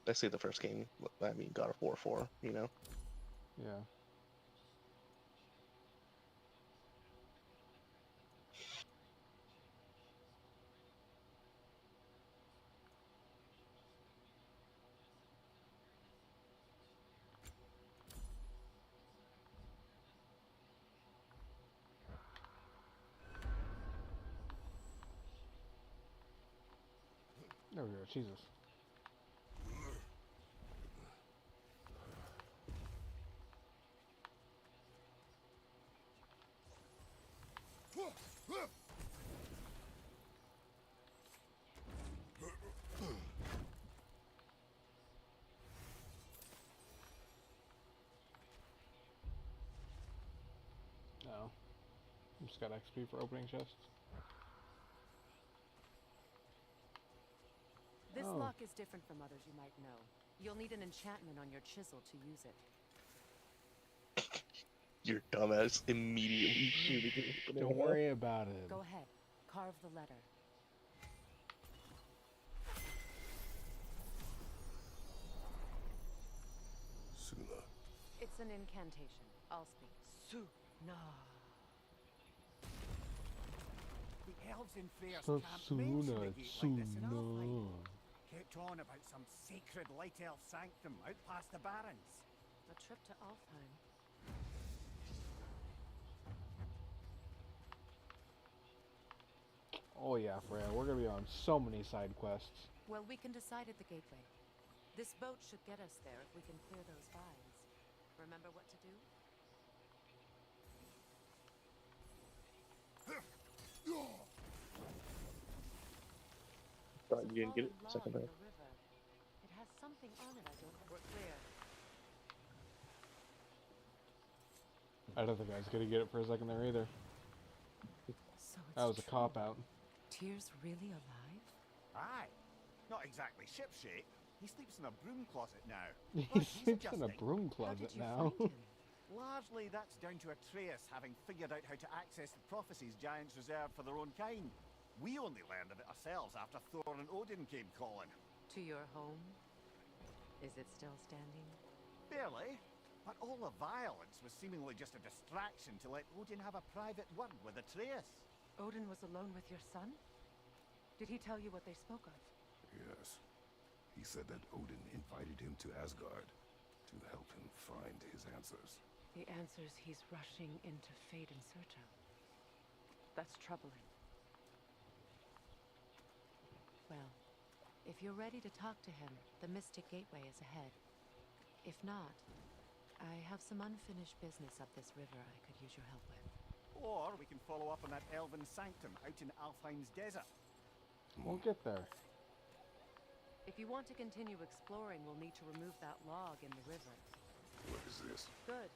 I say the first game, I mean God of War 4, you know? Yeah. There we go. Jesus. No. Just got XP for opening chests. This Oh. lock is different from others you might know. You'll need an enchantment on your chisel to use it. Your dumbass immediately shooting it. Don't worry about it. Go ahead. Carve the letter. Suna. It's an incantation. I'll speak. Suna. The elves in Freyr's So camp Suna, mentioned a gate like this in Suna. Alfheim. Kept on about some sacred light elf sanctum out past the barrens. A trip to Alfheim. Oh yeah, Freya, we're gonna be on so many side quests. Well, we can decide at the gateway. This boat should get us there if we can clear those vines. Remember what to do? Thought you didn't get it Fallen second log in time. the river. It has something on it I don't. We're clear. I don't think I was gonna get it for a second there either. So it's That was a true. cop out. Tyr's really alive? Aye. Not exactly shipshape. He sleeps in a broom closet now. He But he's sleeps in a adjusting. broom How closet did you now. find him? Largely that's down to Atreus having figured out how to access the prophecies giants reserved for their own kind. We only learned of it ourselves after Thor and Odin came calling. To your home? Is it still standing? Barely. But all the violence was seemingly just a distraction to let Odin have a private word with Atreus. Odin was alone with your son? Did he tell you what they spoke of? Yes. He said that Odin invited him to Asgard to help him find his answers. The answers he's rushing into fate in search of. That's troubling. Well, if you're ready to talk to him, the Mystic Gateway is ahead. If not, I have some unfinished business up this river I could use your help with. Or we can follow up on that elven sanctum out in Alfheim's desert. We'll get there. If you want to continue exploring, we'll need to remove that log in the river. What is this? Good.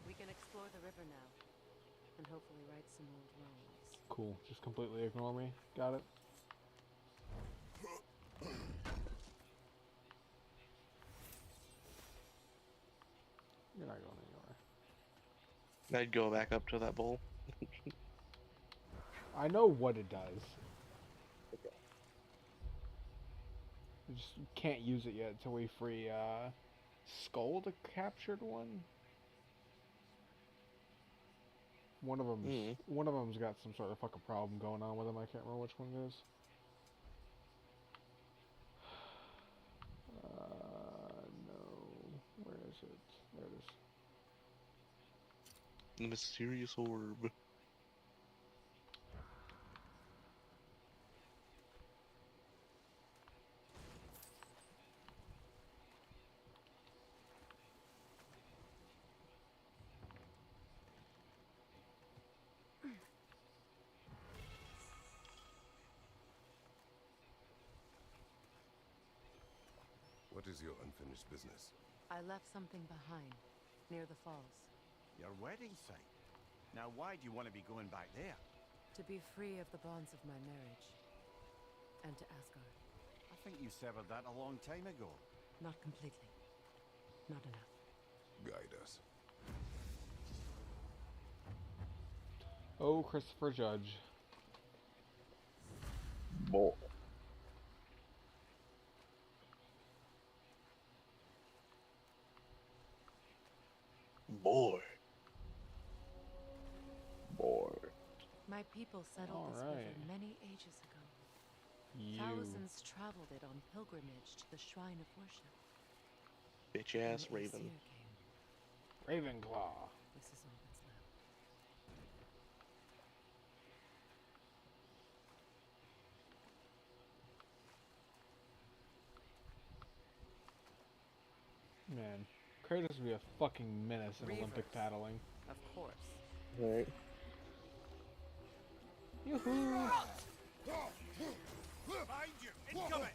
We can explore the river now. And hopefully right some old wrongs. Cool. Just completely ignore me. Got it. You're not going anywhere. I'd go back up to that bowl. I know what it does. Okay. We just can't use it yet until we free Skull, the captured one. One of them's got some sort of fucking problem going on with him. I can't remember which one it is. No. Where is it? There it is. The mysterious orb. What is your unfinished business? I left something behind, near the falls. Your wedding site. Now, why do you want to be going back there? To be free of the bonds of my marriage. And to Asgard. I think you severed that a long time ago. Not completely. Not enough. Guide us. Oh, Christopher Judge. Boy. Boy. Boy. My people settled this Alright. river many ages ago. You. Thousands traveled it on pilgrimage to the shrine of worship. Bitch When ass the Raven. Aesir came, Ravenclaw. this is all that's left. Man, Kratos would be a fucking menace in Olympic Reavers. paddling. Of course. Right. Yoo-hoo! Behind you! Incoming!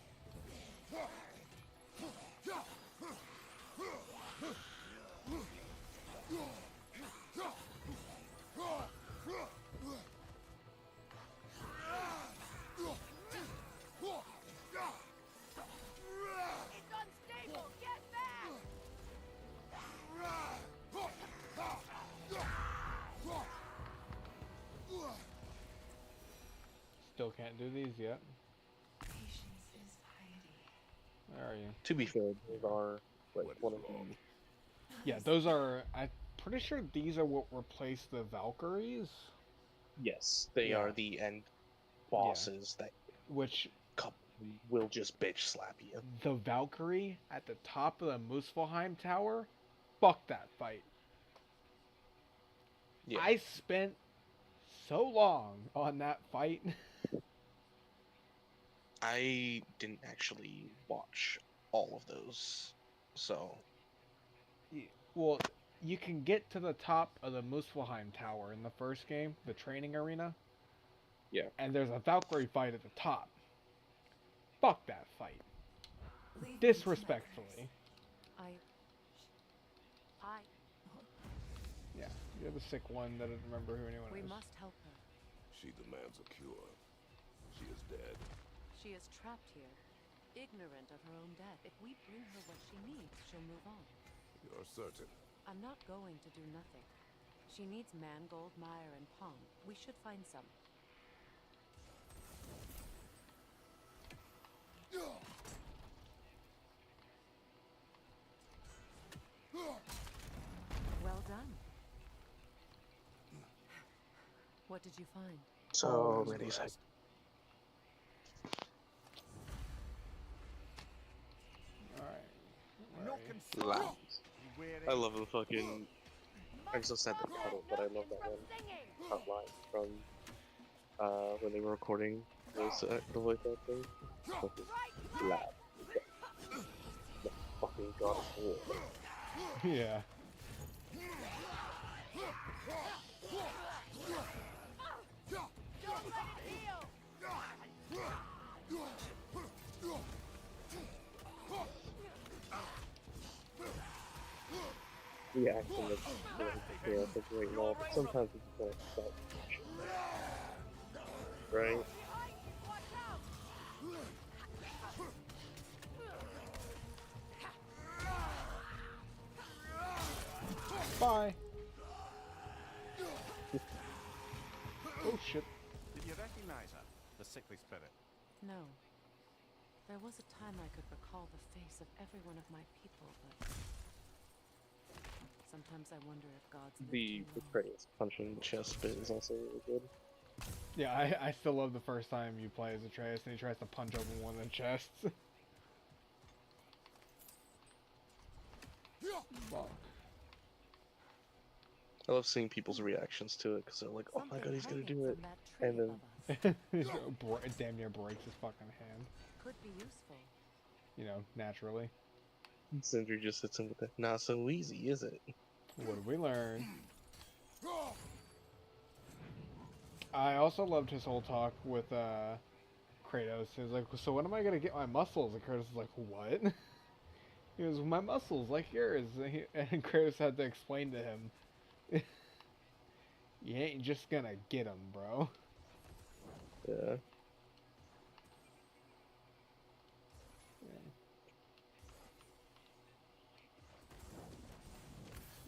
It's unstable! Get back! Still can't do these yet. Patience is piety. Where are you? To be fair, those are like What is one of wrong? the Yeah, those are. I'm pretty sure these are what replaced the Valkyries, yes, they Yeah. are the end bosses that which couple will just bitch slap you. the Valkyrie at the top of the Muspelheim Tower. Fuck that fight. Yeah. I spent so long on that fight. I didn't actually watch all of those, so Well, you can get to the top of the Muspelheim Tower in the first game, the training arena. Yeah. And there's a Valkyrie fight at the top. Fuck that fight. Leave me to my Disrespectfully. I. Yeah, you're the sick one that doesn't remember who anyone We is. must help her. She demands a cure. She is dead. She is trapped here, ignorant of her own death. If we bring her what she needs, she'll move on. You're certain. I'm not going to do nothing. She needs mangold, mire, and palm. We should find some. Well done. What did you find? so many seconds. Alright. No Alright. concern. Loud. Beware I it. love the fucking. I'm so sad that cut it, but I love that one cut line from when they were recording the voice acting. Fucking loud. The fucking god of war. Yeah. Don't let it heal! The action is chaotic right now, but sometimes it's just like so right? Watch out! Bye. Oh shit. Did you recognize her? The sickly spirit. No. There was a time I could recall the face of every one of my people, but sometimes I wonder if God's lived The too long. Kratos punching the chest bit is also really good. Yeah, I still love the first time you play as Atreus and he tries to punch open one of the chests. Fuck. I love seeing people's reactions to it because they're like, "Oh my god, he's gonna Something do it," hanging from that tree and then above us. Damn near breaks his fucking hand. Could be useful. You know, naturally. Sindri just hits him with the, "Not so easy, is it?" What did we learn? I also loved his whole talk with Kratos. He was like, "So when am I gonna get my muscles?" And Kratos is like, "What?" He goes, my muscles like yours. And Kratos had to explain to him, you ain't just gonna get him, bro. Yeah.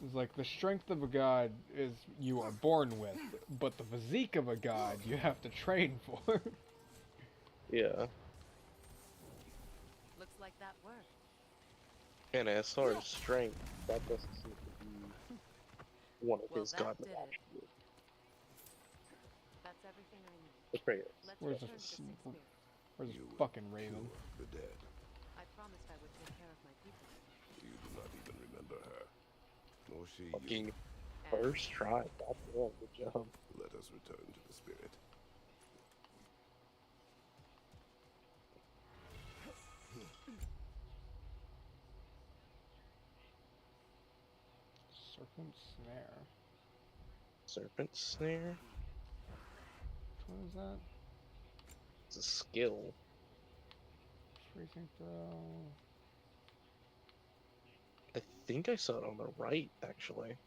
It's like the strength of a god is you are born with, but the physique of a god you have to train for. Yeah. Looks like that worked. And as far as strength, that doesn't seem to be one of his that godly did it. attributes. That's everything I need. The Kratos. Let's Where's return to this? Six Spears. Where's this You will fucking Raven? cure the dead. I promised I would take care of my people. You do not even remember her. Nor she Fucking you. first try. Goddamn, good job. Let us return to the spirit. Serpent snare. Serpent snare? What is that? It's a skill. Freezing throw. I think I saw it on the right, actually.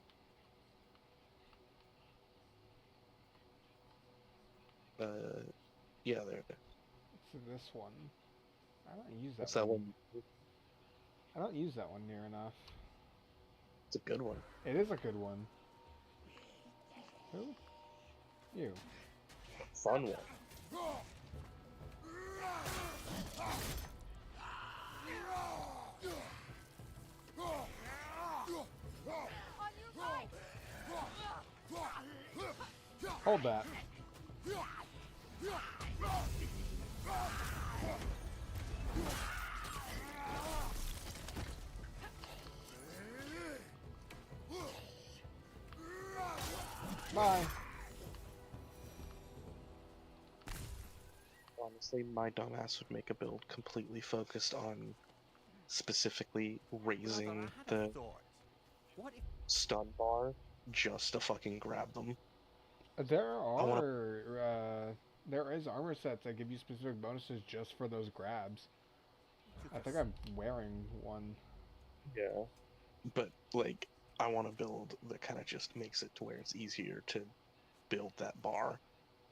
Yeah, there it is. It's this one. I don't use that What's that one? I don't use that one near enough. It's a good one. It is a good one. Who? You. Fun one. Hold that. Bye. Honestly, my dumbass would make a build completely focused on specifically raising the stun bar just to fucking grab them. There is armor sets that give you specific bonuses just for those grabs. I think I'm wearing one. Yeah. But, like, I want to build that kind of just makes it to where it's easier to build that bar.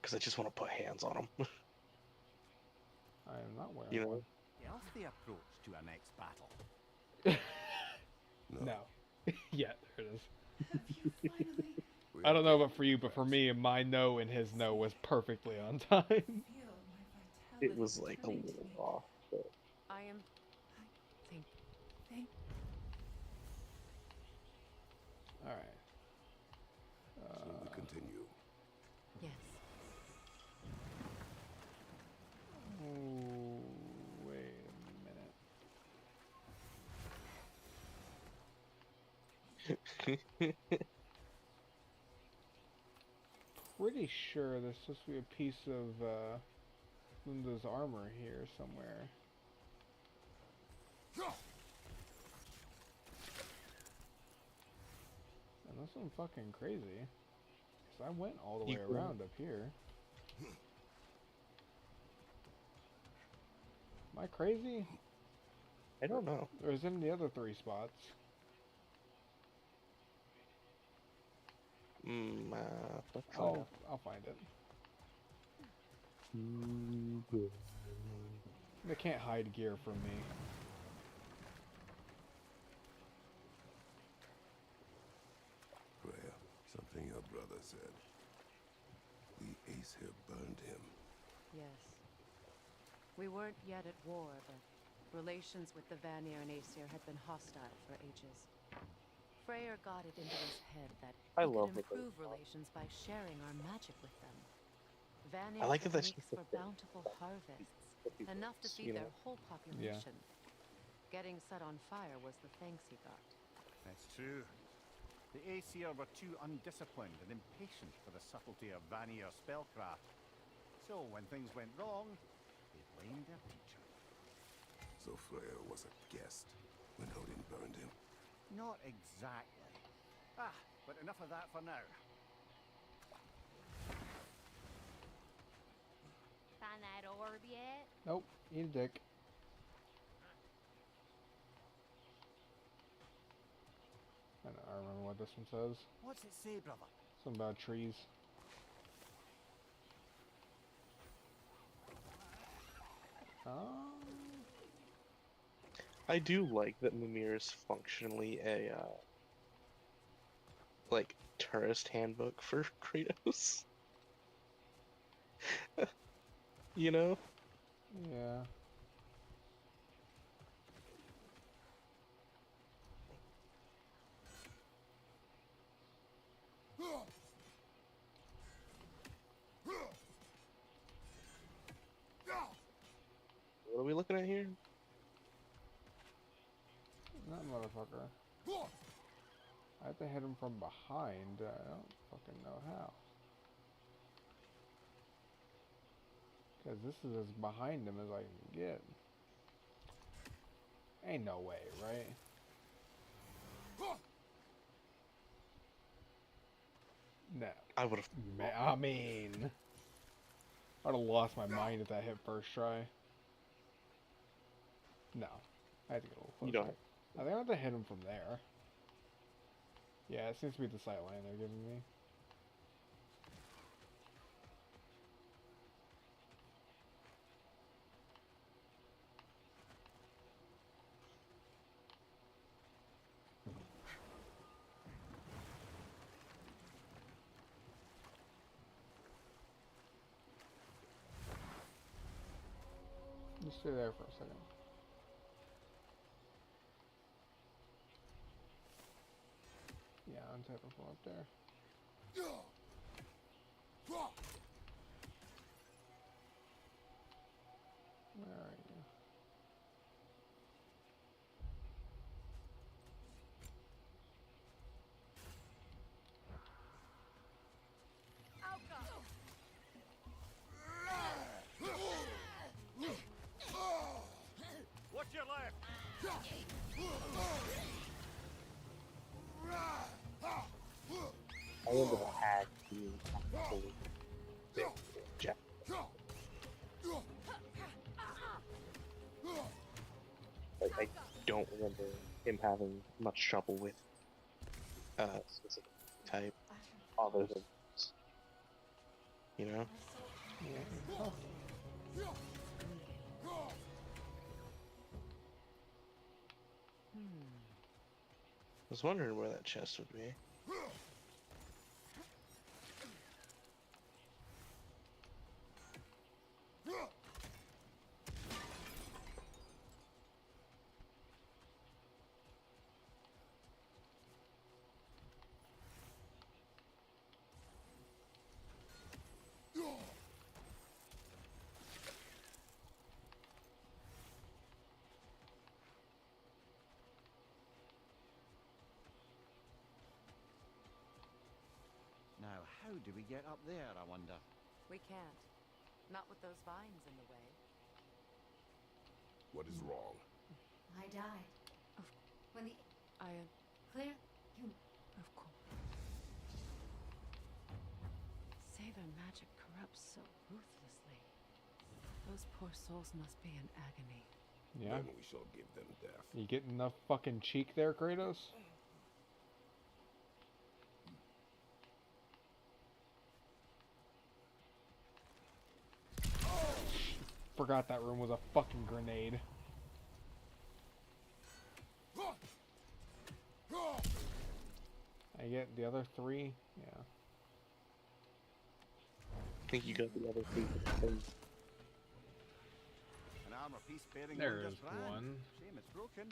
Because I just want to put hands on them. I am not wearing You know? one. What's the approach to our next battle? No. Yeah, there it is. I don't know about for you, but for me, my no and his no was perfectly on time. It was, like, a little off. But... I am... Thank... Alright. So we continue. Yes. Oh, wait a minute. Pretty sure there's supposed to be a piece of Linda's armor here somewhere. Unless I'm fucking crazy. Because I went all the way around up here. Am I crazy? I don't know. Or is it in the other 3 spots? I'll find it. They can't hide gear from me. Freya, something your brother said. The Aesir burned him. Yes. We weren't yet at war, but relations with the Vanir and Aesir had been hostile for ages. Freyr got it into his head that he could improve relations by sharing our magic with them. Vanir techniques for bountiful harvests, enough to feed their whole population. Yeah. Getting set on fire was the thanks he got. That's true. The Aesir were too undisciplined and impatient for the subtlety of Vanir spellcraft. So when things went wrong, they blamed their teacher. So Freya was a guest when Odin burned him? Not exactly. But enough of that for now. Find that orb yet? Nope, eat a dick. I remember what this one says. What's it say, brother? Something about trees. I do like that Mimir is functionally a like tourist handbook for Kratos. You know? Yeah. What are we looking at here? That motherfucker. I have to hit him from behind. I don't fucking know how. Because this is as behind him as I can get. Ain't no way, right? No. I would have. I mean, I'd have lost my mind if that hit first try. No. I had to get a little closer. You don't. I think I have to hit him from there. Yeah, it seems to be the sight line they're giving me. Just stay there for a second. Yeah, untap him from up there. Where are you? What's your left? I wonder the hack to actually Jack. Like, I don't remember him having much trouble with specific type other than you know? Yeah. Oh. I was wondering where that chest would be. Now, how do we get up there, I wonder? We can't. Not with those vines in the way. What is wrong? I died. When the Claire, you Of course. Say their magic corrupts so ruthlessly. Those poor souls must be in agony. Yeah. Then we shall give them death. You getting enough fucking cheek there, Kratos? Forgot that room was a fucking grenade. I get the other three? Yeah. I think you got the other two. An armor piece bearing There Wonder's is brand. one. Shame it's broken.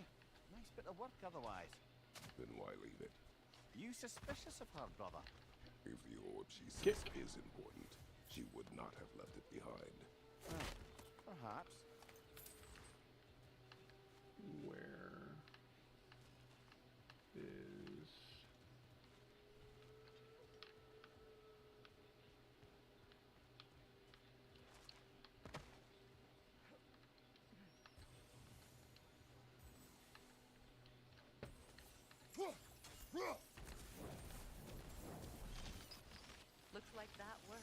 Nice bit of work otherwise. Then why leave it? You suspicious of her, brother? If the orb she Kick. seeks is important, she would not have left it behind. Perhaps. Where is... Looks like that worked.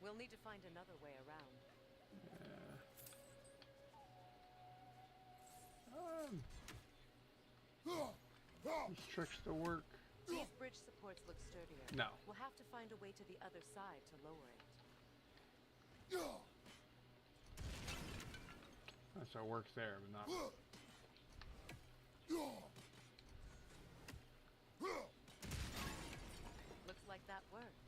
We'll need to find another way around. These tricks to work. These bridge supports look sturdier. No. We'll have to find a way to the other side to lower it. So it works there, but not. Looks like that worked.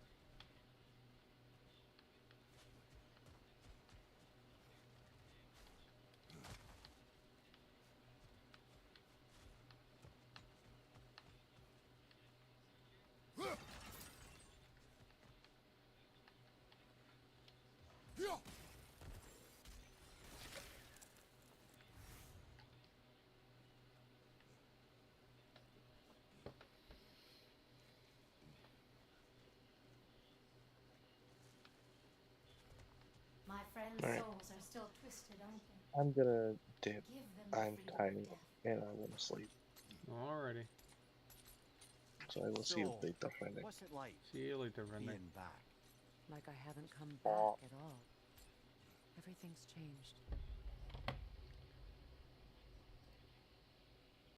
My friends' Alright. souls are still twisted, aren't they? I'm gonna dip. Give them the I'm freedom of tiny death. and I want to sleep. Alrighty. So I will see you So, later, friend. what's it like See you later, Renee. being back? Like I haven't come back at all. Everything's changed.